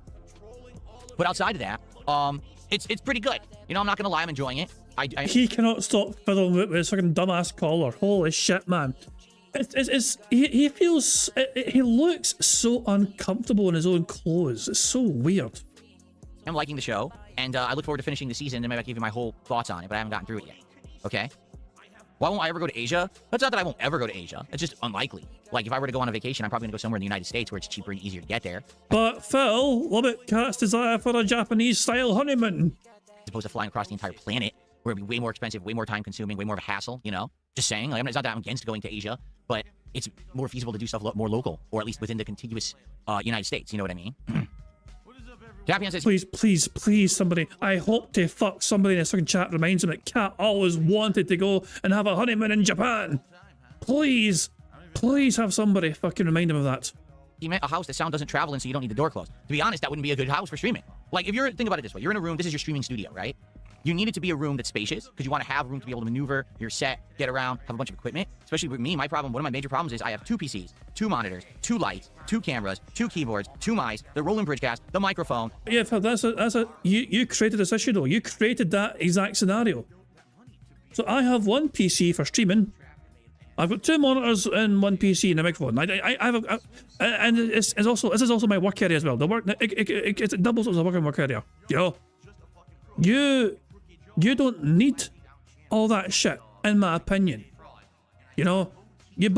But outside of that, it's pretty good. You know, I'm not gonna lie, I'm enjoying it. He cannot stop fiddling with his fucking dumbass collar. Holy shit, man. He feels, he looks so uncomfortable in his own clothes. It's so weird. I'm liking the show, and I look forward to finishing the season, and maybe I can give you my whole thoughts on it, but I haven't gotten through it yet. Okay? Why won't I ever go to Asia? That's not that I won't ever go to Asia. It's just unlikely. Like, if I were to go on a vacation, I'm probably gonna go somewhere in the United States where it's cheaper and easier to get there. But Phil, what about Cat's desire for a Japanese-style honeymoon? As opposed to flying across the entire planet, where it'd be way more expensive, way more time-consuming, way more of a hassle, you know? Just saying. Like, it's not that I'm against going to Asia, but it's more feasible to do stuff more local, or at least within the contiguous United States, you know what I mean? Japan says, please, somebody. I hope to fuck somebody in this fucking chat reminds him that Cat always wanted to go and have a honeymoon in Japan. Please have somebody fucking remind him of that. He meant a house that sound doesn't travel in, so you don't need the door closed. To be honest, that wouldn't be a good house for streaming. Like, if you're, think about it this way. You're in a room, this is your streaming studio, right? You need it to be a room that's spacious, because you want to have room to be able to maneuver your set, get around, have a bunch of equipment. Especially with me, my problem, one of my major problems is I have 2 PCs, 2 monitors, 2 lights, 2 cameras, 2 keyboards, 2 mice, the rolling bridgecast, the microphone. Yeah, Phil, you created this issue though. You created that exact scenario. So I have 1 PC for streaming. I've got 2 monitors and 1 PC and a microphone. I have and this is also my work area as well. The work it doubles as a work area. You know, you don't need all that shit, in my opinion. You know, you've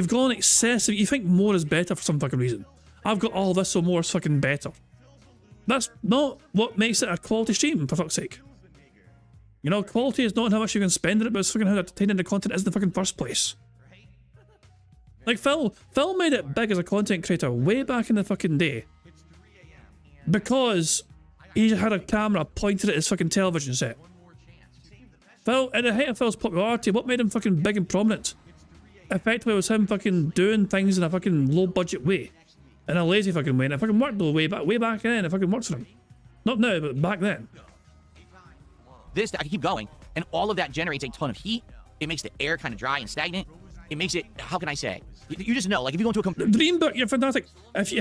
gone excessive. You think more is better for some fucking reason. I've got all this, so more is fucking better. That's not what makes it a quality stream, for fuck's sake. You know, quality is not how much you can spend on it, but it's fucking how entertaining the content is in the fucking first place. Like, Phil made it big as a content creator way back in the fucking day. Because he had a camera pointed at his fucking television set. Phil, at the height of Phil's popularity, what made him fucking big and prominent? Effectively, it was him fucking doing things in a fucking low budget way. In a lazy fucking way. And it fucking worked though, way back then. It fucking works for him. Not now, but back then. This, I can keep going, and all of that generates a ton of heat. It makes the air kind of dry and stagnant. It makes it, how can I say? You just know, like if you go into a Dreamberg, you're fantastic. If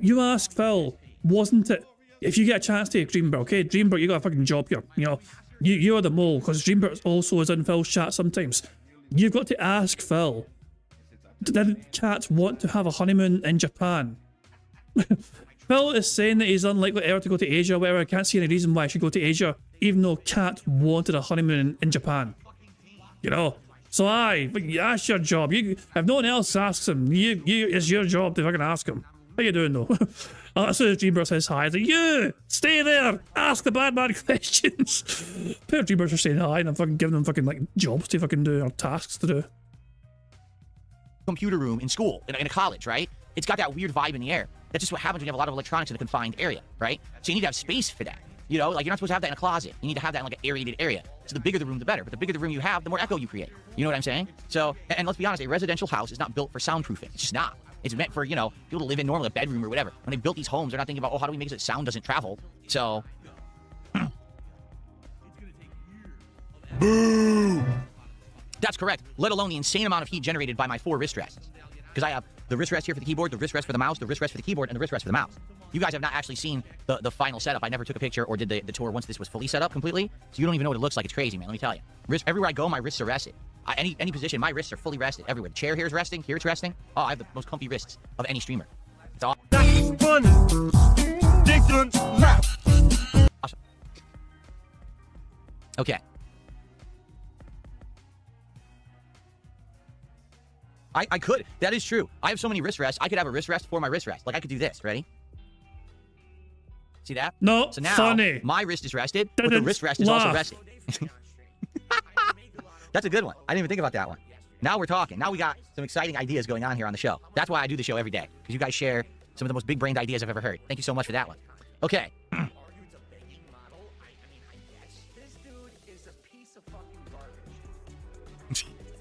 you ask Phil, wasn't it? If you get a chance to Dreamberg, okay, Dreamberg, you got a fucking job here. You know, you're the mole, because Dreamberg also is in Phil's chat sometimes. You've got to ask Phil. Didn't Cat want to have a honeymoon in Japan? Phil is saying that he's unlikely ever to go to Asia, whatever. I can't see any reason why I should go to Asia, even though Cat wanted a honeymoon in Japan. You know? So that's your job. If no one else asks him, it's your job to fucking ask him. How you doing though? As soon as Dreamberg says hi, it's like, you stay there, ask the bad man questions. Poor Dreambergs are saying hi and I'm fucking giving them fucking like jobs to fucking do or tasks to do. Computer room in school, in a college, right? It's got that weird vibe in the air. That's just what happens when you have a lot of electronics in a confined area, right? So you need to have space for that. You know, like you're not supposed to have that in a closet. You need to have that in like an aerated area. So the bigger the room, the better. But the bigger the room you have, the more echo you create. You know what I'm saying? So, and let's be honest, a residential house is not built for soundproofing. It's just not. It's meant for, you know, people to live in normally, a bedroom or whatever. When they built these homes, they're not thinking about, oh, how do we make it so that sound doesn't travel? So, boo! That's correct. Let alone the insane amount of heat generated by my 4 wrist rests. Because I have the wrist rest here for the keyboard, the wrist rest for the mouse, the wrist rest for the keyboard, and the wrist rest for the mouse. You guys have not actually seen the final setup. I never took a picture or did the tour once this was fully set up completely. So you don't even know what it looks like. It's crazy, man. Let me tell you. Everywhere I go, my wrists are rested. Any position, my wrists are fully rested everywhere. The chair here is resting. Here it's resting. Oh, I have the most comfy wrists of any streamer. It's all awesome. Okay. I could. That is true. I have so many wrist rests. I could have a wrist rest for my wrist rest. Like, I could do this. Ready? See that? No, so now funny. my wrist is rested, but the wrist rest is also rested. That's a good one. I didn't even think about that one. Now we're talking. Now we got some exciting ideas going on here on the show. That's why I do the show every day, because you guys share some of the most big-brained ideas I've ever heard. Thank you so much for that one. Okay.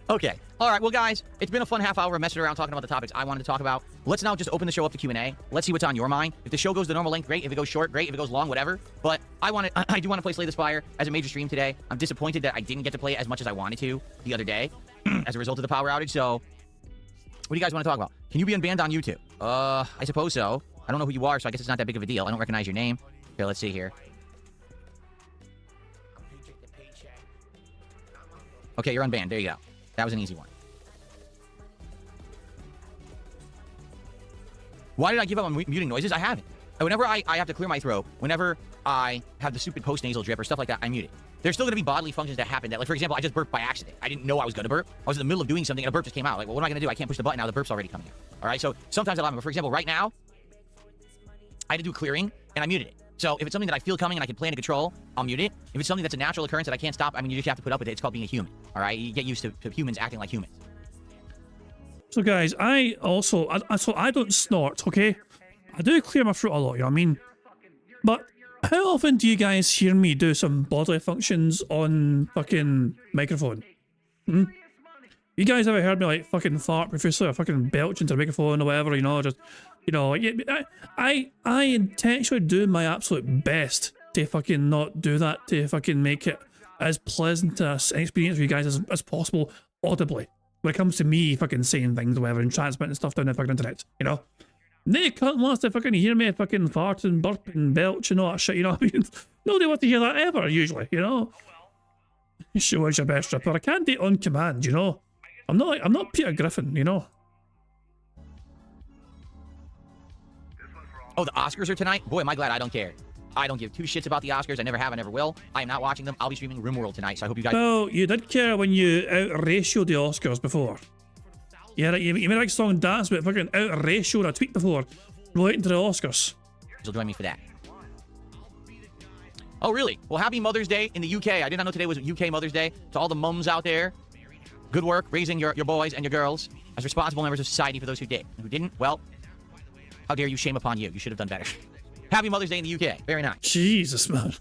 Okay. All right. Well, guys, it's been a fun half hour of messing around talking about the topics I wanted to talk about. Let's now just open the show up to Q&A. Let's see what's on your mind. If the show goes the normal length, great. If it goes short, great. If it goes long, whatever. But I do want to play Slay the Spire as a major stream today. I'm disappointed that I didn't get to play it as much as I wanted to the other day as a result of the power outage. So what do you guys want to talk about? Can you be unbanned on YouTube? I suppose so. I don't know who you are, so I guess it's not that big of a deal. I don't recognize your name. Okay, let's see here. Okay, you're unbanned. There you go. That was an easy one. Why did I give up on muting noises? I haven't. Whenever I have to clear my throat, whenever I have the stupid post-nasal drip or stuff like that, I mute it. There's still going to be bodily functions that happen that, like, for example, I just burped by accident. I didn't know I was going to burp. I was in the middle of doing something and a burp just came out. Like, well, what am I going to do? I can't push the button now. The burp's already coming out. All right, so sometimes that'll happen. But for example, right now, I had to do clearing and I muted it. So if it's something that I feel coming and I can plan and control, I'll mute it. If it's something that's a natural occurrence that I can't stop, I mean, you just have to put up with it. It's called being a human. All right, you get used to humans acting like humans. So guys, I don't snort, okay? I do clear my throat a lot, you know what I mean? But how often do you guys hear me do some bodily functions on fucking microphone? Hmm? You guys ever heard me like fucking fart profusely or fucking belch into the microphone or whatever, you know, just, you know, I intentionally do my absolute best to fucking not do that, to fucking make it as pleasant an experience for you guys as possible audibly. When it comes to me fucking saying things or whatever and transmitting stuff down the fucking internet, you know? They can't want to fucking hear me fucking fart and burp and belch and all that shit, you know what I mean? Nobody wants to hear that ever, usually, you know? Show us your best stripper. I can't do it on command, you know? I'm not Peter Griffin, you know? Oh, the Oscars are tonight? Boy, am I glad I don't care. I don't give two shits about the Oscars. I never have, I never will. I am not watching them. I'll be streaming RimWorld tonight, so I hope you guys... Well, you did care when you out-ratioed the Oscars before. Yeah, you made like a song and dance, but fucking out-ratioed a tweet before relating to the Oscars. You'll join me for that. Oh, really? Well, happy Mother's Day in the UK. I did not know today was UK Mother's Day. To all the mums out there, good work raising your boys and your girls as responsible members of society. For those who did. Who didn't, well, how dare you, shame upon you. You should have done better. Happy Mother's Day in the UK. Very nice. Jesus, man.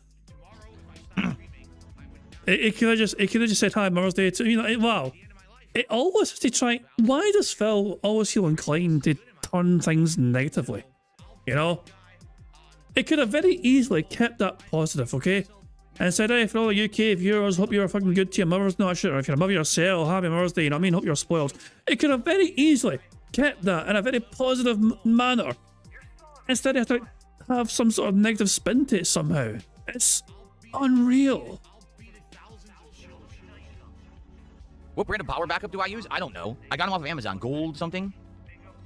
it could have just said Happy Mother's Day to, you know, wow. It always has to try. Why does Phil always feel inclined to turn things negatively? You know? It could have very easily kept that positive, okay? And said, hey, for all the UK viewers, hope you're fucking good to your mothers. No, sure, if you're a mother yourself, Happy Mother's Day, you know what I mean? Hope you're spoiled. It could have very easily kept that in a very positive manner. Instead of having to have some sort of negative spin to it somehow. It's unreal. What brand of power backup do I use? I don't know. I got them off of Amazon. Gold something?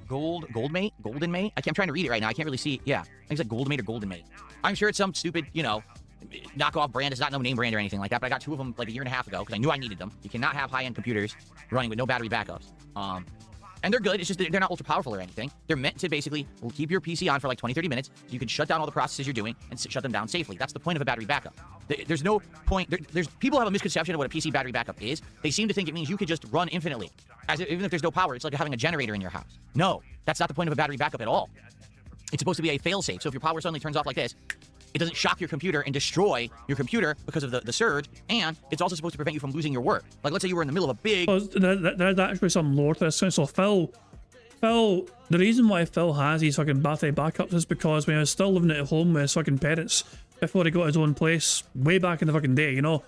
Goldmate? Golden Mate? I'm trying to read it right now. I can't really see it. Yeah. I think it's like Goldmate or Golden Mate. I'm sure it's some stupid, you know, knockoff brand. It's not no name brand or anything like that, but I got two of them like a year and a half ago because I knew I needed them. You cannot have high-end computers running with no battery backups. And they're good. It's just they're not ultra powerful or anything. They're meant to basically keep your PC on for like 20, 30 minutes so you can shut down all the processes you're doing and shut them down safely. That's the point of a battery backup. There's no point. There's people have a misconception of what a PC battery backup is. They seem to think it means you could just run infinitely. Even if there's no power, it's like having a generator in your house. No, that's not the point of a battery backup at all. It's supposed to be a fail-safe. So if your power suddenly turns off like this, it doesn't shock your computer and destroy your computer because of the surge, and it's also supposed to prevent you from losing your work. Like, let's say you were in the middle of a big... Oh, there's actually some lore to this. So Phil, the reason why Phil has these fucking battery backups is because when he was still living at home with his fucking parents, before he got his own place, way back in the fucking day, you know,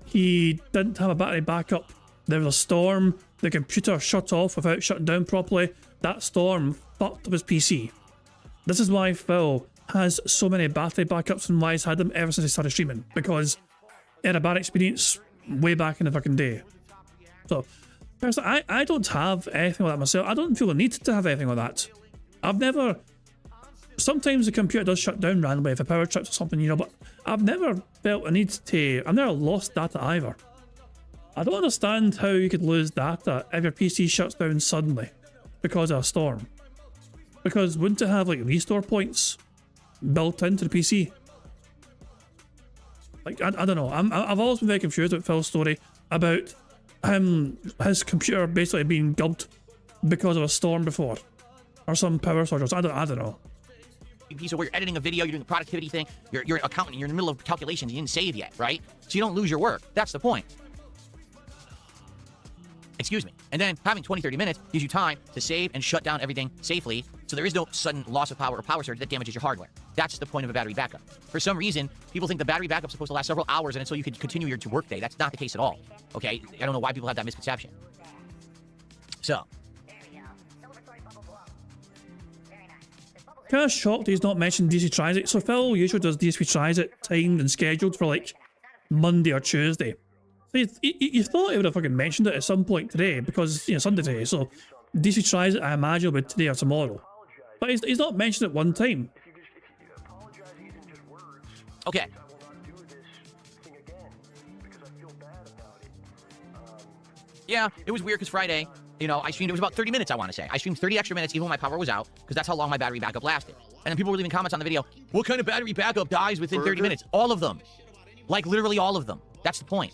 he didn't have a battery backup. There was a storm, the computer shut off without shutting down properly. That storm fucked up his PC. This is why Phil has so many battery backups and why he's had them ever since he started streaming, because he had a bad experience way back in the fucking day. So, personally, I don't have anything like that myself. I don't feel the need to have anything like that. I've never... Sometimes the computer does shut down randomly if a power trips or something, you know, but I've never felt a need to... I've never lost data either. I don't understand how you could lose data if your PC shuts down suddenly because of a storm. Because wouldn't it have like restore points? built into the PC. Like, I don't know. I've always been very confused with Phil's story about his computer basically being gubbed because of a storm before. Or some power surge. I don't know. Piece of where you're editing a video, you're doing a productivity thing, you're an accountant, you're in the middle of calculations, you didn't save yet, right? So you don't lose your work. That's the point. Excuse me. And then having 20-30 minutes gives you time to save and shut down everything safely, so there is no sudden loss of power or power surge that damages your hardware. That's the point of a battery backup. For some reason, people think the battery backup is supposed to last several hours and it's so you can continue your workday. That's not the case at all. Okay? I don't know why people have that misconception. So. Kind of shocked he's not mentioned DSP Tries It. So Phil usually does DSP Tries It timed and scheduled for like Monday or Tuesday. So you thought he would have fucking mentioned it at some point today because, you know, Sunday today. So DSP Tries It, I imagine, will be today or tomorrow. But he's not mentioned it one time. Okay. Yeah, it was weird because Friday, you know, I streamed, it was about 30 minutes, I want to say. I streamed 30 extra minutes even when my power was out, because that's how long my battery backup lasted. And then people were leaving comments on the video, what kind of battery backup dies within 30 minutes? All of them. Like, literally all of them. That's the point.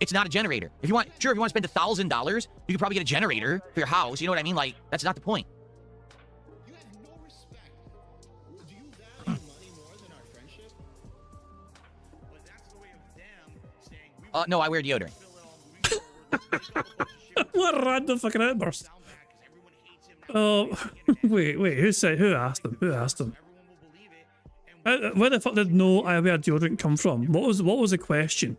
It's not a generator. If you want to spend $1,000, you could probably get a generator for your house. You know what I mean? Like, that's not the point. No, I wear deodorant. What a random fucking outburst. Oh, wait, who asked him? Where the fuck did no I wear deodorant come from? What was the question?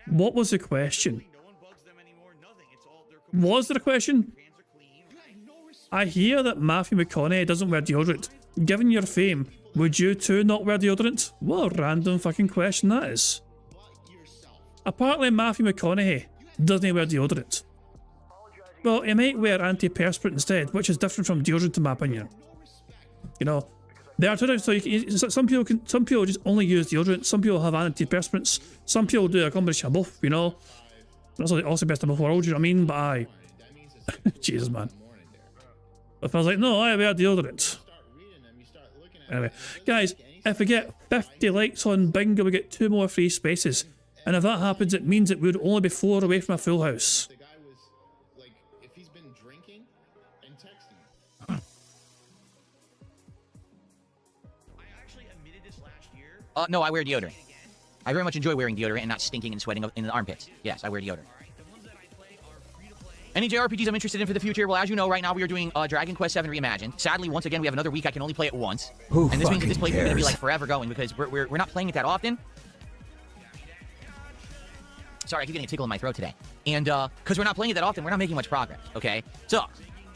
What was the question? Was there a question? I hear that Matthew McConaughey doesn't wear deodorant. Given your fame, would you too not wear deodorant? What a random fucking question that is. Apparently Matthew McConaughey doesn't wear deodorant. Well, he might wear antiperspirant instead, which is different from deodorant in my opinion. You know, there are two types. So some people just only use deodorant. Some people have antiperspirants. Some people do a combination of both. You know, that's also best of both worlds. You know what I mean? But I, Jesus man. If I was like, no, I wear deodorant. Anyway, guys, if we get 50 likes on Bingo, we get 2 more free spaces. And if that happens, it means that we would only be 4 away from a full house. No, I wear deodorant. I very much enjoy wearing deodorant and not stinking and sweating in the armpits. Yes, I wear deodorant. Any JRPGs I'm interested in for the future? Well, as you know, right now we are doing Dragon Quest VII Reimagined. Sadly, once again, we have another week. I can only play it once. And this means that this playthrough is going to be like forever going because we're not playing it that often. Sorry, I keep getting a tickle in my throat today. And because we're not playing it that often, we're not making much progress, okay? So,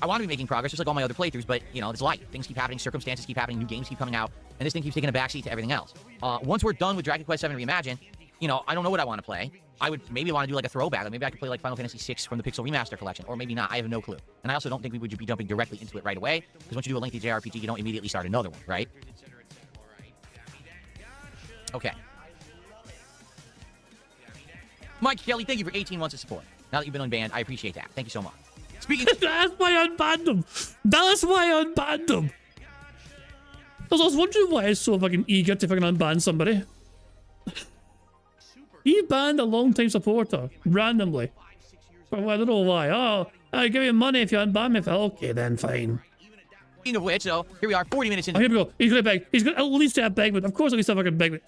I want to be making progress just like all my other playthroughs, but, you know, it's life. Things keep happening, circumstances keep happening, new games keep coming out, and this thing keeps taking a backseat to everything else. Once we're done with Dragon Quest VII Reimagined, you know, I don't know what I want to play. I would maybe want to do like a throwback. Like maybe I could play like Final Fantasy VI from the Pixel Remaster collection, or maybe not. I have no clue. And I also don't think we would be jumping directly into it right away, because once you do a lengthy JRPG, you don't immediately start another one, right? Okay. Mike Kelly, thank you for 18 months of support. Now that you've been unbanned, I appreciate that. Thank you so much. Speaking That's why I unbanned him. That's why I unbanned him. Because I was wondering why he's so fucking eager to fucking unban somebody. He banned a long-time supporter, randomly. But I don't know why. Oh, I'll give you money if you unban me. Okay, then fine. Speaking of which, so here we are, 40 minutes in. Oh, here we go. He's gonna beg. He's gonna at least get a beg. Of course, at least a fucking beg.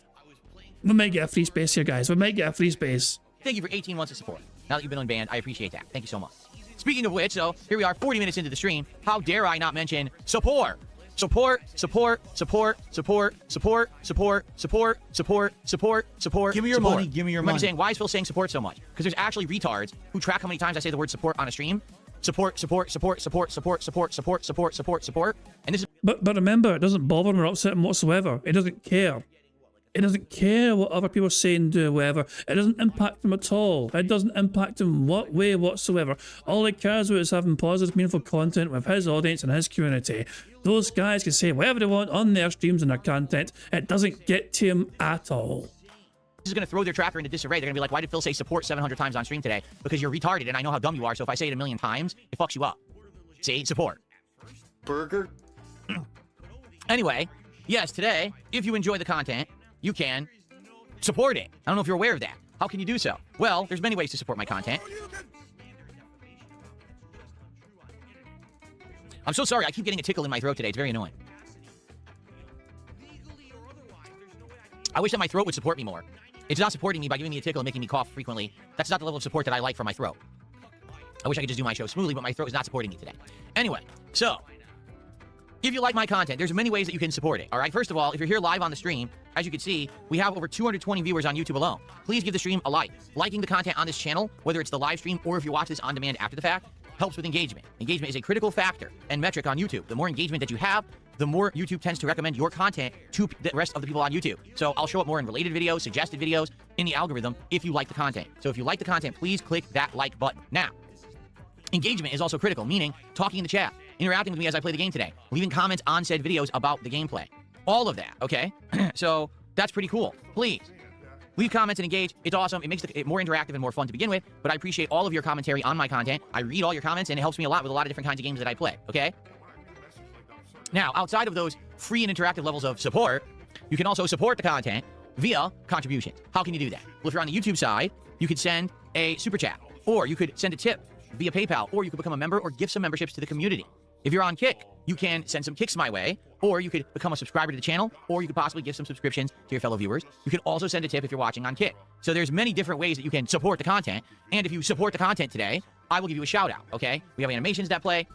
We might get a free space here, guys. We might get a free space. Thank you for 18 months of support. Now that you've been unbanned, I appreciate that. Thank you so much. Speaking of which, so here we are, 40 minutes into the stream. How dare I not mention support? Support. Give me your money. Give me your money. I'm saying, why is Phil saying support so much? Because there's actually retards who track how many times I say the word support on a stream. Support. And this is. But remember, it doesn't bother him or upset him whatsoever. It doesn't care. It doesn't care what other people say and do, whatever. It doesn't impact him at all. It doesn't impact him what way whatsoever. All he cares about is having positive, meaningful content with his audience and his community. Those guys can say whatever they want on their streams and their content. It doesn't get to him at all. This is going to throw their tracker into disarray. They're going to be like, why did Phil say support 700 times on stream today? Because you're retarded, and I know how dumb you are, so if I say it a million times, it fucks you up. See? Support. Burger. Anyway, yes, today, if you enjoy the content, you can support it. I don't know if you're aware of that. How can you do so? Well, there's many ways to support my content. I'm so sorry. I keep getting a tickle in my throat today. It's very annoying. I wish that my throat would support me more. It's not supporting me by giving me a tickle and making me cough frequently. That's not the level of support that I like for my throat. I wish I could just do my show smoothly, but my throat is not supporting me today. Anyway, so if you like my content, there's many ways that you can support it, all right? First of all, if you're here live on the stream, as you can see, we have over 220 viewers on YouTube alone. Please give the stream a like. Liking the content on this channel, whether it's the live stream or if you watch this on demand after the fact, helps with engagement. Engagement is a critical factor and metric on YouTube. The more engagement that you have, the more YouTube tends to recommend your content to the rest of the people on YouTube. So I'll show up more in related videos, suggested videos, in the algorithm if you like the content. So if you like the content, please click that like button. Now, engagement is also critical, meaning talking in the chat, interacting with me as I play the game today, leaving comments on said videos about the gameplay. All of that, okay? So that's pretty cool. Please, leave comments and engage. It's awesome. It makes it more interactive and more fun to begin with, but I appreciate all of your commentary on my content. I read all your comments, and it helps me a lot with a lot of different kinds of games that I play, okay? Now, outside of those free and interactive levels of support, you can also support the content via contributions. How can you do that? Well, if you're on the YouTube side, you could send a super chat, or you could send a tip via PayPal, or you could become a member or give some memberships to the community. If you're on Kick, you can send some kicks my way, or you could become a subscriber to the channel, or you could possibly give some subscriptions to your fellow viewers. You can also send a tip if you're watching on Kick. So there's many different ways that you can support the content, and if you support the content today, I will give you a shout out, okay? We have animations that play.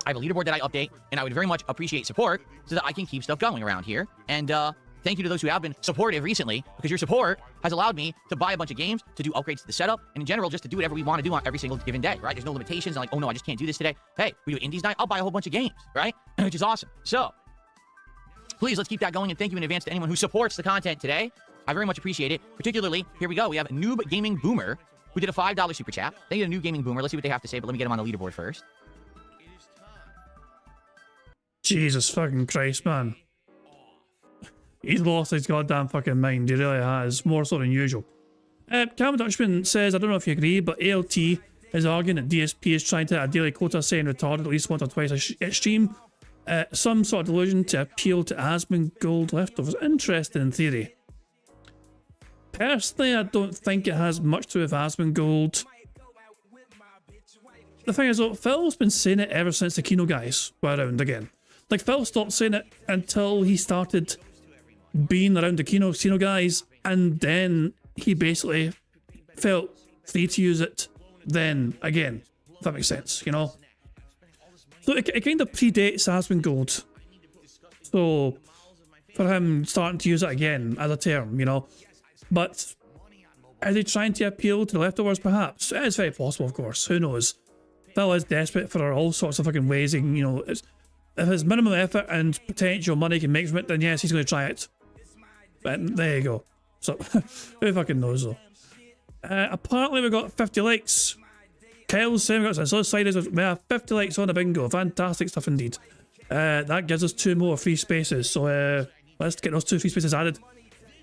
I have a leaderboard that I update, and I would very much appreciate support so that I can keep stuff going around here. And thank you to those who have been supportive recently, because your support has allowed me to buy a bunch of games, to do upgrades to the setup, and in general, just to do whatever we want to do on every single given day, right? There's no limitations. I'm like, oh no, I just can't do this today. Hey, we do Indies night, I'll buy a whole bunch of games, right? Which is awesome. So, please, let's keep that going, and thank you in advance to anyone who supports the content today. I very much appreciate it. Particularly, here we go, we have Noob Gaming Boomer, who did a $5 super chat. Thank you to Noob Gaming Boomer. Let's see what they have to say, but let me get them on the leaderboard first. Jesus fucking Christ, man. He's lost his goddamn fucking mind. He really has. More so than usual. Cam Dutchman says, I don't know if you agree, but ALT is arguing that DSP is trying to hit a daily quota, saying retarded at least once or twice a stream. Some sort of delusion to appeal to Asmongold leftovers. Interesting in theory. Personally, I don't think it has much to do with Asmongold. The thing is, though, Phil's been saying it ever since the Kino guys were around again. Like, Phil stopped saying it until he started being around the Kino guys, and then he basically felt free to use it then again, if that makes sense, you know? So it kind of predates Asmongold. So, for him starting to use it again as a term, you know? But, are they trying to appeal to the leftovers, perhaps? It's very possible, of course, who knows? Phil is desperate for all sorts of fucking ways, you know, if his minimum effort and potential money can make from it, then yes, he's going to try it. But there you go. So, who fucking knows though? Apparently we got 50 likes. Kyle's saying we got some siders. We have 50 likes on the bingo. Fantastic stuff indeed. That gives us 2 more free spaces. So let's get those 2 free spaces added.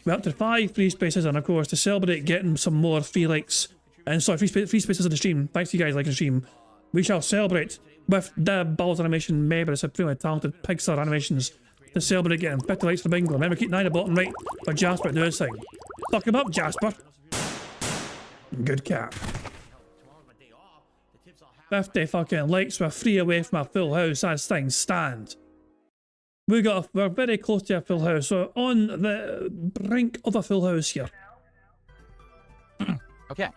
We're up to 5 free spaces, and of course to celebrate getting some more free likes and sorry, free spaces on the stream. Thanks to you guys liking the stream. We shall celebrate with the Balls Animation member, supremely talented Pixar Animations, to celebrate getting 50 likes for the bingo. Remember, keep 9 at the bottom right for Jasper to do his thing. Fuck him up, Jasper. Good cat. 50 fucking likes. We're 3 away from a full house as things stand. We're very close to a full house. So on the brink of a full house here. Okay.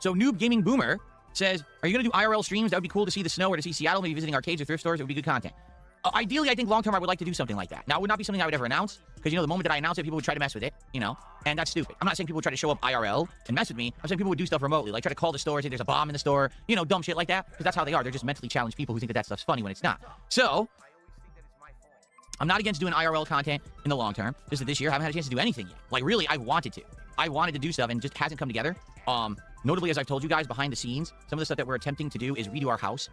So Noob Gaming Boomer says, are you going to do IRL streams? That would be cool to see the snow or to see Seattle, maybe visiting arcades or thrift stores. It would be good content. Ideally, I think long-term I would like to do something like that. Now, it would not be something I would ever announce, because, you know, the moment that I announce it, people would try to mess with it, you know, and that's stupid. I'm not saying people would try to show up IRL and mess with me. I'm saying people would do stuff remotely, like try to call the store, say there's a bomb in the store, you know, dumb shit like that, because that's how they are. They're just mentally challenged people who think that that stuff's funny when it's not. So, I'm not against doing IRL content in the long term. Just that this year, I haven't had a chance to do anything yet. Like, really, I wanted to. I wanted to do stuff, and it just hasn't come together. Notably, as I've told you guys behind the scenes, some of the stuff that we're attempting to do is redo our house.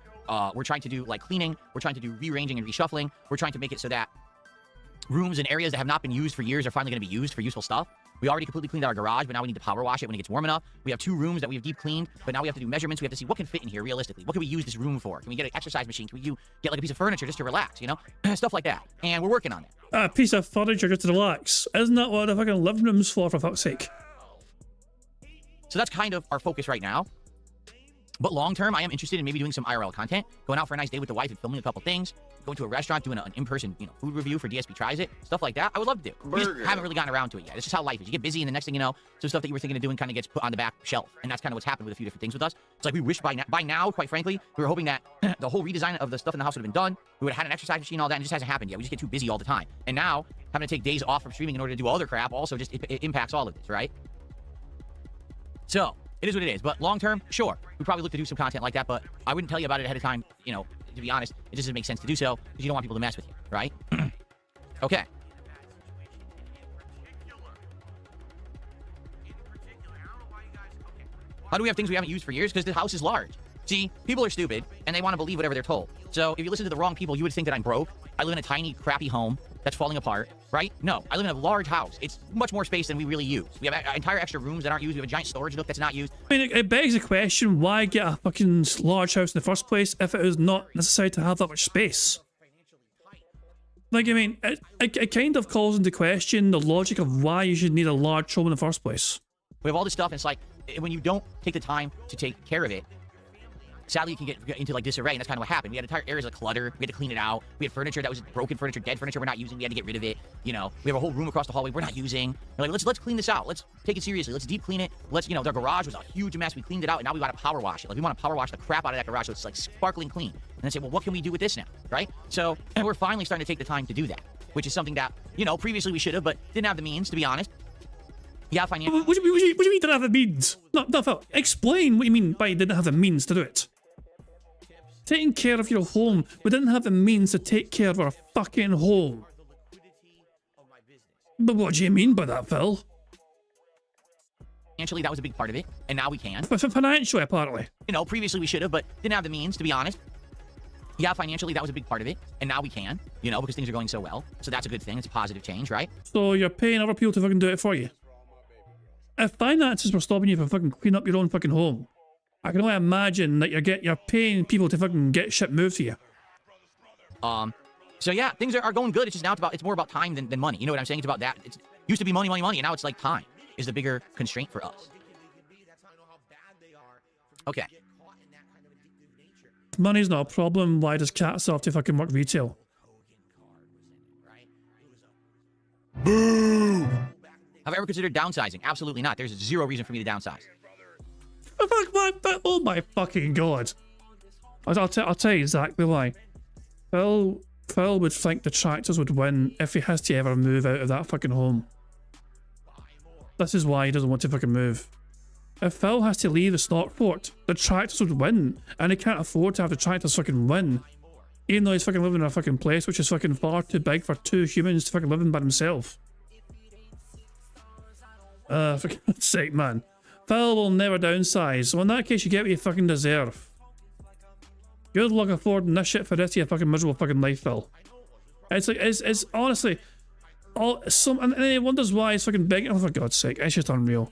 We're trying to do like cleaning. We're trying to do rearranging and reshuffling. We're trying to make it so that rooms and areas that have not been used for years are finally going to be used for useful stuff. We already completely cleaned out our garage, but now we need to power wash it when it gets warm enough. We have 2 rooms that we have deep cleaned, but now we have to do measurements. We have to see what can fit in here realistically. What can we use this room for? Can we get an exercise machine? Can we get like a piece of furniture just to relax, you know? Stuff like that. And we're working on it. A piece of furniture just to relax. Isn't that what the fucking living room's for fuck's sake? So that's kind of our focus right now. But long term, I am interested in maybe doing some IRL content, going out for a nice day with the wife and filming a couple things, going to a restaurant, doing an in-person, food review for DSP Tries It, stuff like that. I would love to do. We just haven't really gotten around to it yet. It's just how life is. You get busy, and the next thing you know, some stuff that you were thinking of doing kind of gets put on the back shelf, and that's kind of what's happened with a few different things with us. It's like we wish by now, quite frankly, we were hoping that the whole redesign of the stuff in the house would have been done. We would have had an exercise machine, all that, and it just hasn't happened yet. We just get too busy all the time. And now, having to take days off from streaming in order to do other crap also just it impacts all of this, right? So it is what it is. But long term, sure, we probably look to do some content like that, but I wouldn't tell you about it ahead of time, to be honest. It just doesn't make sense to do so because you don't want people to mess with you, right? Okay. How do we have things we haven't used for years? Because the house is large. See, people are stupid, and they want to believe whatever they're told. So if you listen to the wrong people, you would think that I'm broke. I live in a tiny, crappy home that's falling apart, right? No, I live in a large house. It's much more space than we really use. We have entire extra rooms that aren't used. We have a giant storage nook that's not used. I mean, it begs the question, why get a fucking large house in the first place if it is not necessary to have that much space? Like, I mean, it kind of calls into question the logic of why you should need a large home in the first place. We have all this stuff, and it's like, when you don't take the time to take care of it, sadly, you can get into like disarray, and that's kind of what happened. We had entire areas of clutter. We had to clean it out. We had furniture that was broken furniture, dead furniture we're not using. We had to get rid of it. We have a whole room across the hallway we're not using. We're like, let's clean this out. Let's take it seriously. Let's deep clean it. Their garage was a huge mess. We cleaned it out, and now we got to power wash it. Like, we want to power wash the crap out of that garage so it's like sparkling clean. And then say, well, what can we do with this now, right? So, and we're finally starting to take the time to do that, which is something that, previously we should have, but didn't have the means, to be honest. Yeah, financially. What do you mean didn't have the means? No, Phil, explain what you mean by didn't have the means to do it. Taking care of your home. We didn't have the means to take care of our fucking home. But what do you mean by that, Phil? Financially, that was a big part of it, and now we can. Financially, apparently. Previously we should have, but didn't have the means, to be honest. Yeah, financially, that was a big part of it, and now we can, because things are going so well. So that's a good thing. It's a positive change, right? So you're paying other people to fucking do it for you? If finances were stopping you from fucking cleaning up your own fucking home, I can only imagine that you're paying people to fucking get shit moved to you. So yeah, things are going good. It's just now it's more about time than money. You know what I'm saying? It's about that. It used to be money, and now it's like time is the bigger constraint for us. Okay. Money's not a problem. Why does Cat still have to fucking work retail? Boo! Have I ever considered downsizing? Absolutely not. There's zero reason for me to downsize. Oh my fucking god. I'll tell you exactly why. Phil would think the tractors would win if he has to ever move out of that fucking home. This is why he doesn't want to fucking move. If Phil has to leave the Stockport, the tractors would win, and he can't afford to have the tractors fucking win. Even though he's fucking living in a fucking place which is fucking far too big for 2 humans to fucking live in by himself. For God's sake, man. Phil will never downsize, so in that case you get what you fucking deserve. Good luck affording this shit for the rest of your fucking miserable fucking life, Phil. It's like, it's honestly, and he wonders why he's fucking begging. Oh, for God's sake, it's just unreal.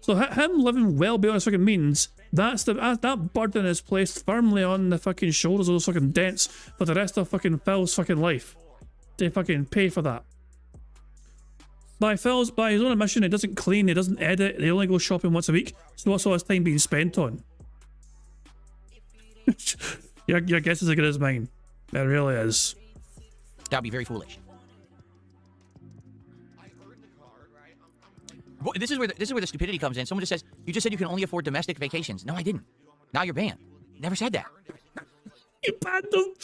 So him living well beyond his fucking means, that burden is placed firmly on the fucking shoulders of those fucking dents for the rest of fucking Phil's fucking life. They fucking pay for that. By his own admission, he doesn't clean, he doesn't edit, he only goes shopping once a week. So what's all his time being spent on? your guess is as good as mine. It really is. That would be very foolish. This is where the stupidity comes in. Someone just says, you just said you can only afford domestic vacations. No, I didn't. Now you're banned. Never said that. You banned them.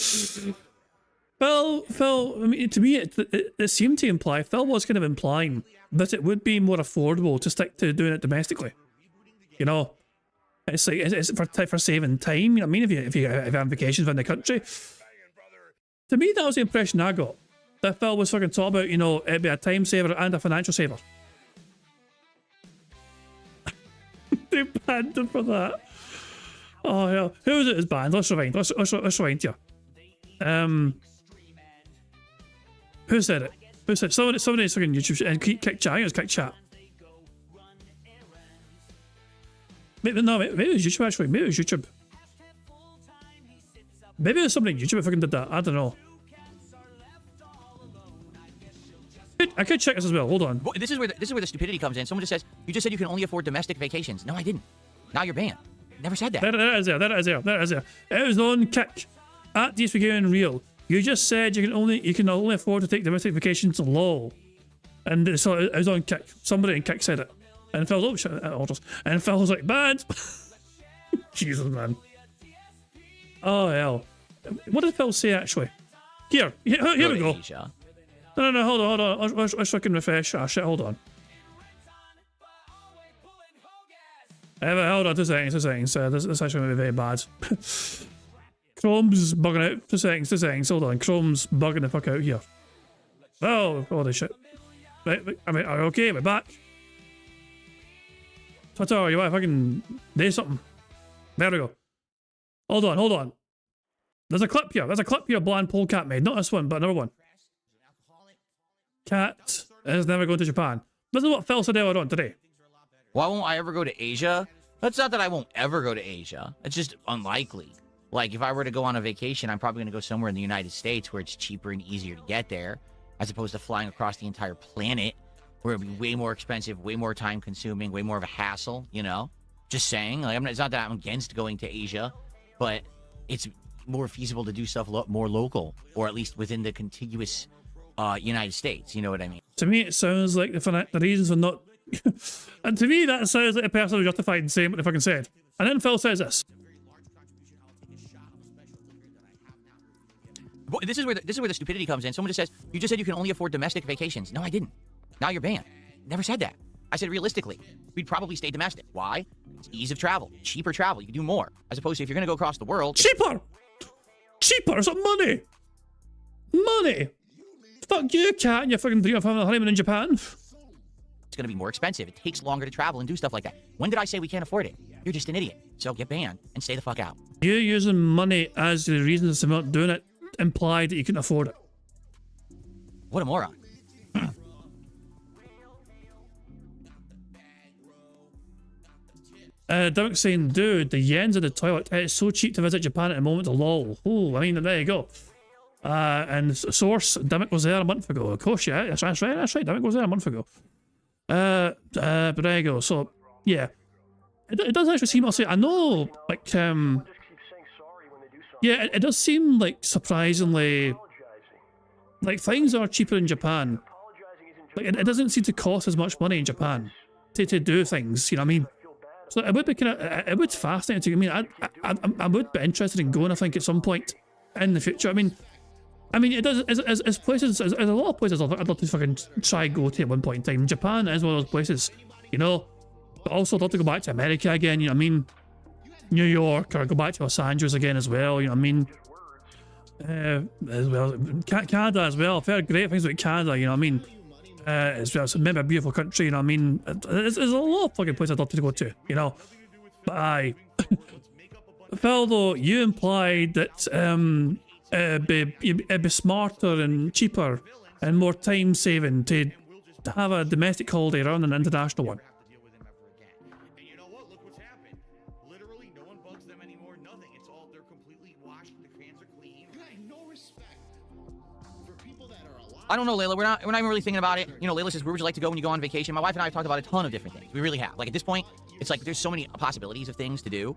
Phil, I mean, to me, it seemed to imply, Phil was kind of implying that it would be more affordable to stick to doing it domestically. It's like, it's for saving time, you know what I mean, if you have vacations in the country. To me, that was the impression I got. That Phil was fucking talking about, it'd be a time saver and a financial saver. They banned him for that. Oh, yeah. Who was it as banned? Let's rewind. Let's rewind here. Who said it? Who said it? Somebody's fucking YouTube and kick chat. I think it was kick chat. Maybe it was YouTube actually. Maybe it was YouTube. Maybe it was somebody on YouTube that fucking did that. I don't know. I could check this as well. Hold on. This is where the stupidity comes in. Someone just says, "You just said you can only afford domestic vacations." No, I didn't. Now you're banned. Never said that. That is there. It was on kick at DSP Bingo Real. You just said you can only afford to take domestic vacations. Lol. And so it was on kick. Somebody in kick said it. And Phil, oh shit, orders. And Phil was like, bad. Jesus, man. Oh hell. What did Phil say actually? Here we go. Asia. No, hold on. Let's fucking refresh. Ah, shit, hold on. Hold on, 2 seconds. This actually might be very bad. Chrome's bugging out. 2 seconds. Hold on. Chrome's bugging the fuck out here. Oh, holy shit. Right, I mean, are you okay? We're back. Twitter, you want to fucking do something? There we go. Hold on. There's a clip here. Blind Polecat made. Not this one, but another one. Cat is never going to Japan. This is what Phil said earlier on today. Why won't I ever go to Asia? That's not that I won't ever go to Asia. It's just unlikely. Like, if I were to go on a vacation, I'm probably going to go somewhere in the United States where it's cheaper and easier to get there, as opposed to flying across the entire planet, where it'd be way more expensive, way more time consuming, way more of a hassle, you know? Just saying. Like, it's not that I'm against going to Asia, but it's more feasible to do stuff more local, or at least within the contiguous United States. You know what I mean? To me, it sounds like the reasons are not... and to me, that sounds like a person who's justified in saying what they fucking said. And then Phil says this. This is where the stupidity comes in. Someone just says, "You just said you can only afford domestic vacations." No, I didn't. Now you're banned. Never said that. I said realistically, we'd probably stay domestic. Why? It's ease of travel, cheaper travel. You can do more, as opposed to if you're going to go across the world. Cheaper. So money. Fuck you, cat, and your fucking dream of having a honeymoon in Japan. It's going to be more expensive. It takes longer to travel and do stuff like that. When did I say we can't afford it? You're just an idiot. So get banned and stay the fuck out. You using money as the reason for not doing it implied that you couldn't afford it. What a moron. Dimmick saying, dude, the yen's in the toilet. It's so cheap to visit Japan at the moment. Lol. Oh, I mean, there you go. And source, Dimmick was there a month ago. Of course, yeah, that's right. Dimmick was there a month ago. But there you go. So, yeah. It does actually seem, I'll say, I know, like, yeah, it does seem, like, surprisingly, like, things are cheaper in Japan. Like, it doesn't seem to cost as much money in Japan to do things, you know what I mean? So it would be kind of, it would fascinating. I mean, I would be interested in going, I think, at some point in the future. I mean, it does, as places, as a lot of places I'd love to fucking try go to at one point in time. Japan is one of those places, you know, but also I'd love to go back to America again, you know what I mean? New York, or go back to Los Angeles again as well, you know what I mean? As well, Canada as well. I've heard great things about Canada, you know what I mean? As well, it's maybe a beautiful country, you know what I mean? There's a lot of fucking places I'd love to go to, you know? But aye. Phil, though, you implied that it'd be smarter and cheaper and more time saving to have a domestic holiday rather than an international one. I don't know, Layla. We're not even really thinking about it. You know, Layla says, where would you like to go when you go on vacation? My wife and I have talked about a ton of different things. We really have. Like, at this point, it's like there's so many possibilities of things to do.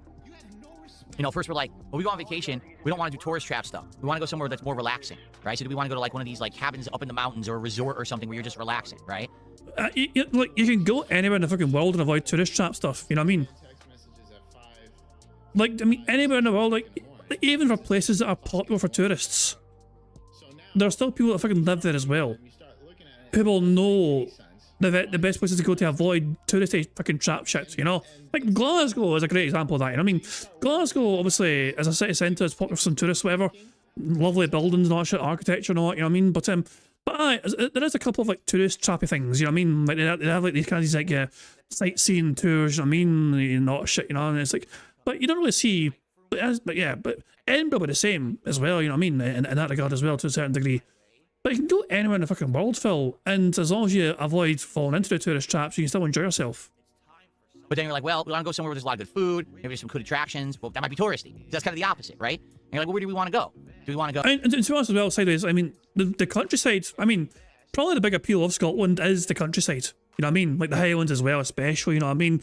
You know, first we're like, when we go on vacation, we don't want to do tourist trap stuff. We want to go somewhere that's more relaxing, right? So do we want to go to like one of these like cabins up in the mountains or a resort or something where you're just relaxing, right? Like, you can go anywhere in the fucking world and avoid tourist trap stuff. You know what I mean? Like, I mean, anywhere in the world, like even for places that are popular for tourists, there are still people that fucking live there as well. People know the best places to go to avoid touristy fucking trap shit, you know? Like, Glasgow is a great example of that, you know what I mean? Glasgow, obviously, as a city centre, is popular for some tourists, whatever. Lovely buildings and all that shit, architecture and all that, you know what I mean? But aye, there is a couple of, like, tourist trappy things, you know what I mean? Like, they have like, these kind of, like, sightseeing tours, you know what I mean? And all that shit, you know? And it's like, but you don't really see, but Edinburgh would be the same as well, you know what I mean? In that regard as well, to a certain degree. But you can go anywhere in the fucking world, Phil, and as long as you avoid falling into the tourist traps, you can still enjoy yourself. But then you're like, well, we want to go somewhere where there's a lot of good food, maybe there's some good attractions. Well, that might be touristy. So that's kind of the opposit, right? And you're like, well, where do we want to go? Do we want to go? And to be honest as well, sideways, I mean, the countryside, I mean, probably the big appeal of Scotland is the countryside. You know what I mean? Like the Highlands as well, especially, you know what I mean?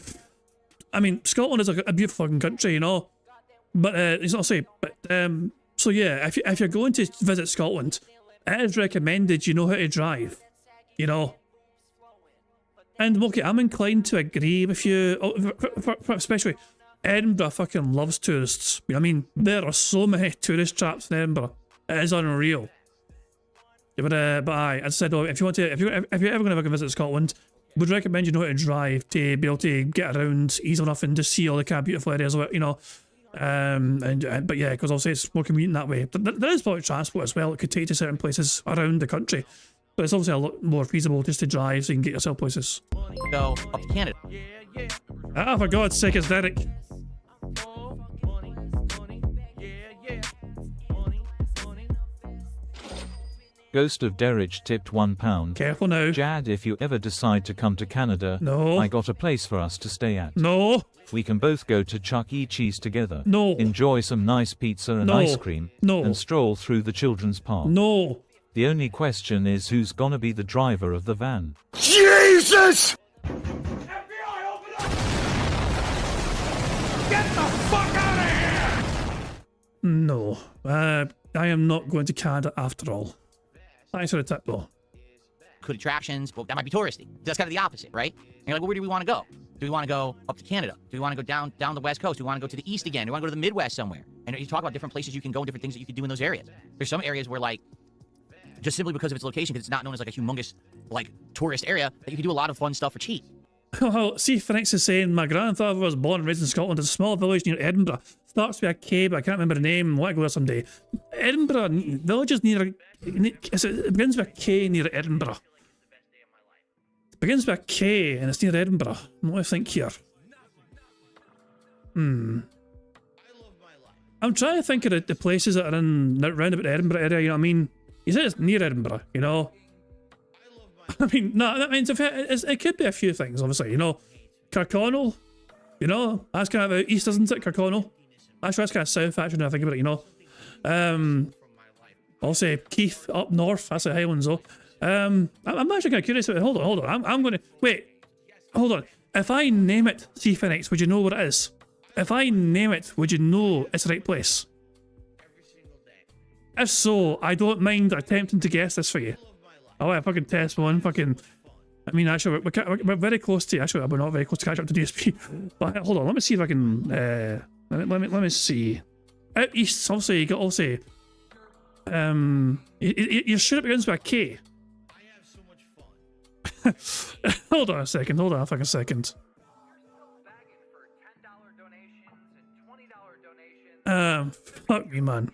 I mean, Scotland is a beautiful fucking country, you know? But, it's not say, but, so yeah, if you're going to visit Scotland, it is recommended you know how to drive, you know? And okay, I'm inclined to agree with you, especially Edinburgh fucking loves tourists. You know what I mean? There are so many tourist traps in Edinburgh. It is unreal. But aye, as I said, if you're ever going to visit Scotland, would recommend you know how to drive to be able to get around easy enough and just see all the kind of beautiful areas, you know. But yeah, because obviously it's more convenient that way. There is public transport as well. It could take you to certain places around the country. But it's obviously a lot more feasible just to drive so you can get yourself places. Go up to Canada. Ah, for God's sake, it's Derek. Ghost of Derridge tipped £1. Careful now. Jad, if you ever decide to come to Canada, no, I got a place for us to stay at. No. We can both go to Chuck E. Cheese together. No. Enjoy some nice pizza and ice cream. No. And stroll through the children's park. No. The only question is who's gonna be the driver of the van. Jesus! FBI, open up! Get the fuck out of here! No. I am not going to Canada after all. Thanks for the tip, though. Good attractions. Well, that might be touristy. That's kind of the opposite, right? And you're like, well, where do we want to go? Do we want to go up to Canada? Do we want to go down the West Coast? Do we want to go to the East again? Do we want to go to the Midwest somewhere? And you talk about different places you can go, different things that you can do in those areas. There's some areas where, like, just simply because of its location, because it's not known as like a humongous, like, tourist area, that you can do a lot of fun stuff for cheap. Well, see, Phoenix is saying, my grandfather was born and raised in Scotland. It's a small village near Edinburgh. Starts with a K, but I can't remember the name. I want to go there someday. Edinburgh, villages near, it begins with a K near Edinburgh. It begins with a K and it's near Edinburgh. What do I think here? I'm trying to think of the places that are in round about the Edinburgh area, you know what I mean? You said it's near Edinburgh, you know? I mean, no, that means it could be a few things, obviously, you know? Kirkconnell, you know? That's kind of out east, isn't it, Kirkconnell? Actually, that's kind of south, actually, now I think about it, you know? I'll say Keith up north, that's the Highlands, though. I'm actually kind of curious about it. Hold on, I'm going to... Wait, hold on. If I name it Sea Phoenix, would you know what it is? If I name it, would you know it's the right place? If so, I don't mind attempting to guess this for you. I'll let fucking test one, fucking... I mean, actually, we're very close to... Actually, we're not very close to catch up to DSP. But hold on, let me see if I can... let me see. Out east, obviously, you got also... You're sure it begins with a K? Hold on a second, hold on a fucking second. Fuck me, man.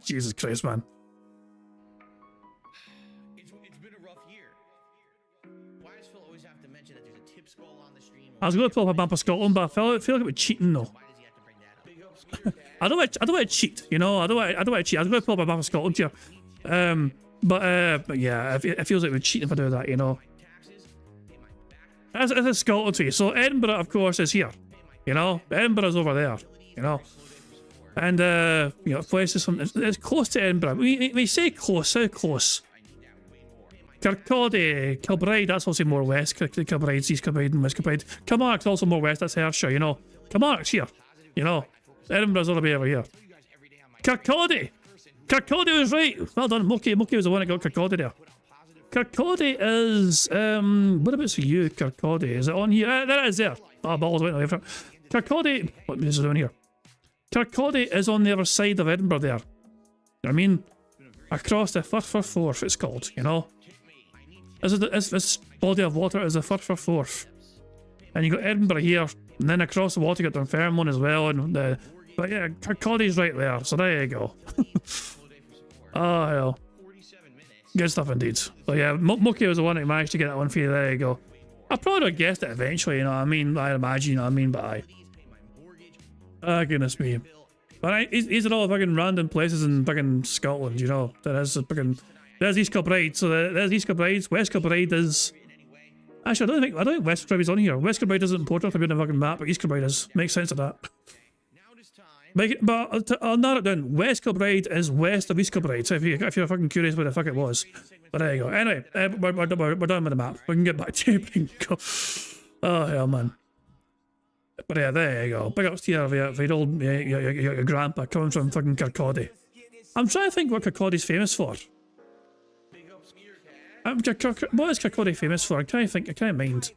Jesus Christ, man. It's been a rough year. Why does Phil always have to mention that there's a tip skull on the stream? I was going to pull up a map of Scotland, but I feel like it was cheating, though. I don't want to cheat, you know. I don't want to cheat. I was going to pull up a map of Scotland here, but yeah, it feels like we're cheating if I do that, you know. It's Scotland to you. So Edinburgh, of course, is here, you know. Edinburgh's over there, you know. And you know, places it's close to Edinburgh. We say close. How close? Kirkcaldy, Kilbride. That's also more west. Kilbride's East Kilbride and West Kilbride. Kilmarnock's also more west. That's Ayrshire, you know. Kilmarnock's here, you know. Edinburgh's all the way over here. Kirkcaldy was right. Well done, Moki. Moki was the one that got Kirkcaldy there. Kirkcaldy is whereabouts for you? Kirkcaldy, is it on here? There it is there. Oh, balls went away from Kirkcaldy. What is it on here? Kirkcaldy is on the other side of Edinburgh there. You know what I mean? Across the Firth Forth, it's called, you know? This body of water is the Firth Forth. And you got Edinburgh here, and then across the water you got Dunfermline as well, and but yeah, Kirkcaldy's right there, so there you go. Oh hell. Good stuff indeed. So yeah, Mucky was the one that managed to get that one for you, there you go. I probably would have guessed it eventually, you know what I mean? I imagine, you know what I mean, but Ah, goodness me. But these are all fucking random places in fucking Scotland, you know. There's East Kilbride, so there's East Kilbride. West Kilbride is... Actually, I don't think West Kilbride is on here. West Kilbride isn't important to be on the fucking map, but East Kilbride is. Makes sense of that. But I'll narrow it down. West Kilbride is west of East Kilbride, so if you're fucking curious where the fuck it was. But there you go. Anyway, we're done with the map. We can get back to Bingo. Oh, hell, man. But yeah, there you go. Big ups to your old your grandpa coming from fucking Kirkcaldy. I'm trying to think what Kirkcaldy's famous for. What is Kirkcaldy famous for? I can't mind.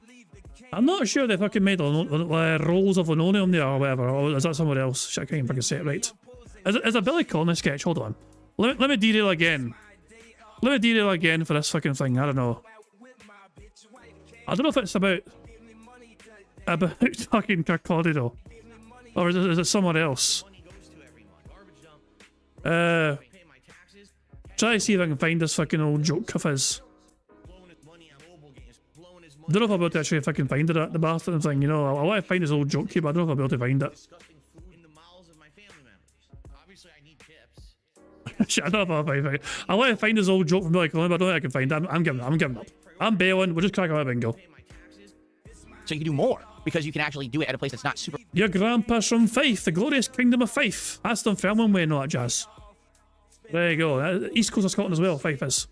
I'm not sure they fucking made rolls of linoleum there or whatever, or is that somewhere else? Shit, I can't even fucking say it right. Is a Billy Connolly sketch? Hold on. Let me derail again. Let me derail again for this fucking thing. I don't know. I don't know if it's about fucking Kirkcaldy though. Or is it somewhere else? Try to see if I can find this fucking old joke of his. Don't know if I'll be able to actually fucking find it at the bastard thing, you know. I want to find his old joke here, but I don't know if I'll be able to find it. Shit, I don't know if I'll find it. I want to find his old joke from Billy Connolly, but I don't think I can find it. I'm giving up. I'm bailing. We'll just crack out Bingo. So you can do more, because you can actually do it at a place that's not super... Your grandpa's from Fife, the glorious kingdom of Fife. That's Dunfermline way, not that jazz. There you go. East coast of Scotland as well, Fife is.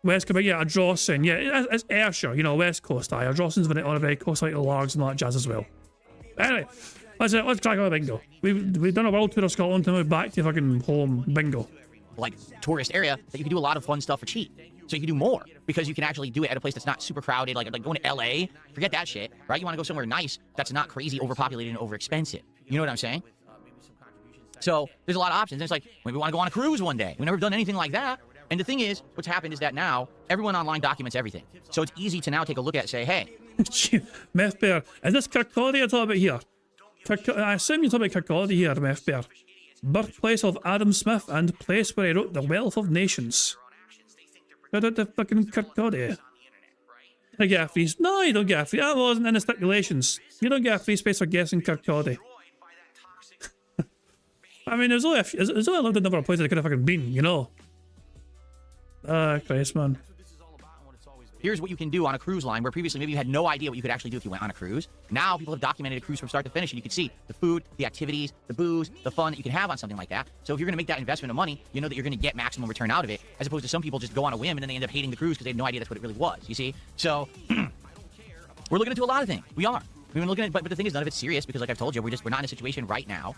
West Quebec, yeah, Ardrossan, yeah, it's Ayrshire, you know, West Coast, aye. Ardrossan's on the very coast, like the Largs and all that jazz as well. Anyway, let's crack on Bingo. We've done a world tour of Scotland, and we're back to fucking home Bingo. Like, tourist area that you can do a lot of fun stuff for cheap. So you can do more, because you can actually do it at a place that's not super crowded, like going to LA, forget that shit, right? You want to go somewhere nice that's not crazy, overpopulated, and overexpensive. You know what I'm saying? So there's a lot of options. And it's like, maybe we want to go on a cruise one day. We've never done anything like that. And the thing is, what's happened is that now, everyone online documents everything. So it's easy to now take a look at and say, hey. Meth Bear, is this Kirkcaldy you're talking about here? I assume you're talking about Kirkcaldy here, Meth Bear. Birthplace of Adam Smith and place where he wrote The Wealth of Nations. The fucking Kirkcaldy. I get a free... No, you don't get a free... That wasn't in the stipulations. You don't get a free space for guessing Kirkcaldy. I mean, there's only a limited number of places I could have fucking been, you know. Christ, man. Here's what you can do on a cruise line, where previously maybe you had no idea what you could actually do if you went on a cruise. Now people have documented a cruise from start to finish, and you can see the food, the activities, the booze, the fun that you can have on something like that. So if you're going to make that investment of money, you know that you're going to get maximum return out of it, as opposed to some people just go on a whim and then they end up hating the cruise because they had no idea that's what it really was, you see? So we're looking into a lot of things. We are. We've been looking at, but the thing is, none of it's serious, because like I've told you, we're not in a situation right now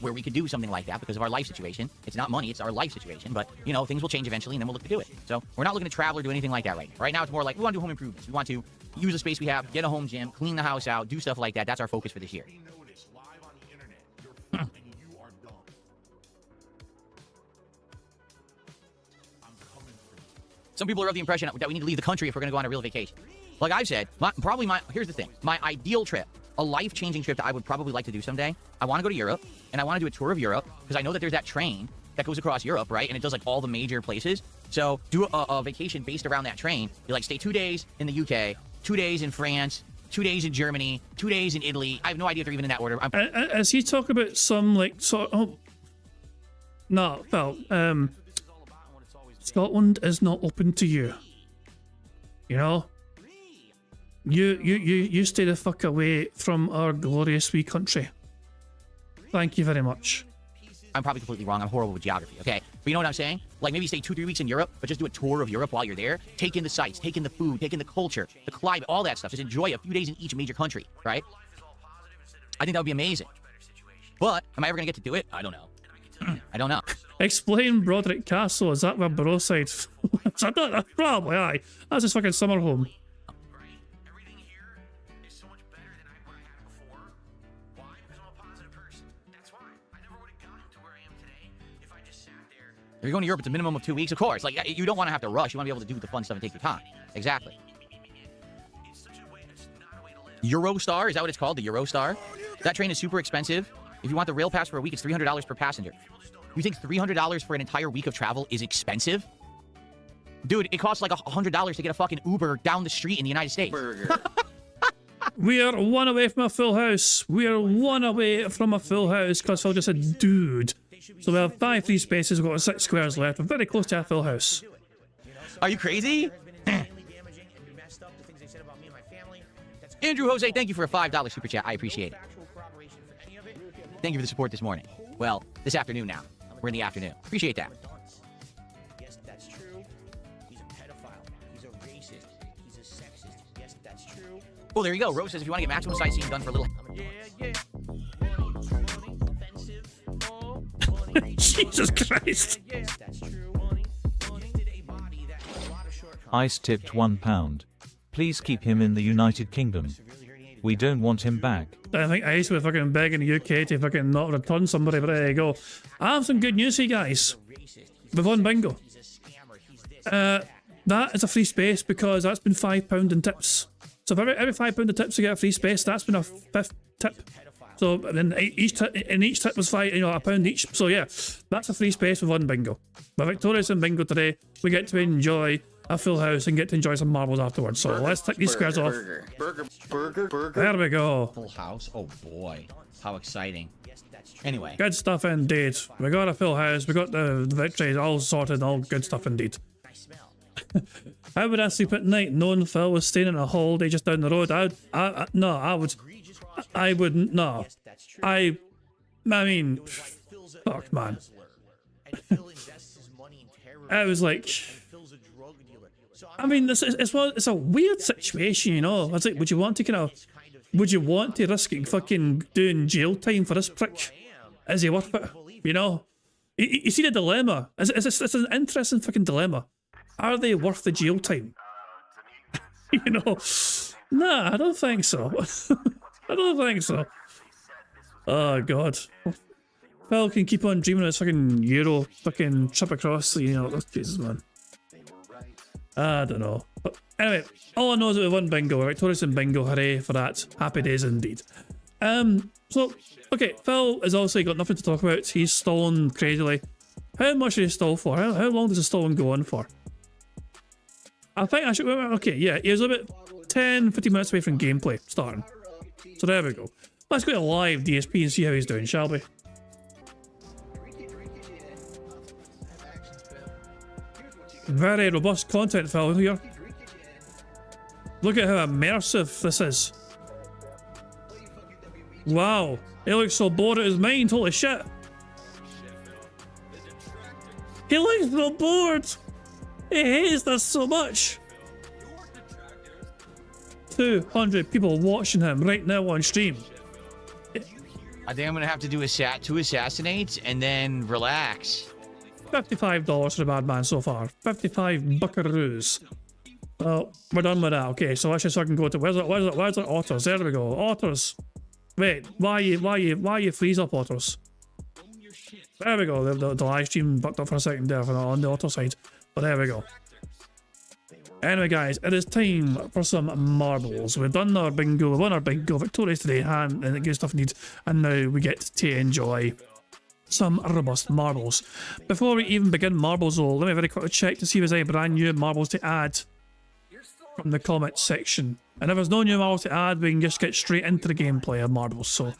where we could do something like that because of our life situation. It's not money, it's our life situation, but, you know, things will change eventually, and then we'll look to do it. So we're not looking to travel or do anything like that right now. Right now, it's more like, we want to do home improvements. We want to use the space we have, get a home gym, clean the house out, do stuff like that. That's our focus for this year. Some people are of the impression that we need to leave the country if we're going to go on a real vacation. Like I've said, here's the thing. My ideal trip, a life-changing trip that I would probably like to do someday, I want to go to Europe, and I want to do a tour of Europe, because I know that there's that train that goes across Europe, right? And it does, like, all the major places. So do a vacation based around that train. You, like, stay 2 days in the UK, 2 days in France, 2 days in Germany, 2 days in Italy. I have no idea if they're even in that order. As he talk about some, like, sort of... No, well, Scotland is not open to you. You know? You stay the fuck away from our glorious wee country. Thank you very much. I'm probably completely wrong. I'm horrible with geography, okay? But you know what I'm saying? Like, maybe stay 2-3 weeks in Europe, but just do a tour of Europe while you're there. Take in the sights, take in the food, take in the culture, the climate, all that stuff. Just enjoy a few days in each major country, right? I think that would be amazing. But, am I ever going to get to do it? I don't know. I don't know. Explain Broderick Castle. Is that where Broside? Probably, aye. That's his fucking summer home. If you're going to Europe, it's a minimum of 2 weeks, of course. Like, you don't want to have to rush. You want to be able to do the fun stuff and take your time. Exactly. Eurostar, is that what it's called? The Eurostar? That train is super expensive. If you want the rail pass for a week, it's $300 per passenger. You think $300 for an entire week of travel is expensive? Dude, it costs like $100 to get a fucking Uber down the street in the United States. We are one away from a full house. We are one away from a full house because Phil just said, dude. So we have 5 free spaces. We've got 6 squares left. We're very close to a full house. Are you crazy? Andrew Jose, thank you for a $5 super chat. I appreciate it. Thank you for the support this morning. Well, this afternoon now. We're in the afternoon. Appreciate that. Yes, that's true. He's a pedophile. He's a racist. He's a sexist. Yes, that's true. Oh, there you go. Rose says if you want to get maximum sightseeing done for a little... Jesus Christ. Ice tipped £1. Please keep him in the United Kingdom. We don't want him back. I think Ice would fucking beg in the UK to fucking not return somebody, but there you go. I have some good news for you guys. We've won bingo. That is a free space because that's been £5 in tips. So for every £5 in tips you get a free space, that's been a 5th tip. So then each tip was £1 each. So yeah, that's a free space with one bingo. We're victorious in bingo today. We get to enjoy a full house and get to enjoy some marbles afterwards. So let's take these squares off. Burger. There we go. Full house. Oh boy, how exciting. Anyway, good stuff indeed. We got a full house. We got the victories all sorted. All good stuff indeed. How would I sleep at night knowing Phil was staying in a holiday just down the road? I wouldn't. No. I mean, fuck, man. I was like, I mean, it's a weird situation, you know. It's like, would you want to risk fucking doing jail time for this prick? Is he worth it? You know? You see the dilemma. It's an interesting fucking dilemma. Are they worth the jail time? You know? Nah, I don't think so. I don't think so. Oh, God. Phil can keep on dreaming of his fucking Euro fucking trip across, you know, those Jesus, man. I don't know. But anyway, all I know is that we won bingo. We're victorious in bingo. Hooray for that. Happy days indeed. So, okay, Phil has obviously got nothing to talk about. He's stalling crazily. How much did he stall for? How long does the stalling go on for? I think I should... Okay, yeah, he was about 10-15 minutes away from gameplay starting. So there we go. Let's go to live DSP and see how he's doing, shall we? Very robust content, Phil, here. Look at how immersive this is. Wow, he looks so bored out of his mind, holy shit. He looks so bored. He hates this so much. 200 people watching him right now on stream. I think I'm gonna have to do 2 assassinates and then relax. $55 for the bad man so far. 55 buckaroos. Well, we're done with that. Okay, so let's just so I can go to where's it? Otters. There we go. Otters. Wait, why you freeze up Otters? There we go. The live stream bucked up for a second there on the Otter side. But there we go. Anyway, guys, it is time for some marbles. We've done our bingo, we won our bingo, victorious today, and the good stuff indeed. And now we get to enjoy some robust marbles. Before we even begin marbles, though, let me very quickly check to see if there's any brand new marbles to add from the comments section. And if there's no new marbles to add, we can just get straight into the gameplay of marbles. So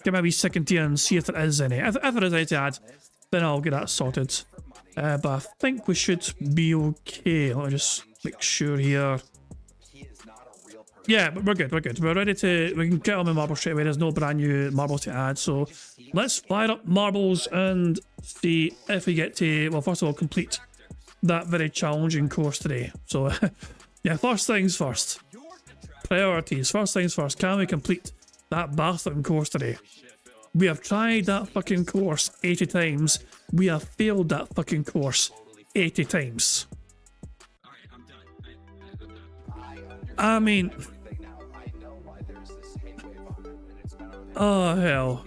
give me a wee second here and see if there is any. If there is any to add, then I'll get that sorted. But I think we should be okay. Let me just make sure here. Yeah, but we're good. We're ready to... We can get on the marbles straight away. There's no brand new marbles to add. So let's fire up marbles and see if we get to... Well, first of all, complete that very challenging course today. So, yeah, first things first. Priorities. First things first. Can we complete that bathroom course today? We have tried that fucking course 80 times. We have failed that fucking course 80 times. I mean... Oh, hell.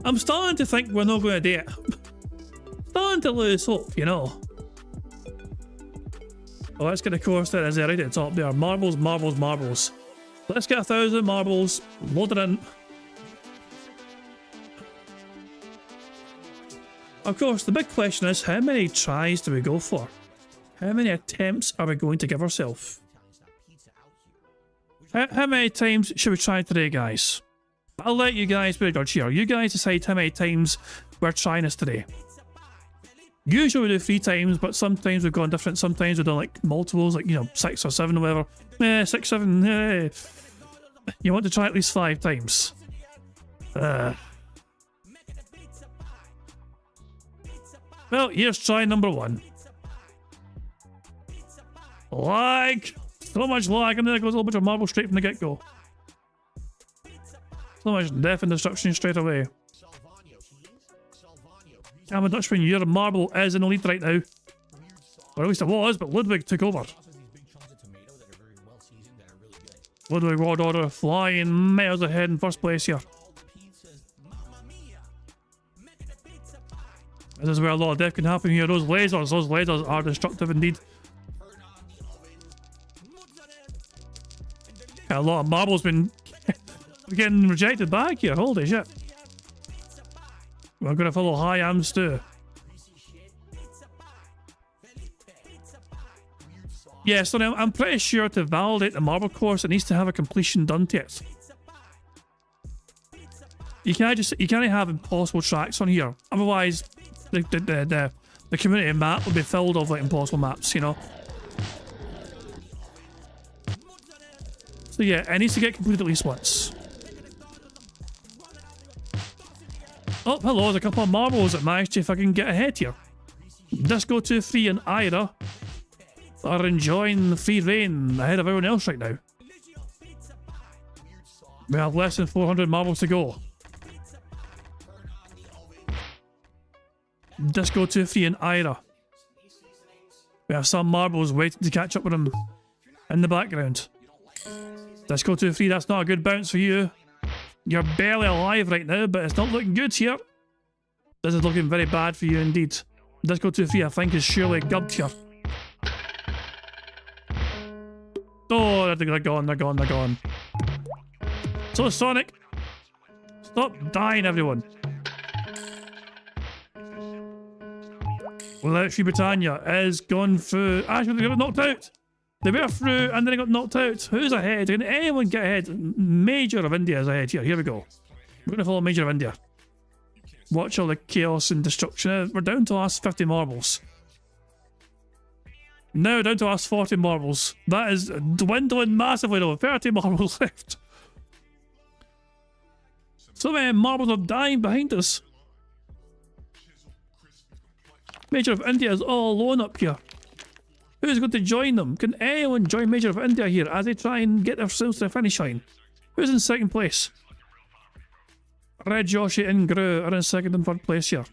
I'm starting to think we're not going to do it. Starting to lose hope, you know. Well, let's get the course that is right at the top there. Marbles, marbles, marbles. Let's get 1,000 marbles. Load it in. Of course, the big question is, how many tries do we go for? How many attempts are we going to give ourselves? How many times should we try today, guys? I'll let you guys be the judge here. You guys decide how many times we're trying this today. Usually we do 3 times, but sometimes we've gone different. Sometimes we've done like multiples, like, you know, 6 or 7 or whatever. 6, 7. You want to try at least 5 times. Well, here's try number 1. Lag! So much lag, and then there goes a little bit of marble straight from the get-go. So much death and destruction straight away. I'm a Dutchman, your marble is in the lead right now. Or at least it was, but Ludwig took over. Ludwig World Order flying miles ahead in first place here. This is where a lot of death can happen here. Those lasers are destructive indeed. A lot of marbles been getting rejected back here. Holy shit. We're gonna follow high arms too. Yeah, so now I'm pretty sure to validate the marble course, it needs to have a completion done to it. You can't have impossible tracks on here. Otherwise, the community map will be filled with like impossible maps, you know. So yeah, it needs to get completed at least once. Oh, hello, there's a couple of marbles that managed to fucking get ahead here. Disco 23 and Ira are enjoying the free reign ahead of everyone else right now. We have less than 400 marbles to go. Disco 23 and Ira. We have some marbles waiting to catch up with them in the background. Disco 23, that's not a good bounce for you. You're barely alive right now, but it's not looking good here. This is looking very bad for you indeed. Disco 23, I think, is surely gubbed here. Oh, they're gone. So, Sonic, stop dying, everyone. Without Free Britannia is gone through. Actually, they got knocked out. They were through and then they got knocked out. Who's ahead? Can anyone get ahead? Major of India is ahead here. Here we go. We're going to follow Major of India. Watch all the chaos and destruction. We're down to last 50 marbles. Now down to last 40 marbles. That is dwindling massively though. 30 marbles left. So many marbles are dying behind us. Major of India is all alone up here. Who's going to join them? Can anyone join Major of India here as they try and get themselves to the finish line? Who's in second place? Red Joshi and Gru are in second and third place here.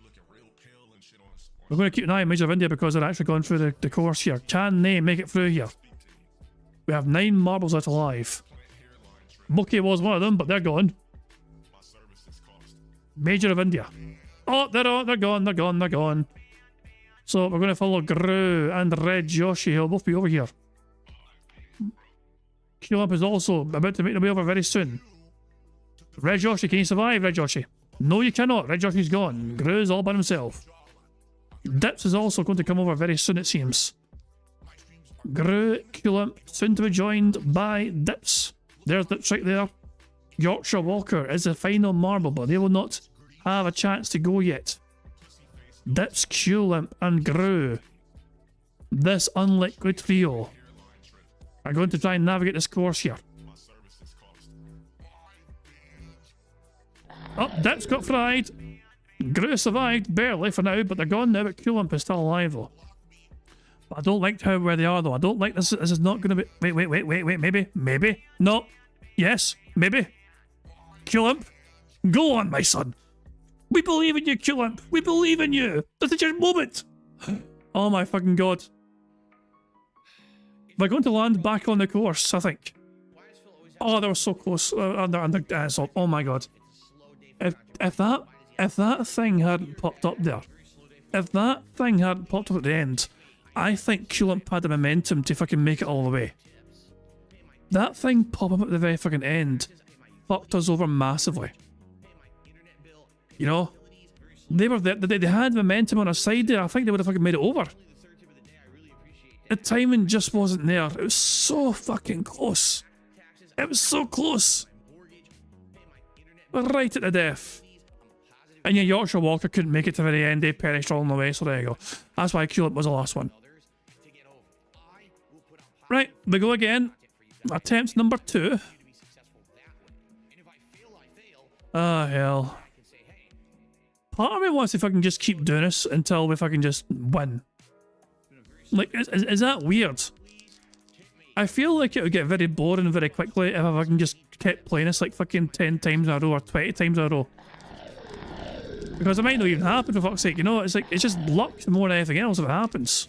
We're going to keep an eye on Major of India because they're actually going through the course here. Can they make it through here? We have 9 marbles left alive. Muki was one of them, but they're gone. Major of India. Oh, they're gone. So we're going to follow Gru and Red Joshi, who'll both be over here. Qlump is also about to make their way over very soon. Red Joshi, can you survive, Red Joshi? No, you cannot. Red Joshi's gone. Gru's all by himself. Dips is also going to come over very soon, it seems. Gru, Qlump, soon to be joined by Dips. There's Dips right there. Yorkshire Walker is the final marble, but they will not have a chance to go yet. Dips, Qlump and Gru. This unlikely trio are going to try and navigate this course here. Oh, Dips got fried. Gru survived, barely for now, but they're gone now, but Qlump is still alive though. But I don't like where they are though. I don't like this. This is not going to be... Wait, maybe? No. Yes, maybe. Qlump, go on, my son. We believe in you, Qlump. We believe in you. This is your moment. Oh my fucking god. They're going to land back on the course, I think. Oh, they were so close. Oh my god. If that thing hadn't popped up there, if that thing hadn't popped up at the end, I think Qlump had the momentum to fucking make it all the way. That thing popping up at the very fucking end fucked us over massively. You know, they were there, they had momentum on our side there. I think they would have fucking made it over. The timing just wasn't there. It was so fucking close. It was so close. Right at the death. And your Yorkshire Walker couldn't make it to the very end. They perished all on the way, so there you go. That's why Culip was the last one. Right, we go again. Attempt number 2. Ah, hell. Part of me wants to fucking just keep doing this until we fucking just win. Like, is that weird? I feel like it would get very boring very quickly if I fucking just kept playing this like fucking 10 times in a row or 20 times in a row. Because it might not even happen, for fuck's sake, you know? It's like, it's just luck more than anything else if it happens.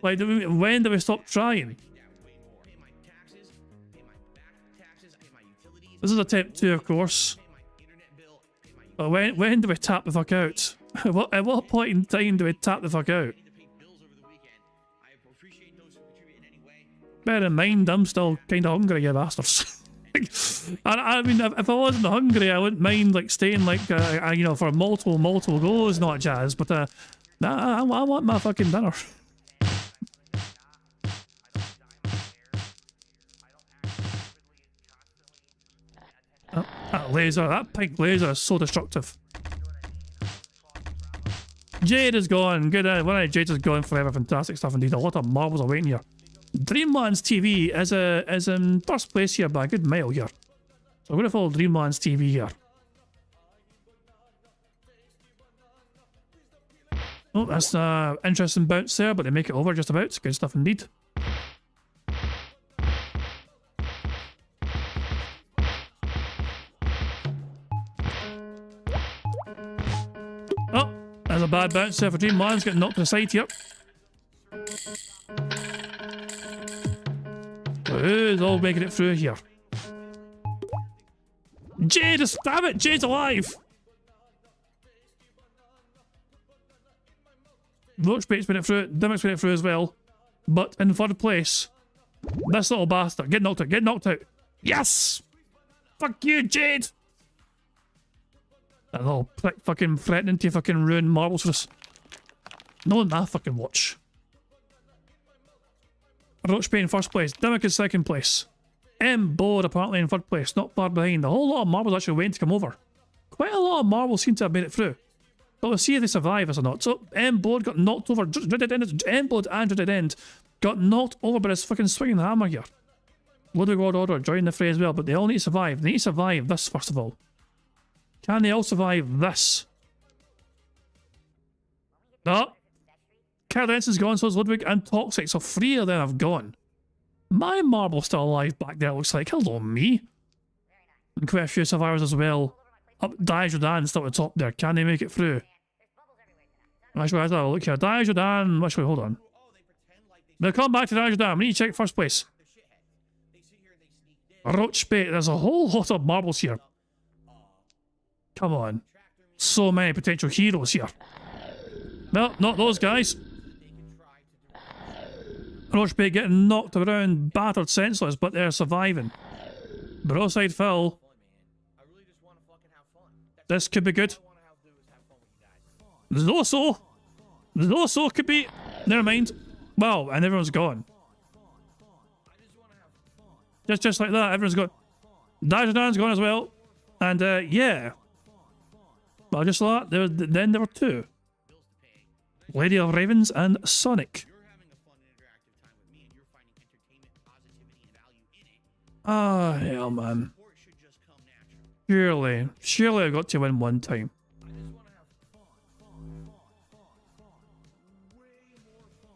Like, when do we stop trying? This is attempt 2, of course. But when do we tap the fuck out? At what point in time do we tap the fuck out? Bear in mind, I'm still kind of hungry, you bastards. I mean, if I wasn't hungry, I wouldn't mind like staying like, you know, for multiple goes, not jazz. But nah, I want my fucking dinner. Oh, that laser, that pink laser is so destructive. Jade is gone. Good. One of Jade is gone forever. Fantastic stuff indeed. A lot of marbles are waiting here. Dreamlands TV is in first place here by a good mile here. So I'm going to follow Dreamlands TV here. Oh, that's an interesting bounce there, but they make it over just about. Good stuff indeed. Oh, there's a bad bounce there for Dreamlands, getting knocked to the side here. Who's all making it through here? Jade, damn it, Jade's alive! Roachbait's made it through, Dimmock's made it through as well. But in third place, this little bastard. Get knocked out, get knocked out. Yes! Fuck you, Jade! That little prick fucking threatening to fucking ruin marbles for us. No, nah, fucking watch. Roachbait in first place, Dimmock in second place. Board apparently in third place, not far behind. A whole lot of marbles actually waiting to come over. Quite a lot of marbles seem to have made it through. But we'll see if they survive us or not. So, Board got knocked over. Board and Dreaded End got knocked over by this fucking swinging hammer here. Ludwig World Order joined the fray as well, but they all need to survive. They need to survive this first of all. Can they all survive this? No. Cardensen's gone, so is Ludwig and Toxic, so 3 of them have gone. My marble's still alive back there, looks like. Hello, me. And quite a few survivors as well. Up Diodan still at the top there. Can they make it through? Actually, let's have a look here. Diodan, actually, hold on. We'll come back to Diodan. We need to check first place. Roachbait, there's a whole lot of marbles here. Come on. So many potential heroes here. No, not those guys. Roachbait getting knocked around, battered senseless, but they're surviving. Broadside Phil. This could be good. Zoso could be. Never mind. Wow, and everyone's gone. Just like that, everyone's gone. Dajadan's gone as well. And yeah. Well, just like that, then there were 2. Lady of Ravens and Sonic. Ah, hell, man. Surely I got to win one time.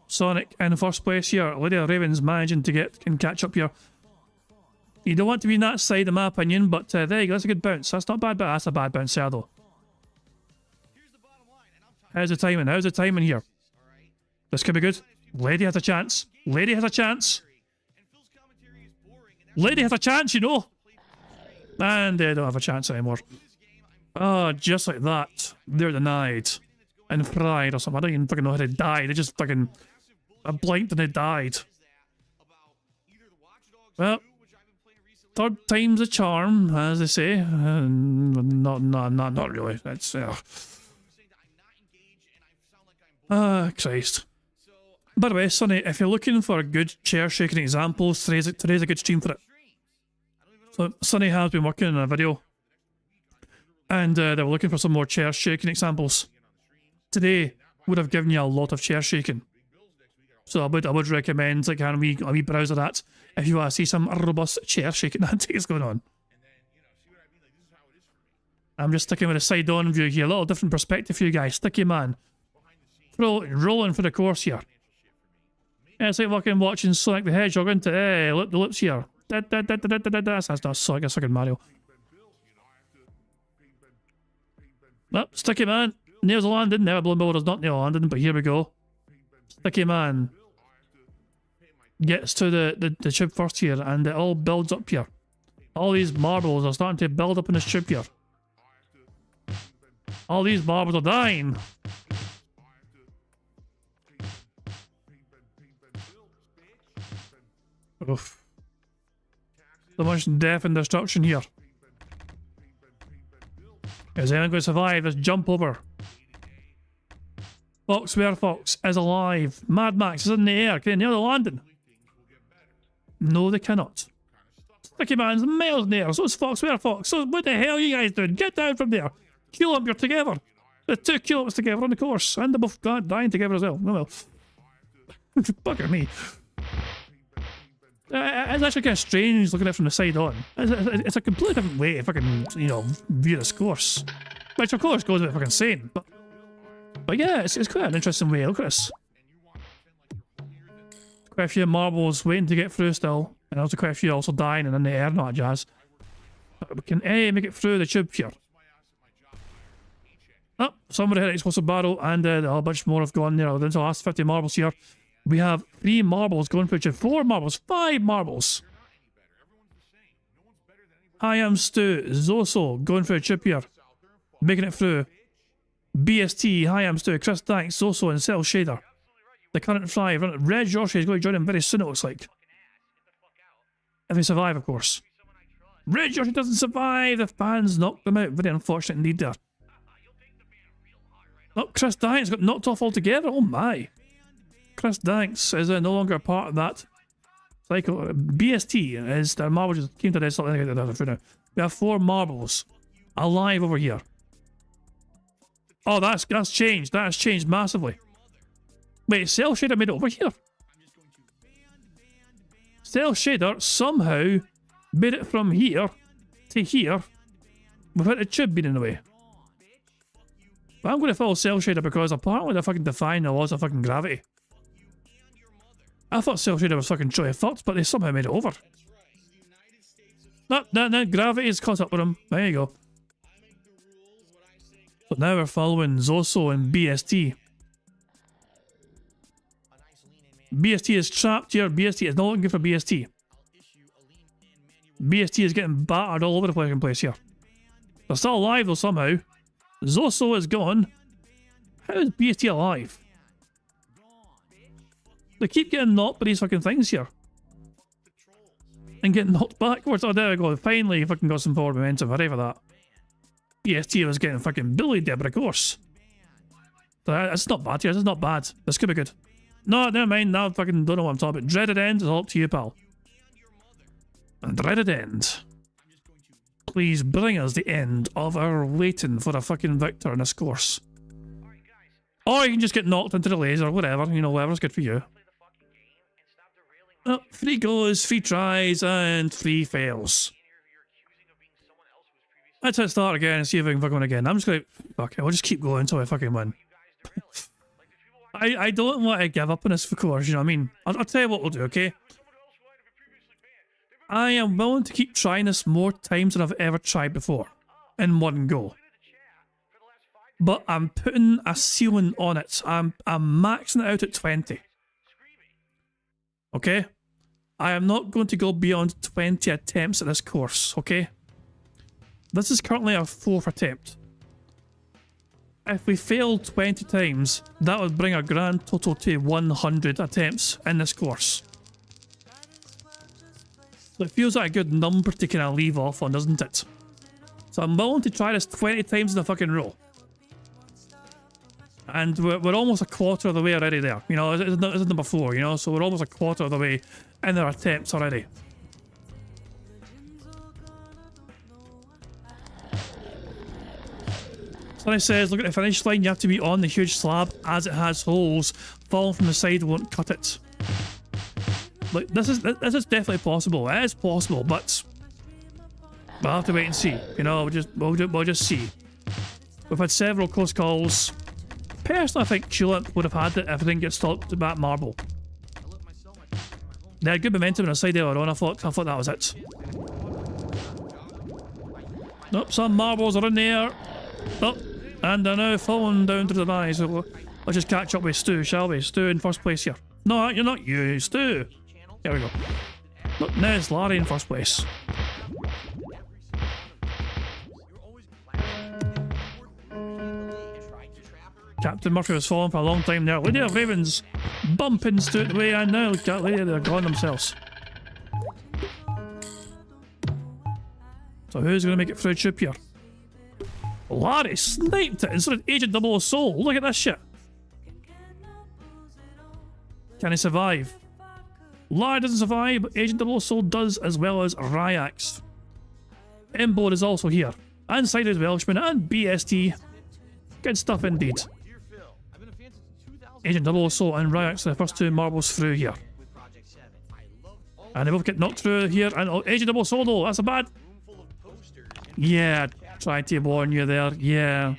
Sonic in first place here. Lady of Ravens managing to catch up here. You don't want to be in that side, in my opinion, but there you go. That's a good bounce. That's not bad, but that's a bad bounce there, though. How's the timing? How's the timing here? This could be good. Lady has a chance. Lady has a chance. Lady has a chance, you know. And they don't have a chance anymore. Oh, just like that. They're denied. And fried or something. I don't even fucking know how they died. They just fucking blinked and they died. Well, third time's a charm, as they say. Not really. That's Christ. By the way, Sonny, if you're looking for good chair shaking examples, today's a good stream for it. So Sonny has been working on a video, and they were looking for some more chair shaking examples. Today would have given you a lot of chair shaking. So I would recommend like a wee browser that if you want to see some robust chair shaking antics going on. I'm just sticking with a side-on view here, a little different perspective for you guys. Sticky man. Rolling for the course here. Yeah, it's like fucking watching Sonic the Hedgehog into the lips here. That's not Sonic, that's fucking Mario. Well, Sticky man. Nails a landing. Never blown ball does not nail a landing, but here we go. Sticky man gets to the tube first here, and it all builds up here. All these marbles are starting to build up in this tube here. All these marbles are dying. Oof. So much death and destruction here. Is anyone going to survive this jump over? Fox, where Fox is alive. Mad Max is in the air. Can they nail the landing? No, they cannot. Sticky man's miles in the air. So is Fox, where Fox. So what the hell are you guys doing? Get down from there. You're together. The two kilometers together on the course. And they're both dying together as well. Oh well. Bugger me. It's actually kind of strange looking at it from the side on. It's a completely different way to fucking, view this course. Which of course goes a bit fucking insane. But yeah, it's quite an interesting way. Look at this. Quite a few marbles waiting to get through still. And also quite a few also dying and in the air, not a jazz. But we can make it through the tube here. Oh, somebody hit an explosive barrel and a bunch more have gone there. Into the last 50 marbles here. We have 3 marbles going for each other. 4 marbles. 5 marbles. I am Stu. Zoso going for a chip here. Making it through. BST. Hi, I'm Stu. Chris Danks. Zoso and Cell Shader. The current 5. Red Joshi is going to join him very soon, it looks like. If they survive, of course. Red Joshi doesn't survive. The fans knocked them out. Very unfortunate indeed there. Oh, Chris Danks got knocked off altogether. Oh my. Chris Danks is no longer a part of that cycle. BST is the marble just came to death. We have 4 marbles alive over here. Oh, that's changed. That's changed massively. Wait, Cell Shader made it over here. Cell Shader somehow made it from here to here without the tube being in the way. But I'm going to follow Cell Shader because apparently they're fucking defying the laws of fucking gravity. I thought Cell Shader was fucking truly fucked, but they somehow made it over. No, gravity has caught up with them. There you go. But now we're following Zoso and BST. BST is trapped here. BST is not looking for BST. BST is getting battered all over the fucking place here. They're still alive though somehow. Zoso is gone. How is BST alive? They keep getting knocked by these fucking things here. And getting knocked backwards. Oh, there we go. Finally, fucking got some forward momentum. Hooray for that. BST was getting fucking bullied there, but of course. It's not bad here. This is not bad. This could be good. No, never mind. Now I fucking don't know what I'm talking about. Dreaded End is all up to you, pal. And Dreaded End. Please bring us the end of our waiting for a fucking victor in this course. Or you can just get knocked into the laser, whatever. Whatever's good for you. Oh, 3 goes, 3 tries, and 3 fails. Let's hit start again and see if I can fucking win again. I'm just gonna... Fuck it, we'll just keep going until I fucking win. I don't want to give up on this for course, you know what I mean? I'll tell you what we'll do, okay? I am willing to keep trying this more times than I've ever tried before. In one go. But I'm putting a ceiling on it. I'm maxing it out at 20. Okay? I am not going to go beyond 20 attempts at this course, okay? This is currently our 4th attempt. If we fail 20 times, that would bring our grand total to 100 attempts in this course. So it feels like a good number to kind of leave off on, doesn't it? So I'm willing to try this 20 times in a fucking row. And we're almost a quarter of the way already there. You know, it's number 4, you know, so we're almost a quarter of the way in our attempts already. Sonny says, look at the finish line, you have to be on the huge slab as it has holes. Falling from the side won't cut it. Like, this is definitely possible. It is possible, but we'll have to wait and see. You know, we'll just see. We've had several close calls. Personally, I think Tulip would have had it if it didn't get stopped at that marble. They had good momentum on the side earlier on. I thought that was it. Nope, some marbles are in there. Oh, and they're now falling down to the bye. So let's just catch up with Stu, shall we? Stu in first place here. No, you're not you, Stu. There we go. Look, now it's Larry in first place. Captain Murphy was falling for a long time there. Lady of Ravens bumping Stu out the way, and now look at Lady, they're gone themselves. So who's going to make it through Troop here? Larry sniped it instead of Agent Double Soul. Look at this shit. Can he survive? Larry doesn't survive, but Agent Double Soul does, as well as Ryax. Emboard is also here. And Sided Welshman and BST. Good stuff indeed. Agent Double Soul and Ryax are the first 2 marbles through here. And they both get knocked through here. And oh, Agent Double Soul though, that's a bad. Yeah, tried to warn you there. Yeah.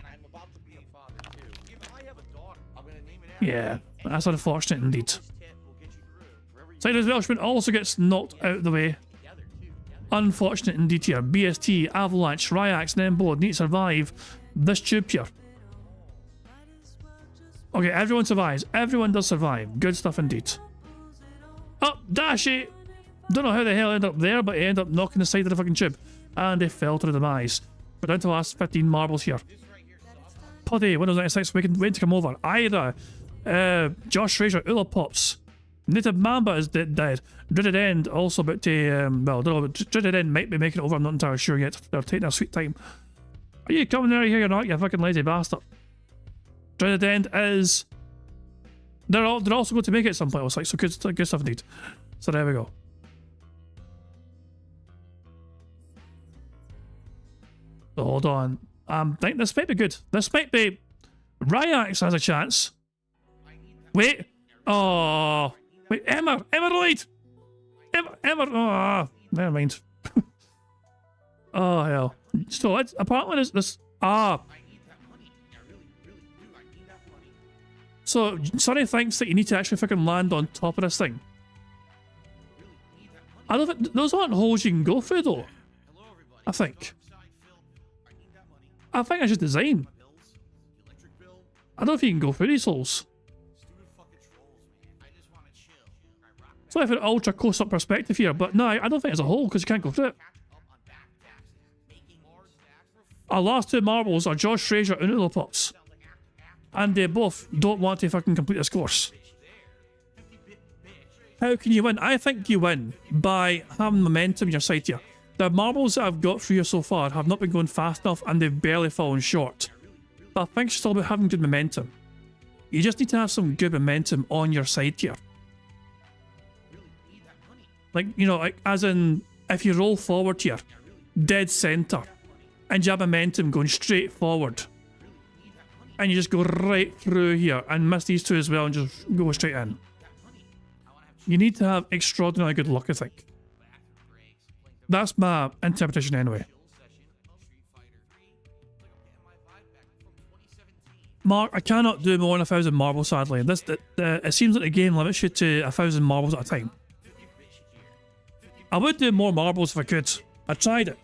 Yeah, that's unfortunate indeed. Sided Welshman also gets knocked out of the way. Unfortunate indeed here. BST, Avalanche, Ryax, and Emboard need to survive this tube here. Okay, everyone survives. Everyone does survive. Good stuff indeed. Oh, Dashy! Don't know how the hell ended up there, but he ended up knocking the side of the fucking tube. And they fell to the demise. We're down to the last 15 marbles here. Puddy, Windows 96, waiting to come over. Ida, Josh Fraser, Ula Pops. Native Mamba is dead. Dreaded End also about to, well, I don't know, but Dreaded End might be making it over, I'm not entirely sure yet. They're taking their sweet time. Are you coming out here or not, you fucking lazy bastard? Dreaded End is... They're also going to make it at some point, like, so good stuff indeed. So there we go. So hold on. I think this might be good. This might be... Ryax has a chance. Wait. Oh. Wait, Emerald! Emerald! Oh, never mind. Oh, hell. So, apparently this... Ah. So, Sonny thinks that you need to actually fucking land on top of this thing. I don't think... Those aren't holes you can go through, though. I think. I think I should design. I don't know if you can go through these holes. So I have an ultra close-up perspective here, but no, I don't think it's a hole because you can't go through it. Our last 2 marbles are Josh Fraser and Ula Pops. And they both don't want to fucking complete this course. How can you win? I think you win by having momentum on your side here. The marbles that I've got through here so far have not been going fast enough and they've barely fallen short. But I think it's still about having good momentum. You just need to have some good momentum on your side here. Like, you know, like, as in, if you roll forward here, dead center, and you have momentum going straight forward, and you just go right through here and miss these 2 as well and just go straight in. You need to have extraordinarily good luck, I think. That's my interpretation anyway. Mark, I cannot do more than 1,000 marbles, sadly. It seems like the game limits you to 1,000 marbles at a time. I would do more marbles if I could. I tried it.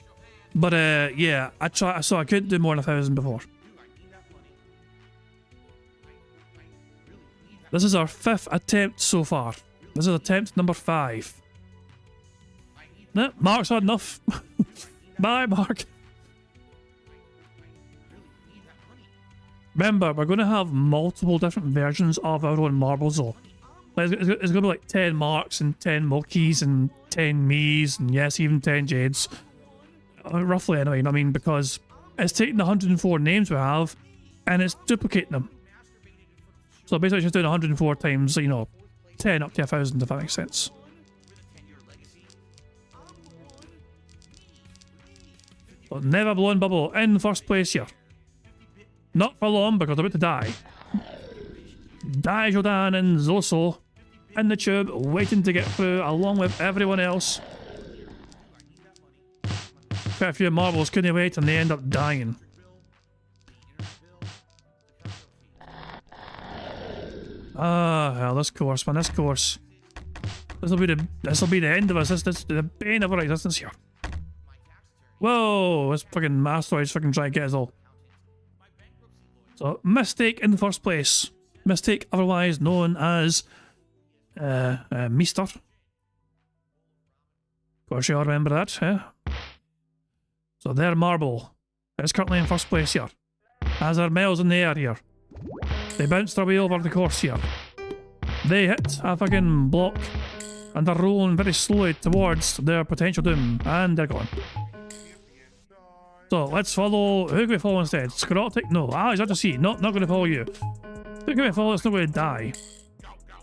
But yeah, I couldn't do more than 1,000 before. This is our 5th attempt so far. This is attempt number 5. No, Mark's had enough. Bye, Mark. Remember, we're going to have multiple different versions of our own marbles though. It's going to be like 10 Marks and 10 Mokies and 10 Me's and yes, even 10 Jades. Roughly anyway, I mean, because it's taking the 104 names we have and it's duplicating them. So basically just doing 104 times, you know, 10 up to 1,000, if that makes sense. But never blown bubble in first place here. Not for long because I'm about to die. Daijodan and Zoso in the tube, waiting to get through along with everyone else. Quite a few marbles couldn't wait and they end up dying. Ah, hell, this course, man, this course. This'll be the end of us. This is the bane of our existence here. Whoa, this fucking asteroid's fucking trying to get us all. So, mistake in the first place. Mistake otherwise known as Meester. Of course you all remember that, eh? So their marble is currently in first place here. As are miles in the air here. They bounced their way over the course here. They hit a fucking block and they're rolling very slowly towards their potential doom, and they're gone. So let's follow. Who can we follow instead? Scrotic? No. Ah, he's out to sea. Not going to follow you. Who can we follow that's not going to die?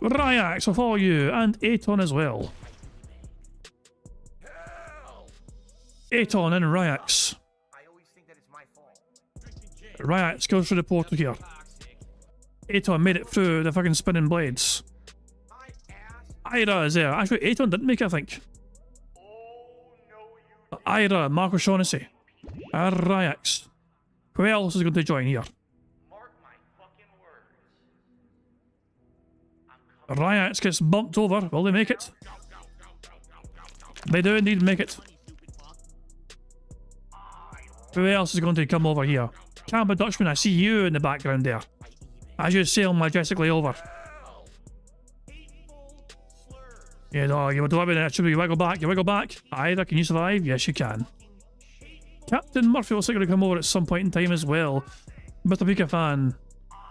Ryax will follow you, and Aton as well. Aton and Ryax. Ryax goes through the portal here. Aton made it through the fucking spinning blades. Ira is there. Actually, Aton didn't make it, I think. Ira, Marco Shaughnessy, and Ryax. Who else is going to join here? Ryax gets bumped over. Will they make it? They do indeed make it. Who else is going to come over here? Camber Dutchman, I see you in the background there. As you sail majestically over. Yeah, no, you don't have it. You wiggle back, you wiggle back. Either, can you survive? Yes, you can. Captain Murphy was going to come over at some point in time as well. Mr. Pika fan.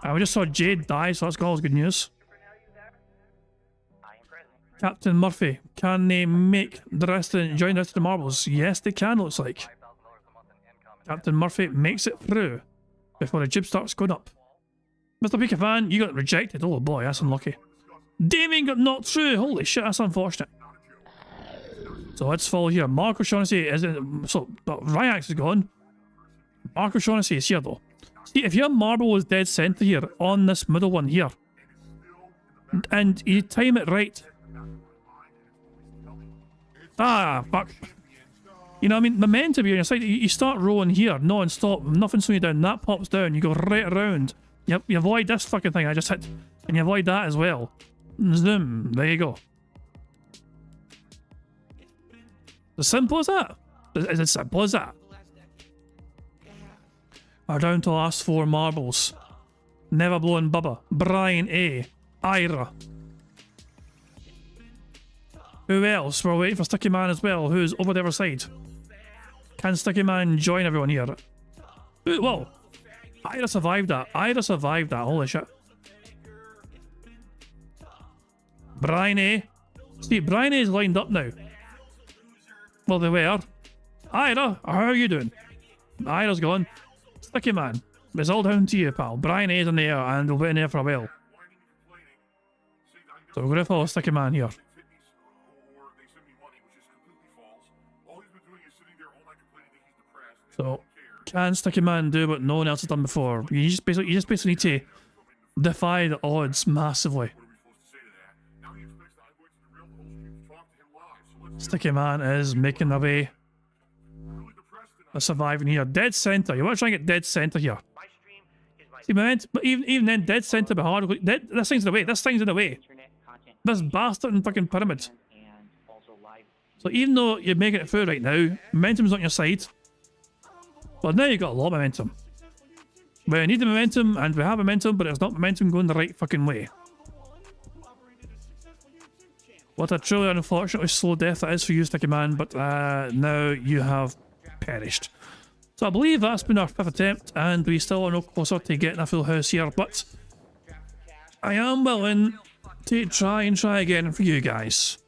And we just saw Jade die, so that's always good news. Captain Murphy, can they make the rest of join the rest of the marbles? Yes, they can, looks like. Captain Murphy makes it through before the jib starts going up. Mr. Pika fan, you got rejected. Oh boy, that's unlucky. Damien got knocked through. Holy shit, that's unfortunate. So let's follow here. Marco Shaughnessy is in. So, Ryax is gone. Marco Shaughnessy is here though. See, if your marble was dead center here on this middle one here, and you time it right. Ah, fuck. You know what I mean? Momentum here on your side. You start rolling here non-stop. Nothing slowing you down. That pops down. You go right around. Yep, you avoid this fucking thing I just hit. And you avoid that as well. Zoom. There you go. As simple as that. Is it simple as that? We're down to the last 4 marbles. Never Blowing Bubba. Brian A. Ira. Who else? We're waiting for Sticky Man as well, who's over the other side. Can Sticky Man join everyone here? Ooh, whoa. Ira survived that. Ira survived that. Holy shit. Brian A. See, Brian A is lined up now. Well, they were. Ira, how are you doing? Ira's gone. Sticky Man. It's all down to you, pal. Brian A is in the air, and we'll be in there for a while. So we're going to follow Sticky Man here. So, can Sticky Man do what no one else has done before? You just basically need to defy the odds massively. Sticky Man is making their way. They're surviving here. Dead center. You want to try and get dead center here. See, but even then, dead center be hard. This thing's in the way. This thing's in the way. This bastard and fucking pyramid. So even though you're making it through right now, momentum's on your side. Well, now you've got a lot of momentum. We need the momentum, and we have momentum, but it's not momentum going the right fucking way. What a truly unfortunately slow death that is for you, Sticky Man, but now you have perished. So I believe that's been our 5th attempt, and we still are no closer to getting a full house here, but I am willing to try again for you guys.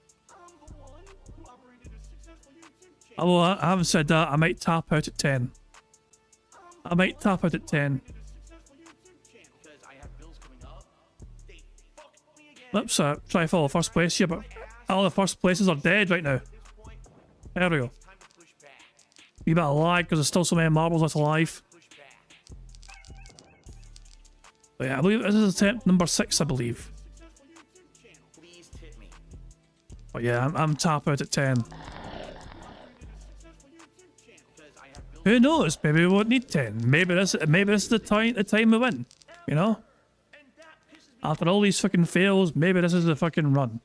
Although I haven't said that, I might tap out at 10. I might tap out at 10. Let's try to follow first place here, but all the first places are dead right now. There we go. Wee bit of lag because there's still so many marbles left alive. But yeah, I believe this is attempt number 6, I believe. But yeah, I'm tap out at 10. Who knows? Maybe we won't need 10. Maybe this is the time we win. You know? After all these fucking fails, maybe this is the fucking run.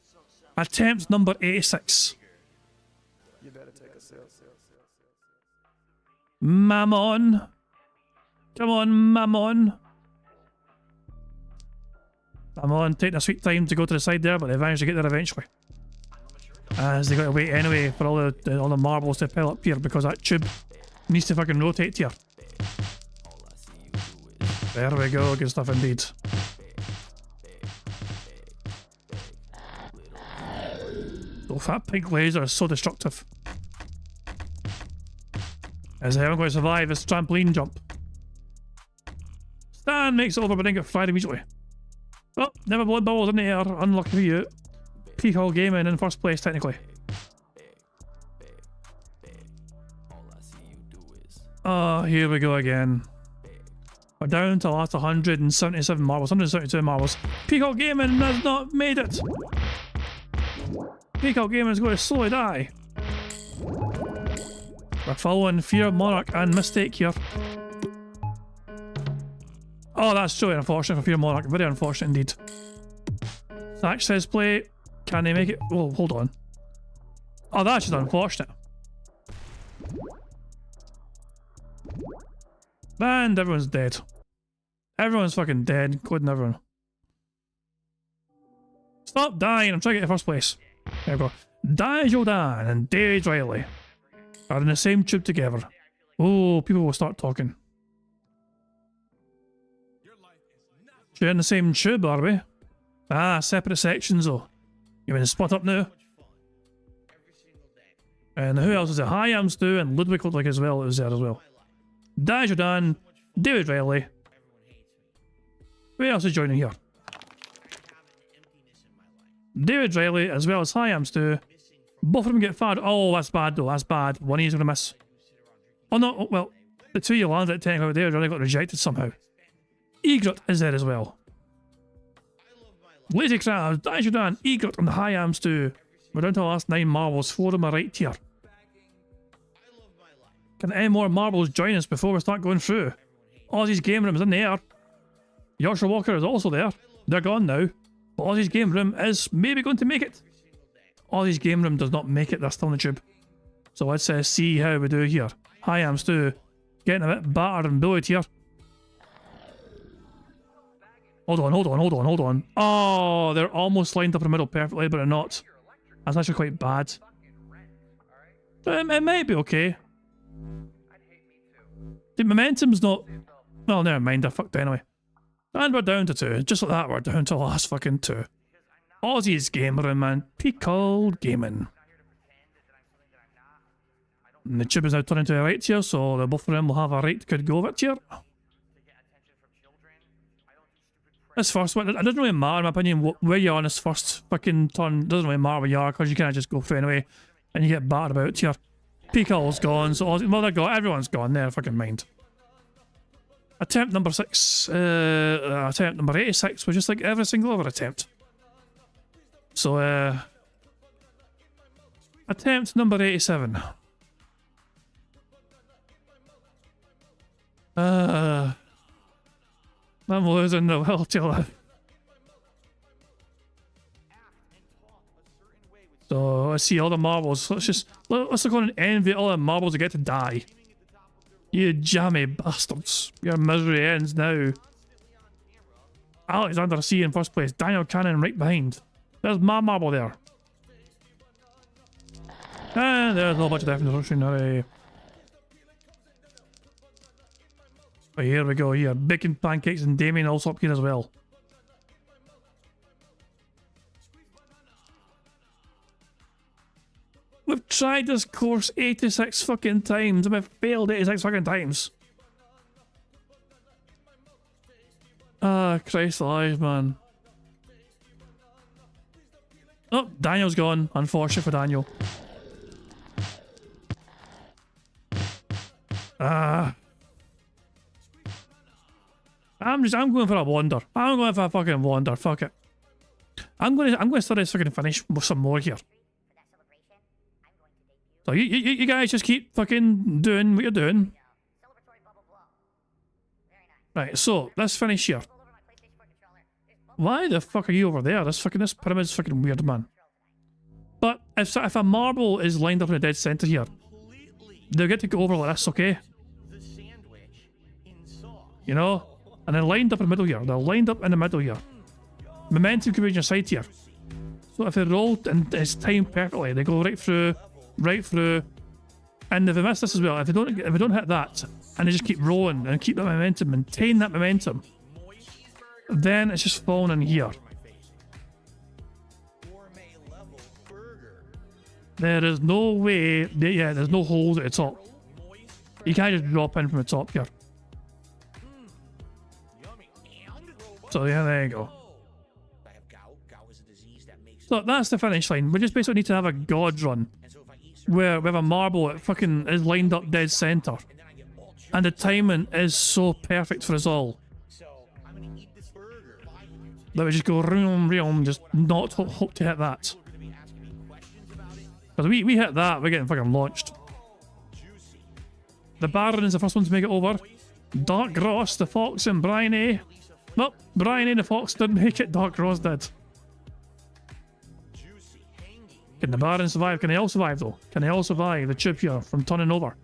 Attempt number 86. You better take a sip. Mammon. Come on, Mammon. Mammon taking a sweet time to go to the side there, but they managed to get there eventually. As they got to wait anyway for all the marbles to pile up here because that tube needs to fucking rotate here. There we go, good stuff indeed. Oh, that pink laser is so destructive. As I haven't going to survive this trampoline jump. Stan makes it over but then get fried immediately. Well, never blown bubbles in the air, unlucky for you. Peacock Gaming in first place technically. Oh, here we go again. We're down to the last 177 marbles, 172 marbles. Peacock Gaming has not made it! Peacock Gaming is going to slowly die. We're following Fear, Monarch and Mistake here. Oh, that's truly unfortunate for Fear Monarch. Very unfortunate indeed. Thatch says play. Can they make it? Oh, hold on. Oh, that's just unfortunate. And everyone's dead. Everyone's fucking dead, including everyone. Stop dying, I'm trying to get to first place. There we go. Dajodan and Dave Riley are in the same tube together. Oh, people will start talking. You're in the same tube, are we? Ah, separate sections though. You've been split up now. And who else is it? Hi, I'm Stu, and Ludwig looked like as well. It was there as well. Dajodan, David Riley. Who else is joining here? David Riley, as well as Hi, I'm Stu. Both of them get fired. Oh, that's bad though. That's bad. One of you's gonna miss. Oh no. Oh, well, the two you landed at technically, David Riley got rejected somehow. Egret is there as well. Lazy Crabs, Dajodan, Egret, and Hi, I'm Stu. We're down to the last 9 marbles. 4 of them are right here. Can any more marbles join us before we start going through? Aussie's game room is in the air. Yorkshire Walker is also there. They're gone now. But Aussie's game room is maybe going to make it. Aussie's game room does not make it. They're still in the tube. So let's see how we do here. Hi, I'm Stu. Getting a bit battered and bullied here. Hold on. Oh, they're almost lined up in the middle perfectly, but they're not. That's actually quite bad. It might be okay. The momentum's not... Well, never mind, I fucked anyway. And we're down to 2. Just like that, we're down to the last fucking 2. Aussie's game room and Peacock Gaming. And the tube is now turning to the right here, so the both of them will have a right good go of it here. This first one, it doesn't really matter in my opinion where you're on this first fucking turn. It doesn't really matter where you are because you can't just go through anyway and you get battered about here. Peacock's gone, so well, they're gone. Everyone's gone there, fucking mind. Attempt number 6, attempt number 86 was just like every single other attempt. So, attempt number 87. I'm losing the will to live. So let's see all the marbles. Let's look on and envy all the marbles to get to die. You jammy bastards. Your misery ends now. Alexander C in first place. Daniel Cannon right behind. There's my marble there. And there's a whole bunch of definition. Hooray. Oh, here we go here. Bacon pancakes and Damien also up here as well. We've tried this course 86 fucking times and we've failed 86 fucking times. Ah, Christ alive, man. Daniel's gone, unfortunate for Daniel. I'm going for a wander. I'm going for a fucking wander. Fuck it. I'm gonna start this fucking finish with some more here. So you guys just keep fucking doing what you're doing. Right, so let's finish here. Why the fuck are you over there? This pyramid's fucking weird, man. But if a marble is lined up in a dead center here, they'll get to go over like this, okay? You know? And then lined up in the middle here. They're lined up in the middle here. Momentum can be on your side here. So if they roll and it's timed perfectly, they go right through. And if they miss this as well, if they don't hit that, and they just keep rolling and keep that momentum, maintain that momentum, then it's just falling in here. There is no way, there's no holes at the top. You can't just drop in from the top here. So yeah, there you go. So that's the finish line. We just basically need to have a god run where we have a marble that fucking is lined up dead center. And the timing is so perfect for us all. That we just go room, just not hope to hit that. Because we hit that, we're getting fucking launched. The Baron is the first one to make it over. Dark Ross, the Fox, and Brian A. Nope, Brian A and the Fox didn't make it, Dark Ross did. Can the Baron survive? Can they all survive though? Can they all survive the chip here from turning over?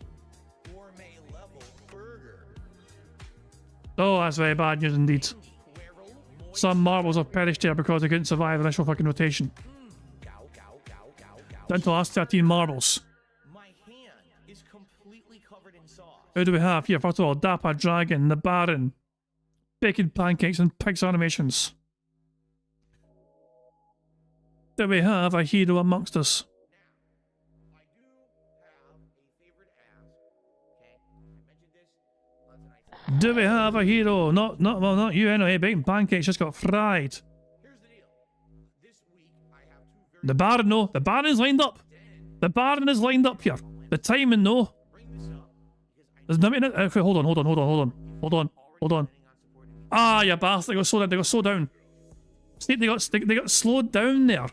Oh, that's very bad news indeed. Some marbles have perished here because they couldn't survive the initial fucking rotation. Down to the last 13 marbles. Who do we have here? First of all, Dapper Dragon, the Baron, Bacon Pancakes, and Pigs Animations. Do we have a hero amongst us? Do we have a hero? Not you anyway. Bacon Pancakes just got fried. The Baron, no. The Baron's lined up. The Baron is lined up here. The timing, no. There's nothing. Okay, hold on. Ah, you bastard! They got slowed down. They got slowed down. See, they got slowed down there.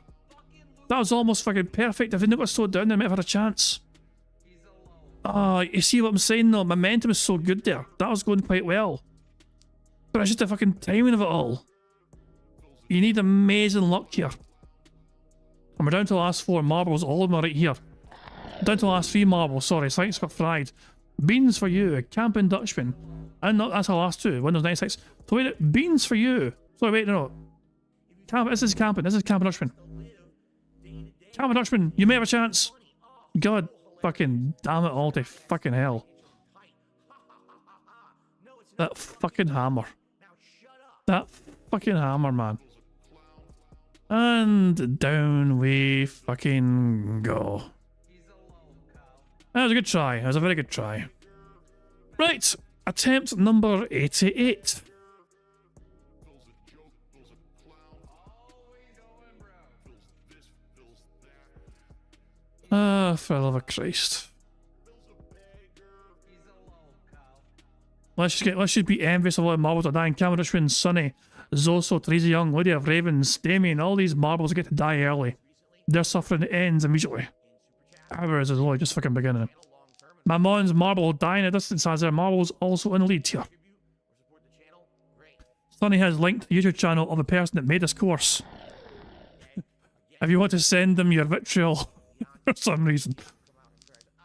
That was almost fucking perfect. If they never got slowed down, they might have had a chance. Ah, you see what I'm saying though? Momentum is so good there. That was going quite well. But it's just the fucking timing of it all. You need amazing luck here. And we're down to the last 4 marbles. All of them are right here. Down to the last 3 marbles. Sorry, Sykes got fried. Beans for you, Camping Dutchman. And no, that's our last 2. Windows 96. So wait, beans for you. Sorry, wait, no. This is Camping Dutchman. Camping Dutchman, you may have a chance. God fucking damn it all to fucking hell. That fucking hammer. That fucking hammer, man. And down we fucking go. That was a good try. That was a very good try. Right. Attempt number 88. Ah, for the love of Christ. Let's just be envious of all the marbles that die in Cameron Richmond, Sonny, Zoso, Teresa Young, Lady of Ravens, Damien, all these marbles get to die early. Their suffering ends immediately. Ours is only just fucking beginning. Mamon's marble dying a distance as their marbles also in the lead here. Sonny has linked the YouTube channel of the person that made this course. If you want to send them your vitriol for some reason.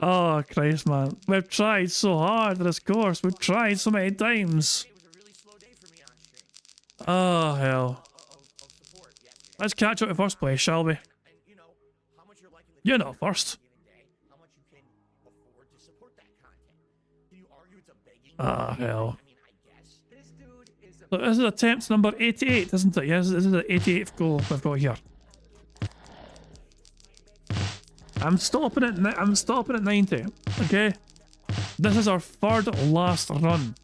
Oh Christ, man. We've tried so hard for this course. We've tried so many times. Oh hell. Let's catch up in first place, shall we? You're not first. Ah hell. So this is attempt number 88, isn't it? Yes, this is the 88th goal we've got here. I'm stopping at 90. Okay, this is our third last run.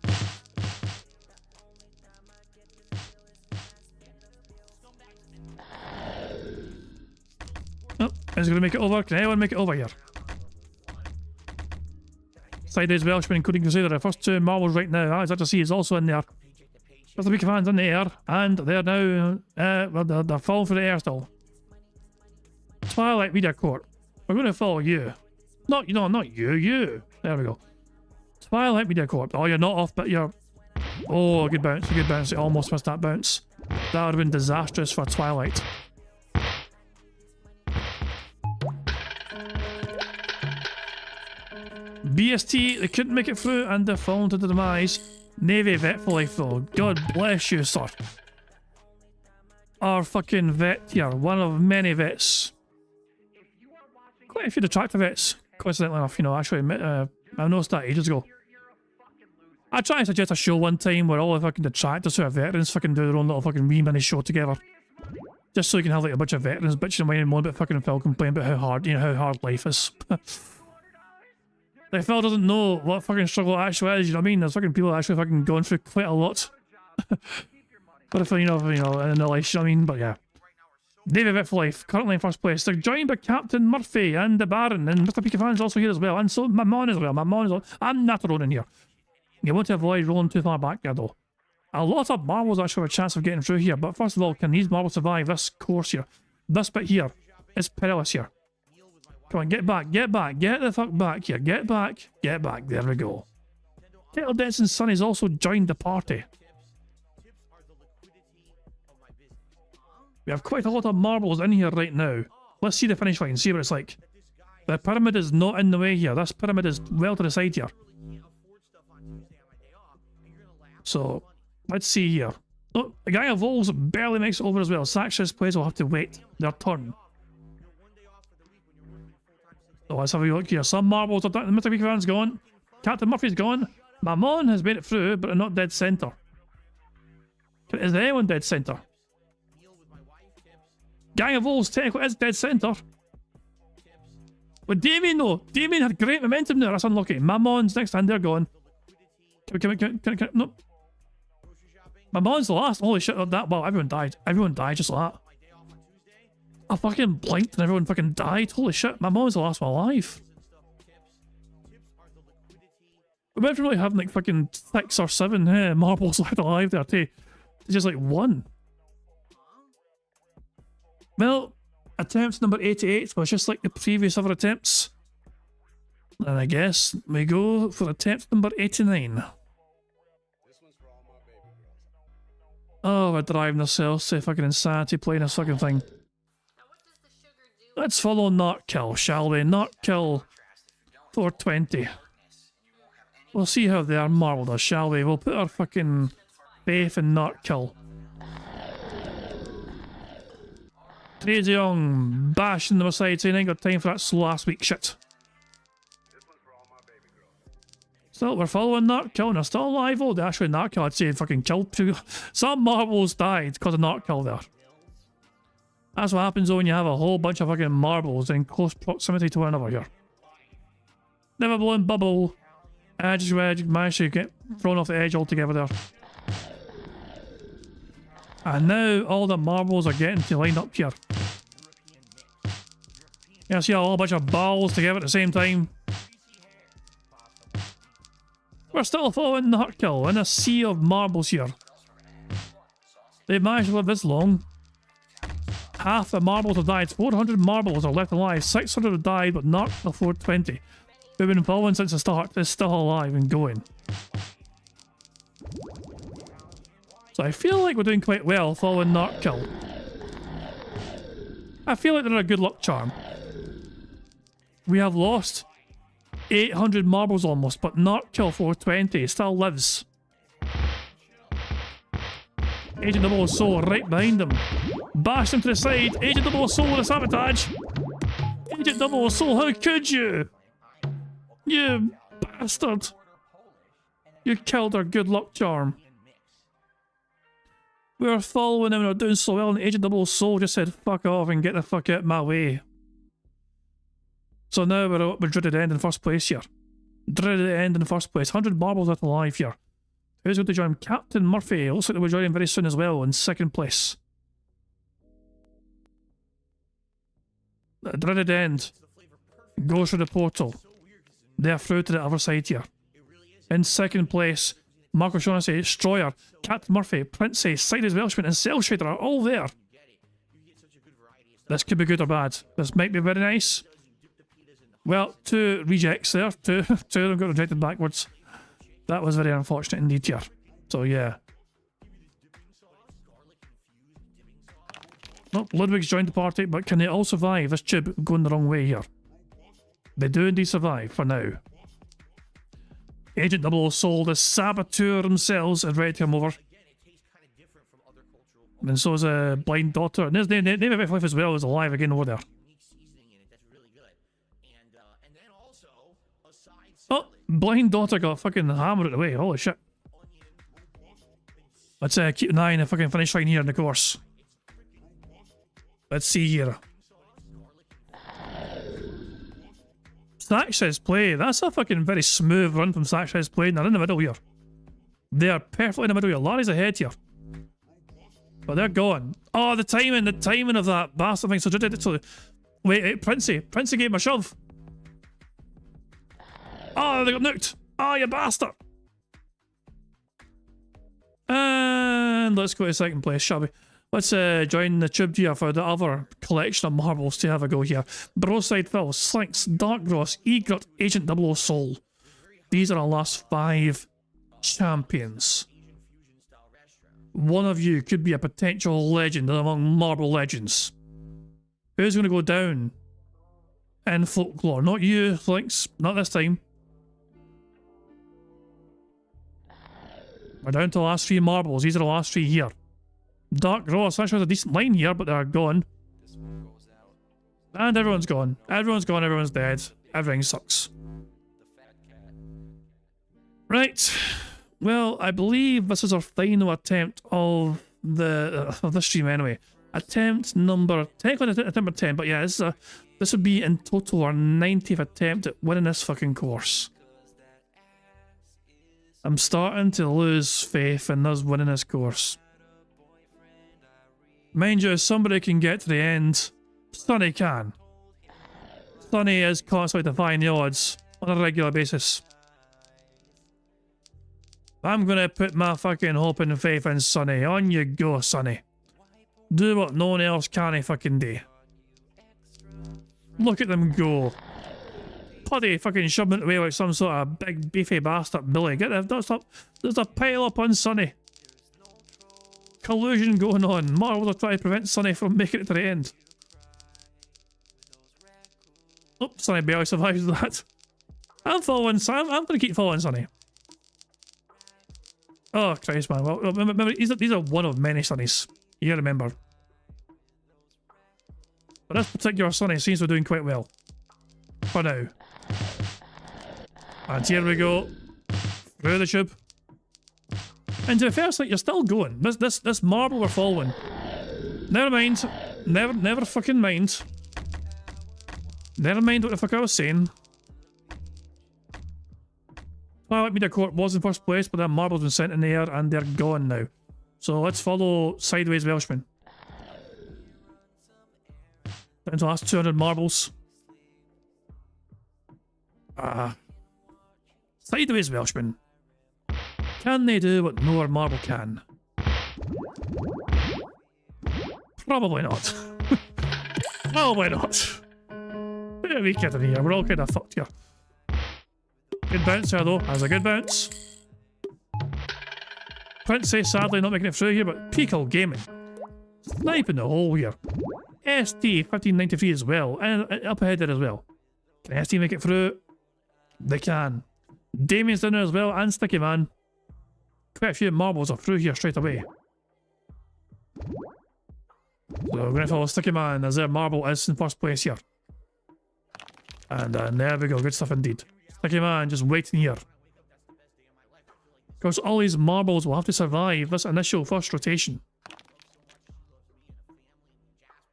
Oh, is it going to make it over? Can anyone make it over here? Sideways Welshman, including Crusader. The first two marbles right now, as I to see, is also in there. There's the big fans in the air, and they're now, well, they're falling for the air still. Twilight Media Court. We're going to follow you. Not, you know, not you, you. There we go. Twilight Media Corp. Oh, you're not off, but you're... Oh, good bounce, good bounce. I almost missed that bounce. That would have been disastrous for Twilight. BST, they couldn't make it through and they're fallen to the demise. Navy vet for life though. God bless you, sir. Our fucking vet here, one of many vets. Quite a few detractor vets, coincidentally enough, you know, actually, I noticed that ages ago. I tried to suggest a show one time where all the fucking detractors who are veterans fucking do their own little fucking wee mini show together. Just so you can have like a bunch of veterans bitching away and moaning about fucking Phil, complaining about how hard, you know, how hard life is. Like Phil doesn't know what fucking struggle it actually is, you know what I mean? There's fucking people actually fucking going through quite a lot. But if you know, in the life, you know what I mean? But yeah. David Vet for life, currently in first place. They're joined by Captain Murphy and the Baron, and Mr. Pika Fan's also here as well, and so my mom as well. My mom is. I'm not alone in here. You want to avoid rolling too far back there though. A lot of marbles actually have a chance of getting through here, but first of all, can these marbles survive this course here? This bit here is perilous here. Come on, get back, get the fuck back here, get back, there we go. Kettle Denson's son has also joined the party. We have quite a lot of marbles in here right now. Let's see the finish line, see what it's like. The pyramid is not in the way here, this pyramid is well to the side here. So, let's see here. Oh, a Gang of Wolves barely makes it over as well. Sax's players will have to wait their turn. So let's have a look here. Some marbles are done. Mr. Weekfan's gone. Captain Murphy's gone. Mammon has made it through, but not dead centre. Is anyone dead centre? Gang of Wolves technically is dead centre. But Damien though. Damien had great momentum there. That's unlucky. Mammon's next and they're gone. Nope. Mammon's the last. Holy shit, that. Well, everyone died. Everyone died just like that. I fucking blinked and everyone fucking died. Holy shit, my mom's the last one alive. We went from like having like fucking 6 or 7 marbles left alive there to just like 1. Well, attempt number 88 was just like the previous other attempts. And I guess we go for attempt number 89. Oh, we're driving ourselves to fucking insanity playing this fucking thing. Let's follow Narkill, shall we? Narkill 420. We'll see how their marble does, shall we? We'll put our fucking faith in Narkill. Crazy Young bashing them aside saying I ain't got time for that slow last week shit. Still, we're following Narkill and they're still alive. Oh, actually Narkill I'd say fucking killed two. Some marbles died because of Narkill there. That's what happens though when you have a whole bunch of fucking marbles in close proximity to one another here. Never blown bubble. I just managed to get thrown off the edge altogether there. And now all the marbles are getting to line up here. You see a whole bunch of balls together at the same time. We're still following Narkill in a sea of marbles here. They've managed to live this long. Half the marbles have died. 400 marbles are left alive. 600 have died, but Narkill 420. We've been following since the start. Is still alive and going. So I feel like we're doing quite well following Narkill. I feel like they're a good luck charm. We have lost 800 marbles almost, but Narkill 420 still lives. Agent Double Soul right behind him. Bash him to the side. Agent Double Soul with a sabotage. Agent Double Soul, how could you? You bastard. You killed our good luck charm. We were following him and we were doing so well and Agent Double Soul just said fuck off and get the fuck out of my way. So now we're dreaded end in first place here. Dreaded end in first place. 100 marbles left alive here. Who's going to join? Captain Murphy. Looks like they'll be joining very soon as well in second place. the dreaded end goes through the portal. They're through to the other side here. In second place, Marco Shaughnessy, Stroyer, Captain Murphy, Princey, Sideways Welshman, and Cell Shader are all there. This could be good or bad. This might be very nice. Well, 2 rejects there. Two of them got rejected backwards. That was very unfortunate indeed here. So yeah. Well, Ludwig's joined the party, but can they all survive this tube going the wrong way here? They do indeed survive for now. Agent 00 Soul, the saboteur themselves, is ready to come over. And so is a blind daughter. And there's name of Life as well is alive again over there. Oh, blind daughter got fucking hammered away. Holy shit. Let's keep an eye on the fucking finish line here in the course. Let's see here. Sack says play. That's a fucking very smooth run from Sack says play. And they're in the middle here. They are perfectly in the middle here. Larry's ahead here. But they're gone. Oh, the timing of that bastard thing. So wait, Princey gave him a shove. Oh, they got nuked. Oh, you bastard. And let's go to second place, shall we? Let's join the tube here for the other collection of marbles to have a go here. Broside Phil, Slinks, Dark Gross, Egret, Agent 00 Soul. These are our last 5 champions. One of you could be a potential legend among marble legends. Who's going to go down in folklore? Not you, Slinks. Not this time. We're down to the last 3 marbles. These are the last 3 here. Dark Gross actually has a decent line here, but they're gone. And everyone's gone. Everyone's gone, everyone's dead. Everything sucks. Right. Well, I believe this is our final attempt of the stream anyway. Attempt number 10, but yeah, this would be in total our 90th attempt at winning this fucking course. I'm starting to lose faith in us winning this course. Mind you, if somebody can get to the end, Sonny can. Sonny is constantly defying the odds on a regular basis. I'm gonna put my fucking hope and faith in Sonny. On you go, Sonny. Do what no one else can fucking do. Look at them go. Bloody fucking shoving it away like some sort of big beefy bastard Billy. Get that. There's a pile up on Sonny. Collusion going on. Marvel are trying to prevent Sonny from making it to the end. Oh, Sonny barely survives that. I'm following Sam. I'm going to keep following Sonny. Oh, Christ, man. Well, remember, these are one of many Sonnies. You gotta remember. But this particular Sonny seems to be doing quite well. For now. And here we go. Through the tube. And to be fair, you're still going. This marble we're following. Never mind. Never fucking mind. Never mind what the fuck I was saying. Twilight Media Court was in first place, but that marble's been sent in the air and they're gone now. So let's follow Sideways Welshman. Down to the last 200 marbles. Sideways Welshman. Can they do what no marble can? Probably not. Probably not. Who are we kidding here? We're all kind of fucked here. Good bounce there though. Has a good bounce. Princey sadly not making it through here, but Pickle Gaming. Sniping the hole here. ST1593 as well. And up ahead there as well. Can ST make it through? They can. Damien's down there as well, and Sticky Man. Quite a few marbles are through here straight away. So we're going to follow Sticky Man as their marble is in first place here. And there we go, good stuff indeed. Sticky Man just waiting here. Of course, all these marbles will have to survive this initial first rotation.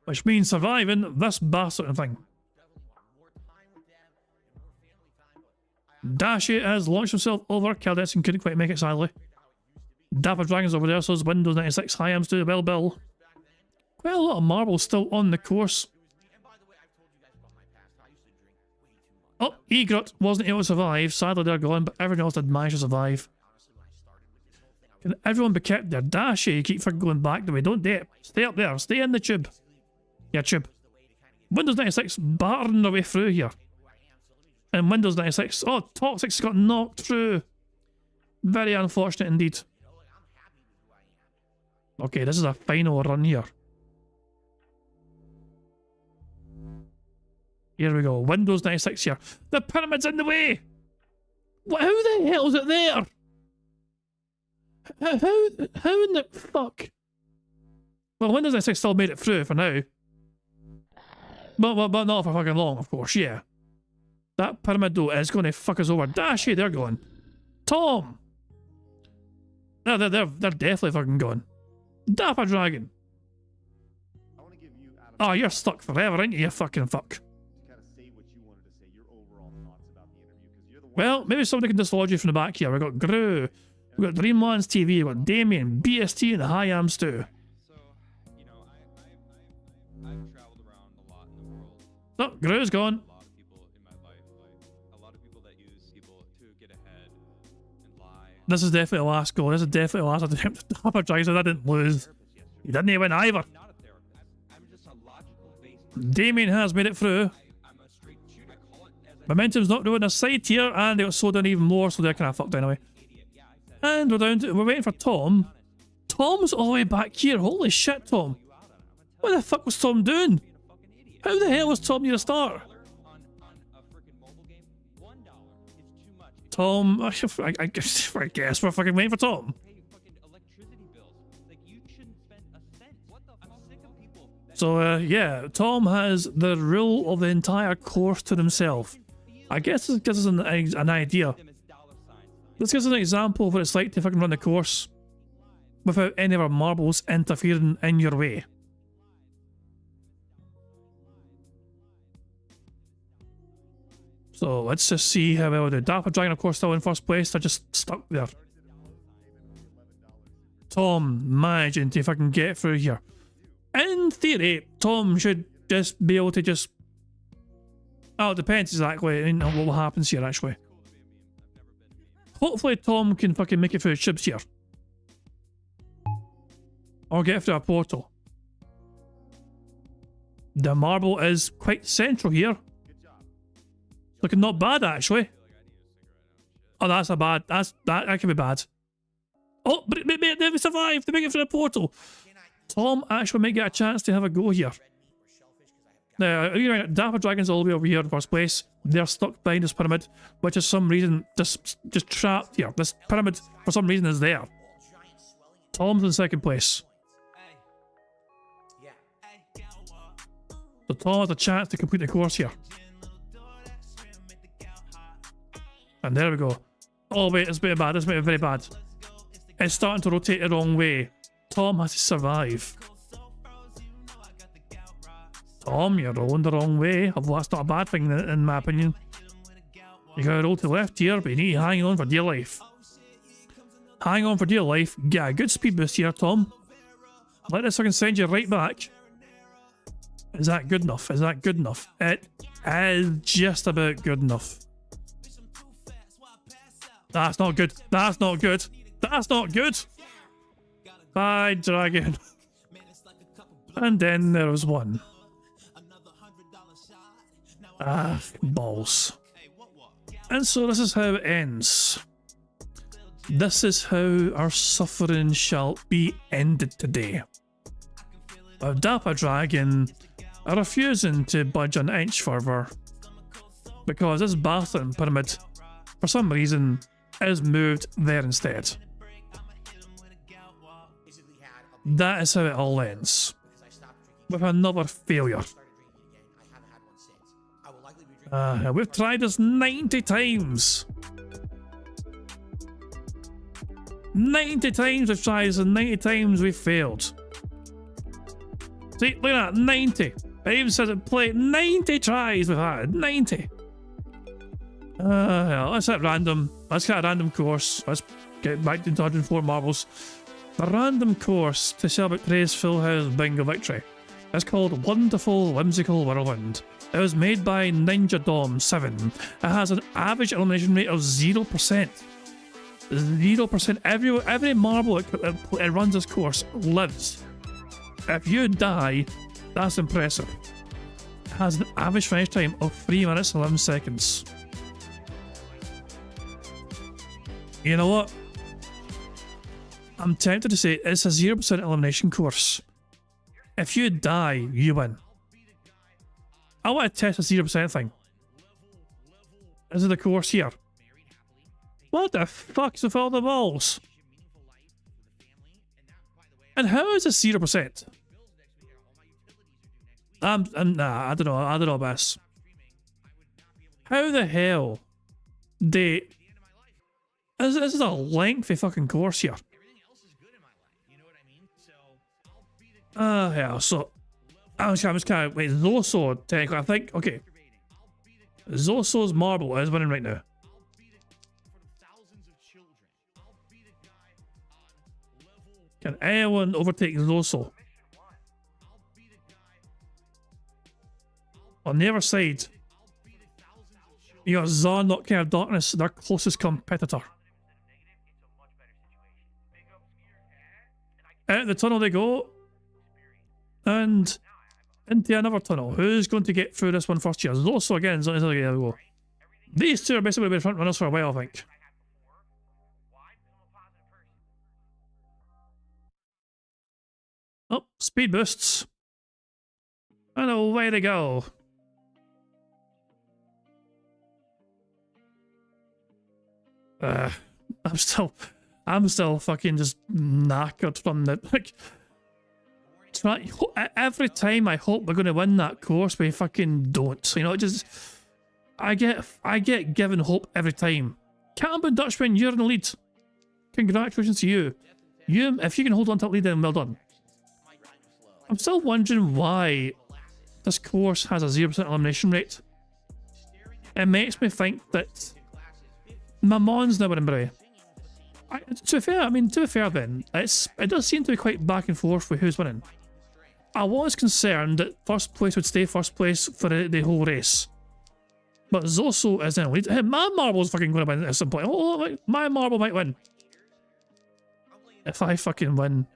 Which means surviving this bastard thing. Dashi has launched himself over. Caldesson couldn't quite make it, sadly. Dapper Dragon's over there, so is Windows 96. Hyams do well, Bill. Quite a lot of marbles still on the course. Oh, Egret wasn't able to survive. Sadly, they're gone, but everyone else did manage to survive. Can everyone be kept there? Dashy, you keep fucking going back the way. Don't dip. Stay up there. Stay in the tube. Yeah, tube. Windows 96 battering their way through here. And Windows 96. Oh, Toxic's got knocked through. Very unfortunate indeed. Okay, this is a final run here. Here we go. Windows 96 here. The pyramid's in the way! What? How the hell is it there? How in the fuck? Well, Windows 96 still made it through for now. But not for fucking long, of course, yeah. That pyramid though is going to fuck us over. Dashy, they're gone. Tom! No, they're definitely fucking gone. Dapper Dragon. Oh, you're stuck forever, aren't you, you fucking fuck? Well, maybe somebody can dislodge you from the back here. We've got Gru, we've got Dreamlands TV, we've got Damien, BST, and the High Am Stew. Oh, Gru's gone. This is definitely the last goal. This is definitely the last attempt at Dapper Dragon. I didn't lose. He didn't even win either. Damien has made it through. Momentum's not doing a side here, and they got slowed down even more, so they're kind of fucked anyway. And we're waiting for Tom. Tom's all the way back here. Holy shit, Tom. What the fuck was Tom doing? How the hell was Tom near the start? Tom, I guess we're fucking waiting for Tom. So, yeah, Tom has the rule of the entire course to himself. I guess this gives us an idea. This gives us an example of what it's like to fucking run the course without any of our marbles interfering in your way. So let's just see how well we do. Dapper Dragon, of course, still in first place. They're just stuck there. Tom managing to fucking get through here. In theory, Tom should just be able to just... Oh, it depends exactly on what happens here, actually. Hopefully Tom can fucking make it through the tubes here. Or get through a portal. The marble is quite central here. Looking not bad, actually. Oh, that's a bad... That could be bad. Oh, but they survived. They make it through the portal. Tom actually might get a chance to have a go here. Now, Dapper Dragon's all the way over here in first place. They're stuck behind this pyramid, which is some reason just trapped here. This pyramid, for some reason, is there. Tom's in second place. So Tom has a chance to complete the course here. And there we go. Oh wait, it's been bad. It's been very bad. It's starting to rotate the wrong way. Tom has to survive. Tom, you're rolling the wrong way. Although that's not a bad thing in my opinion. You gotta roll to the left here, but you need to hang on for dear life. Hang on for dear life. Get a good speed boost here, Tom. Let this fucking send you right back. Is that good enough? Is that good enough? It is just about good enough. That's not good. That's not good. That's not good. Bye, Dragon. And then there was one. Ah, balls. And so this is how it ends. This is how our suffering shall be ended today. With Dapper Dragon refusing to budge an inch further. Because this bathroom pyramid, for some reason, is moved there instead. That is how it all ends. With another failure. We've tried this 90 times. 90 times we've tried this and 90 times we've failed. See, look at that, 90. It even says it played 90 tries we've had. 90. Yeah, let's hit random. Let's get a random course. Let's get back to 104 marbles. A random course to celebrate today's Full House Bingo victory. It's called Wonderful Whimsical Whirlwind. It was made by Ninja Dom 7. It has an average elimination rate of 0%. 0%. Every marble it runs this course lives. If you die, that's impressive. It has an average finish time of 3 minutes and 11 seconds. You know what? I'm tempted to say it's a 0% elimination course. If you die, you win. I want to test a 0% thing. Is it the course here? What the fuck's with all the balls? And how is it 0%? Nah, I don't know about this. How the hell this is a lengthy fucking course here. Yeah, so I'm just kind of wait, Zoso technically I think okay. Zoso's marble is winning right now. Can anyone overtake Zoso? On the other side, you got Zarnok King of Darkness, their closest competitor. Out the tunnel they go. And into another tunnel. Who's going to get through this one first here? Zoso again. There we go. These two are basically been front runners for a while, I think. Oh, speed boosts. And away they go. I'm still fucking just knackered from the like. Every time I hope we're going to win that course, we fucking don't. You know, it just I get given hope every time. Camden Dutchman, you're in the lead. Congratulations to you. If you can hold on to that lead, then well done. I'm still wondering why this course has a 0% elimination rate. It makes me think that Mamon's now winning by. To be fair then, it does seem to be quite back and forth with who's winning. I was concerned that first place would stay first place for the whole race. But Zoso is in the lead. Hey, my marble's fucking going to win at some point. Oh, my marble might win. If I fucking win.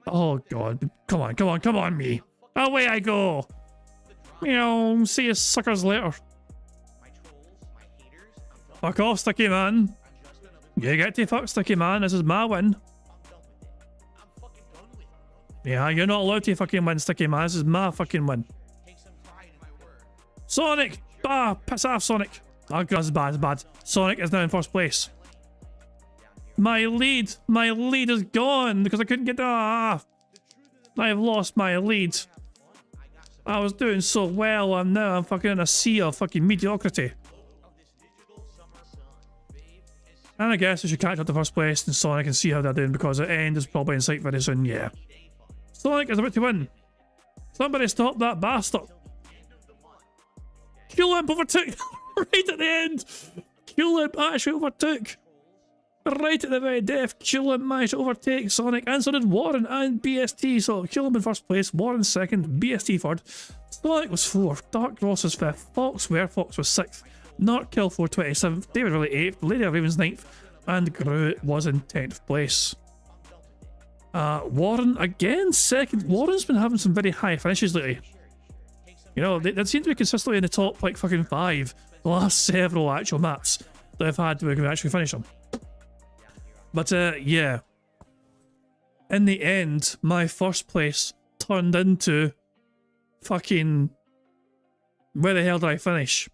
Oh god. Come on, me. Away I go. You know, see you suckers later. Fuck off, Sticky Man. You get to fuck, Sticky Man. This is my win. Yeah, you're not allowed to fucking win, Sticky Man. This is my fucking win. Sonic! Ah, piss off, Sonic. Oh, God, it's bad. Sonic is now in first place. My lead is gone because I couldn't get I've lost my lead. I was doing so well, and now I'm fucking in a sea of fucking mediocrity. And I guess we should catch up to first place and Sonic and see how they're doing because the end is probably in sight very soon, yeah. Sonic is about to win. Somebody stop that bastard. Q-Limp overtook right at the end. Q-Limp actually overtook. Right at the very death, Q-Limp managed to overtake Sonic, and so did Warren and BST. So Q-Limp in first place, Warren second, BST third. Sonic was fourth, Dark Ross was fifth, Fox Werefox was sixth, Narkill 427th, David Riley 8th, Lady of Ravens 9th, and Gru was in 10th place. Warren again second. Warren's been having some very high finishes lately. You know, they seem to be consistently in the top like fucking 5 the last several actual maps that I've had where we can actually finish them. But yeah. In the end, my first place turned into fucking... Where the hell did I finish?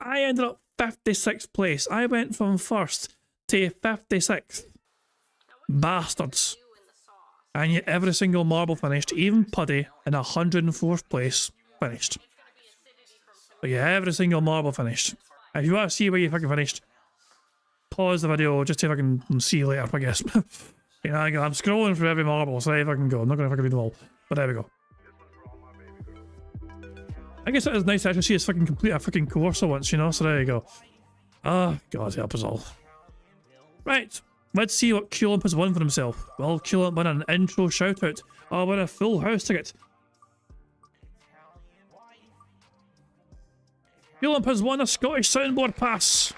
I ended up 56th place. I went from first to 56th. Bastards. And yet every single marble finished, even Puddy in 104th place finished. But yeah, every single marble finished. If you want to see where you fucking finished, pause the video just see if I can see you later, I guess. You know, I'm scrolling through every marble, so if I can go. I'm not going to fucking read them all. But there we go. I guess it is nice to actually see us fucking complete a fucking course once, you know, so there you go. Ah, God help us all. Right, let's see what Q-Limp has won for himself. Well, Q-Limp won an intro shoutout. I'll win a full house ticket. Culump has won a Scottish soundboard pass.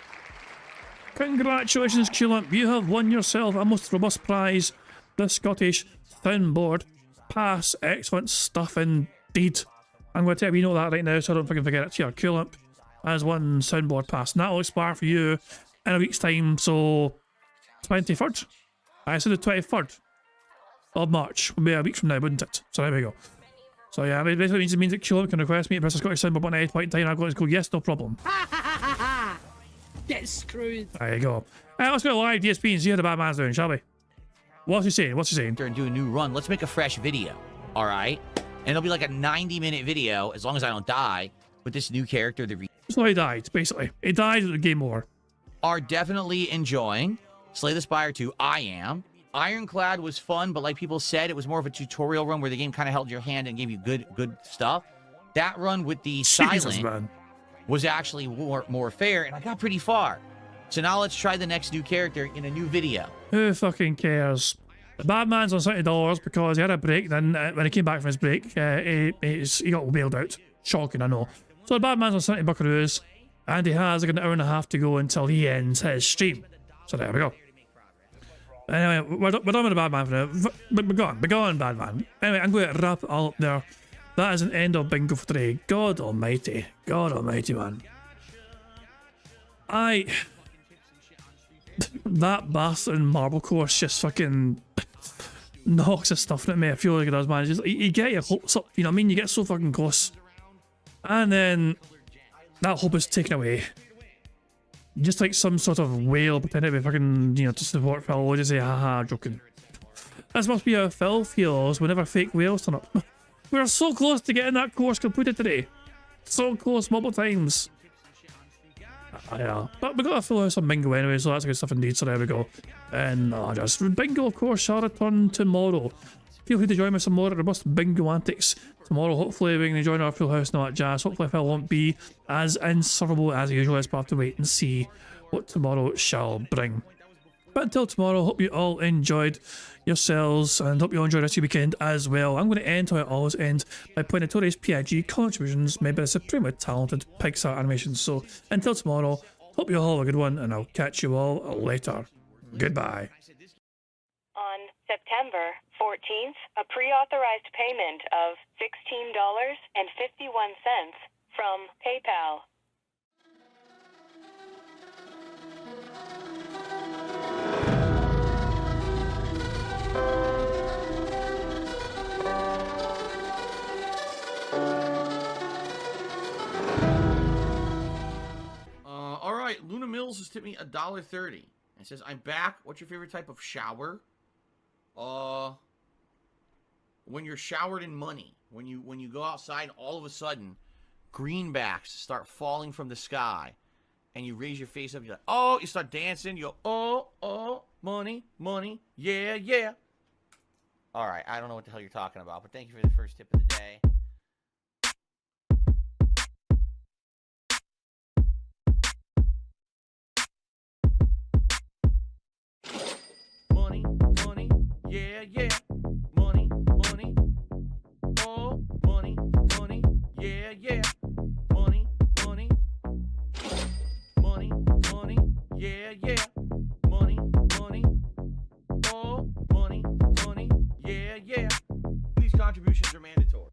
Congratulations, Culump. You have won yourself a most robust prize, the Scottish soundboard pass. Excellent stuff indeed. I'm going to tell you know that right now so I don't fucking forget it. Here, Culump has won soundboard pass. And that will expire for you in a week's time, so 23rd? I said the 23rd of March would be a week from now, wouldn't it? So there we go. So yeah, basically it means that Culump can request me to press a Scottish soundboard button at any point in time. I'm going to go, yes, no problem. Get screwed. There you go. Let's go live DSP and see how the bad man's doing, shall we? What's he saying? What's he saying? And do a new run. Let's make a fresh video. All right? And it'll be like a 90-minute video, as long as I don't die, with this new character. So he died, basically. He died at the game over. Are definitely enjoying Slay the Spire 2. I am. Ironclad was fun, but like people said, it was more of a tutorial run where the game kind of held your hand and gave you good stuff. That run with the silent was actually more fair, and I got pretty far. So now let's try the next new character in a new video. Who fucking cares? The bad man's on $70 because he had a break, then when he came back from his break, he got bailed out. Shocking, I know. So the bad man's on 70 buckaroos, and he has like an hour and a half to go until he ends his stream. So there we go. Anyway, we're done with the bad man for now. Be gone, bad man. Anyway, I'm going to wrap it all up there. That is an end of bingo for today. God almighty, man. That bastard marble course just fucking knocks the stuff out of me. I feel like it does, man. Just, you get your hopes up, you know what I mean? You get so fucking close. And then that hope is taken away. Just like some sort of whale pretending to be fucking, you know, to support Phil. We'll just say, haha, joking. This must be how Phil feels whenever fake whales turn up. We're so close to getting that course completed today. So close multiple times. Yeah, but we got a full house on bingo anyway, so that's good stuff indeed. So there we go. And just bingo, of course, shall return tomorrow. Feel free to join me some more at Robust Bingo Antics tomorrow. Hopefully we can join our full house and all that jazz. Hopefully Phil won't be as insufferable as usual. Let's have to wait and see what tomorrow shall bring. But until tomorrow, hope you all enjoyed yourselves and hope you all enjoyed the rest of your weekend as well. I'm going to end how I always end by playing notorious PIG contributions made by the supremely talented Pixar Animations. So until tomorrow, hope you all have a good one and I'll catch you all later. Goodbye. On September 14th, a pre-authorized payment of $16.51 from PayPal. All right, Luna Mills has tipped me $1.30. It says, I'm back. What's your favorite type of shower? When you're showered in money. When you go outside, all of a sudden, greenbacks start falling from the sky. And you raise your face up, you're like, oh, you start dancing, you go, oh, money, money, yeah, yeah. All right, I don't know what the hell you're talking about, but thank you for the first tip of the day. Money, money, yeah, yeah. Money, money, oh, money, money, yeah, yeah. Money, money, money, money, yeah, yeah. Money, money, oh, money, money, yeah, yeah. These contributions are mandatory.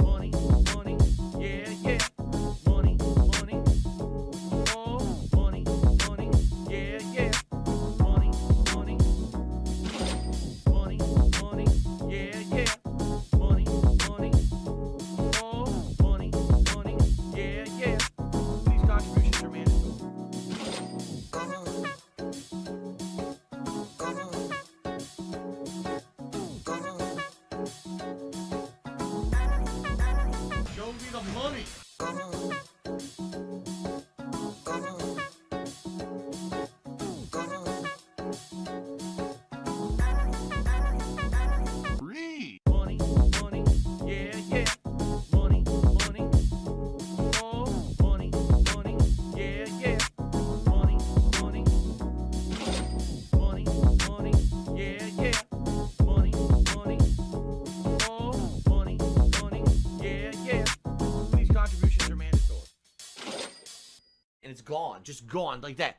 Money, money, yeah, yeah. Money, money, oh, money, money, yeah, yeah. Money, money, money, money, yeah, yeah. Money, money, oh, money, money, yeah, yeah. These contributions are mandatory. just gone like that.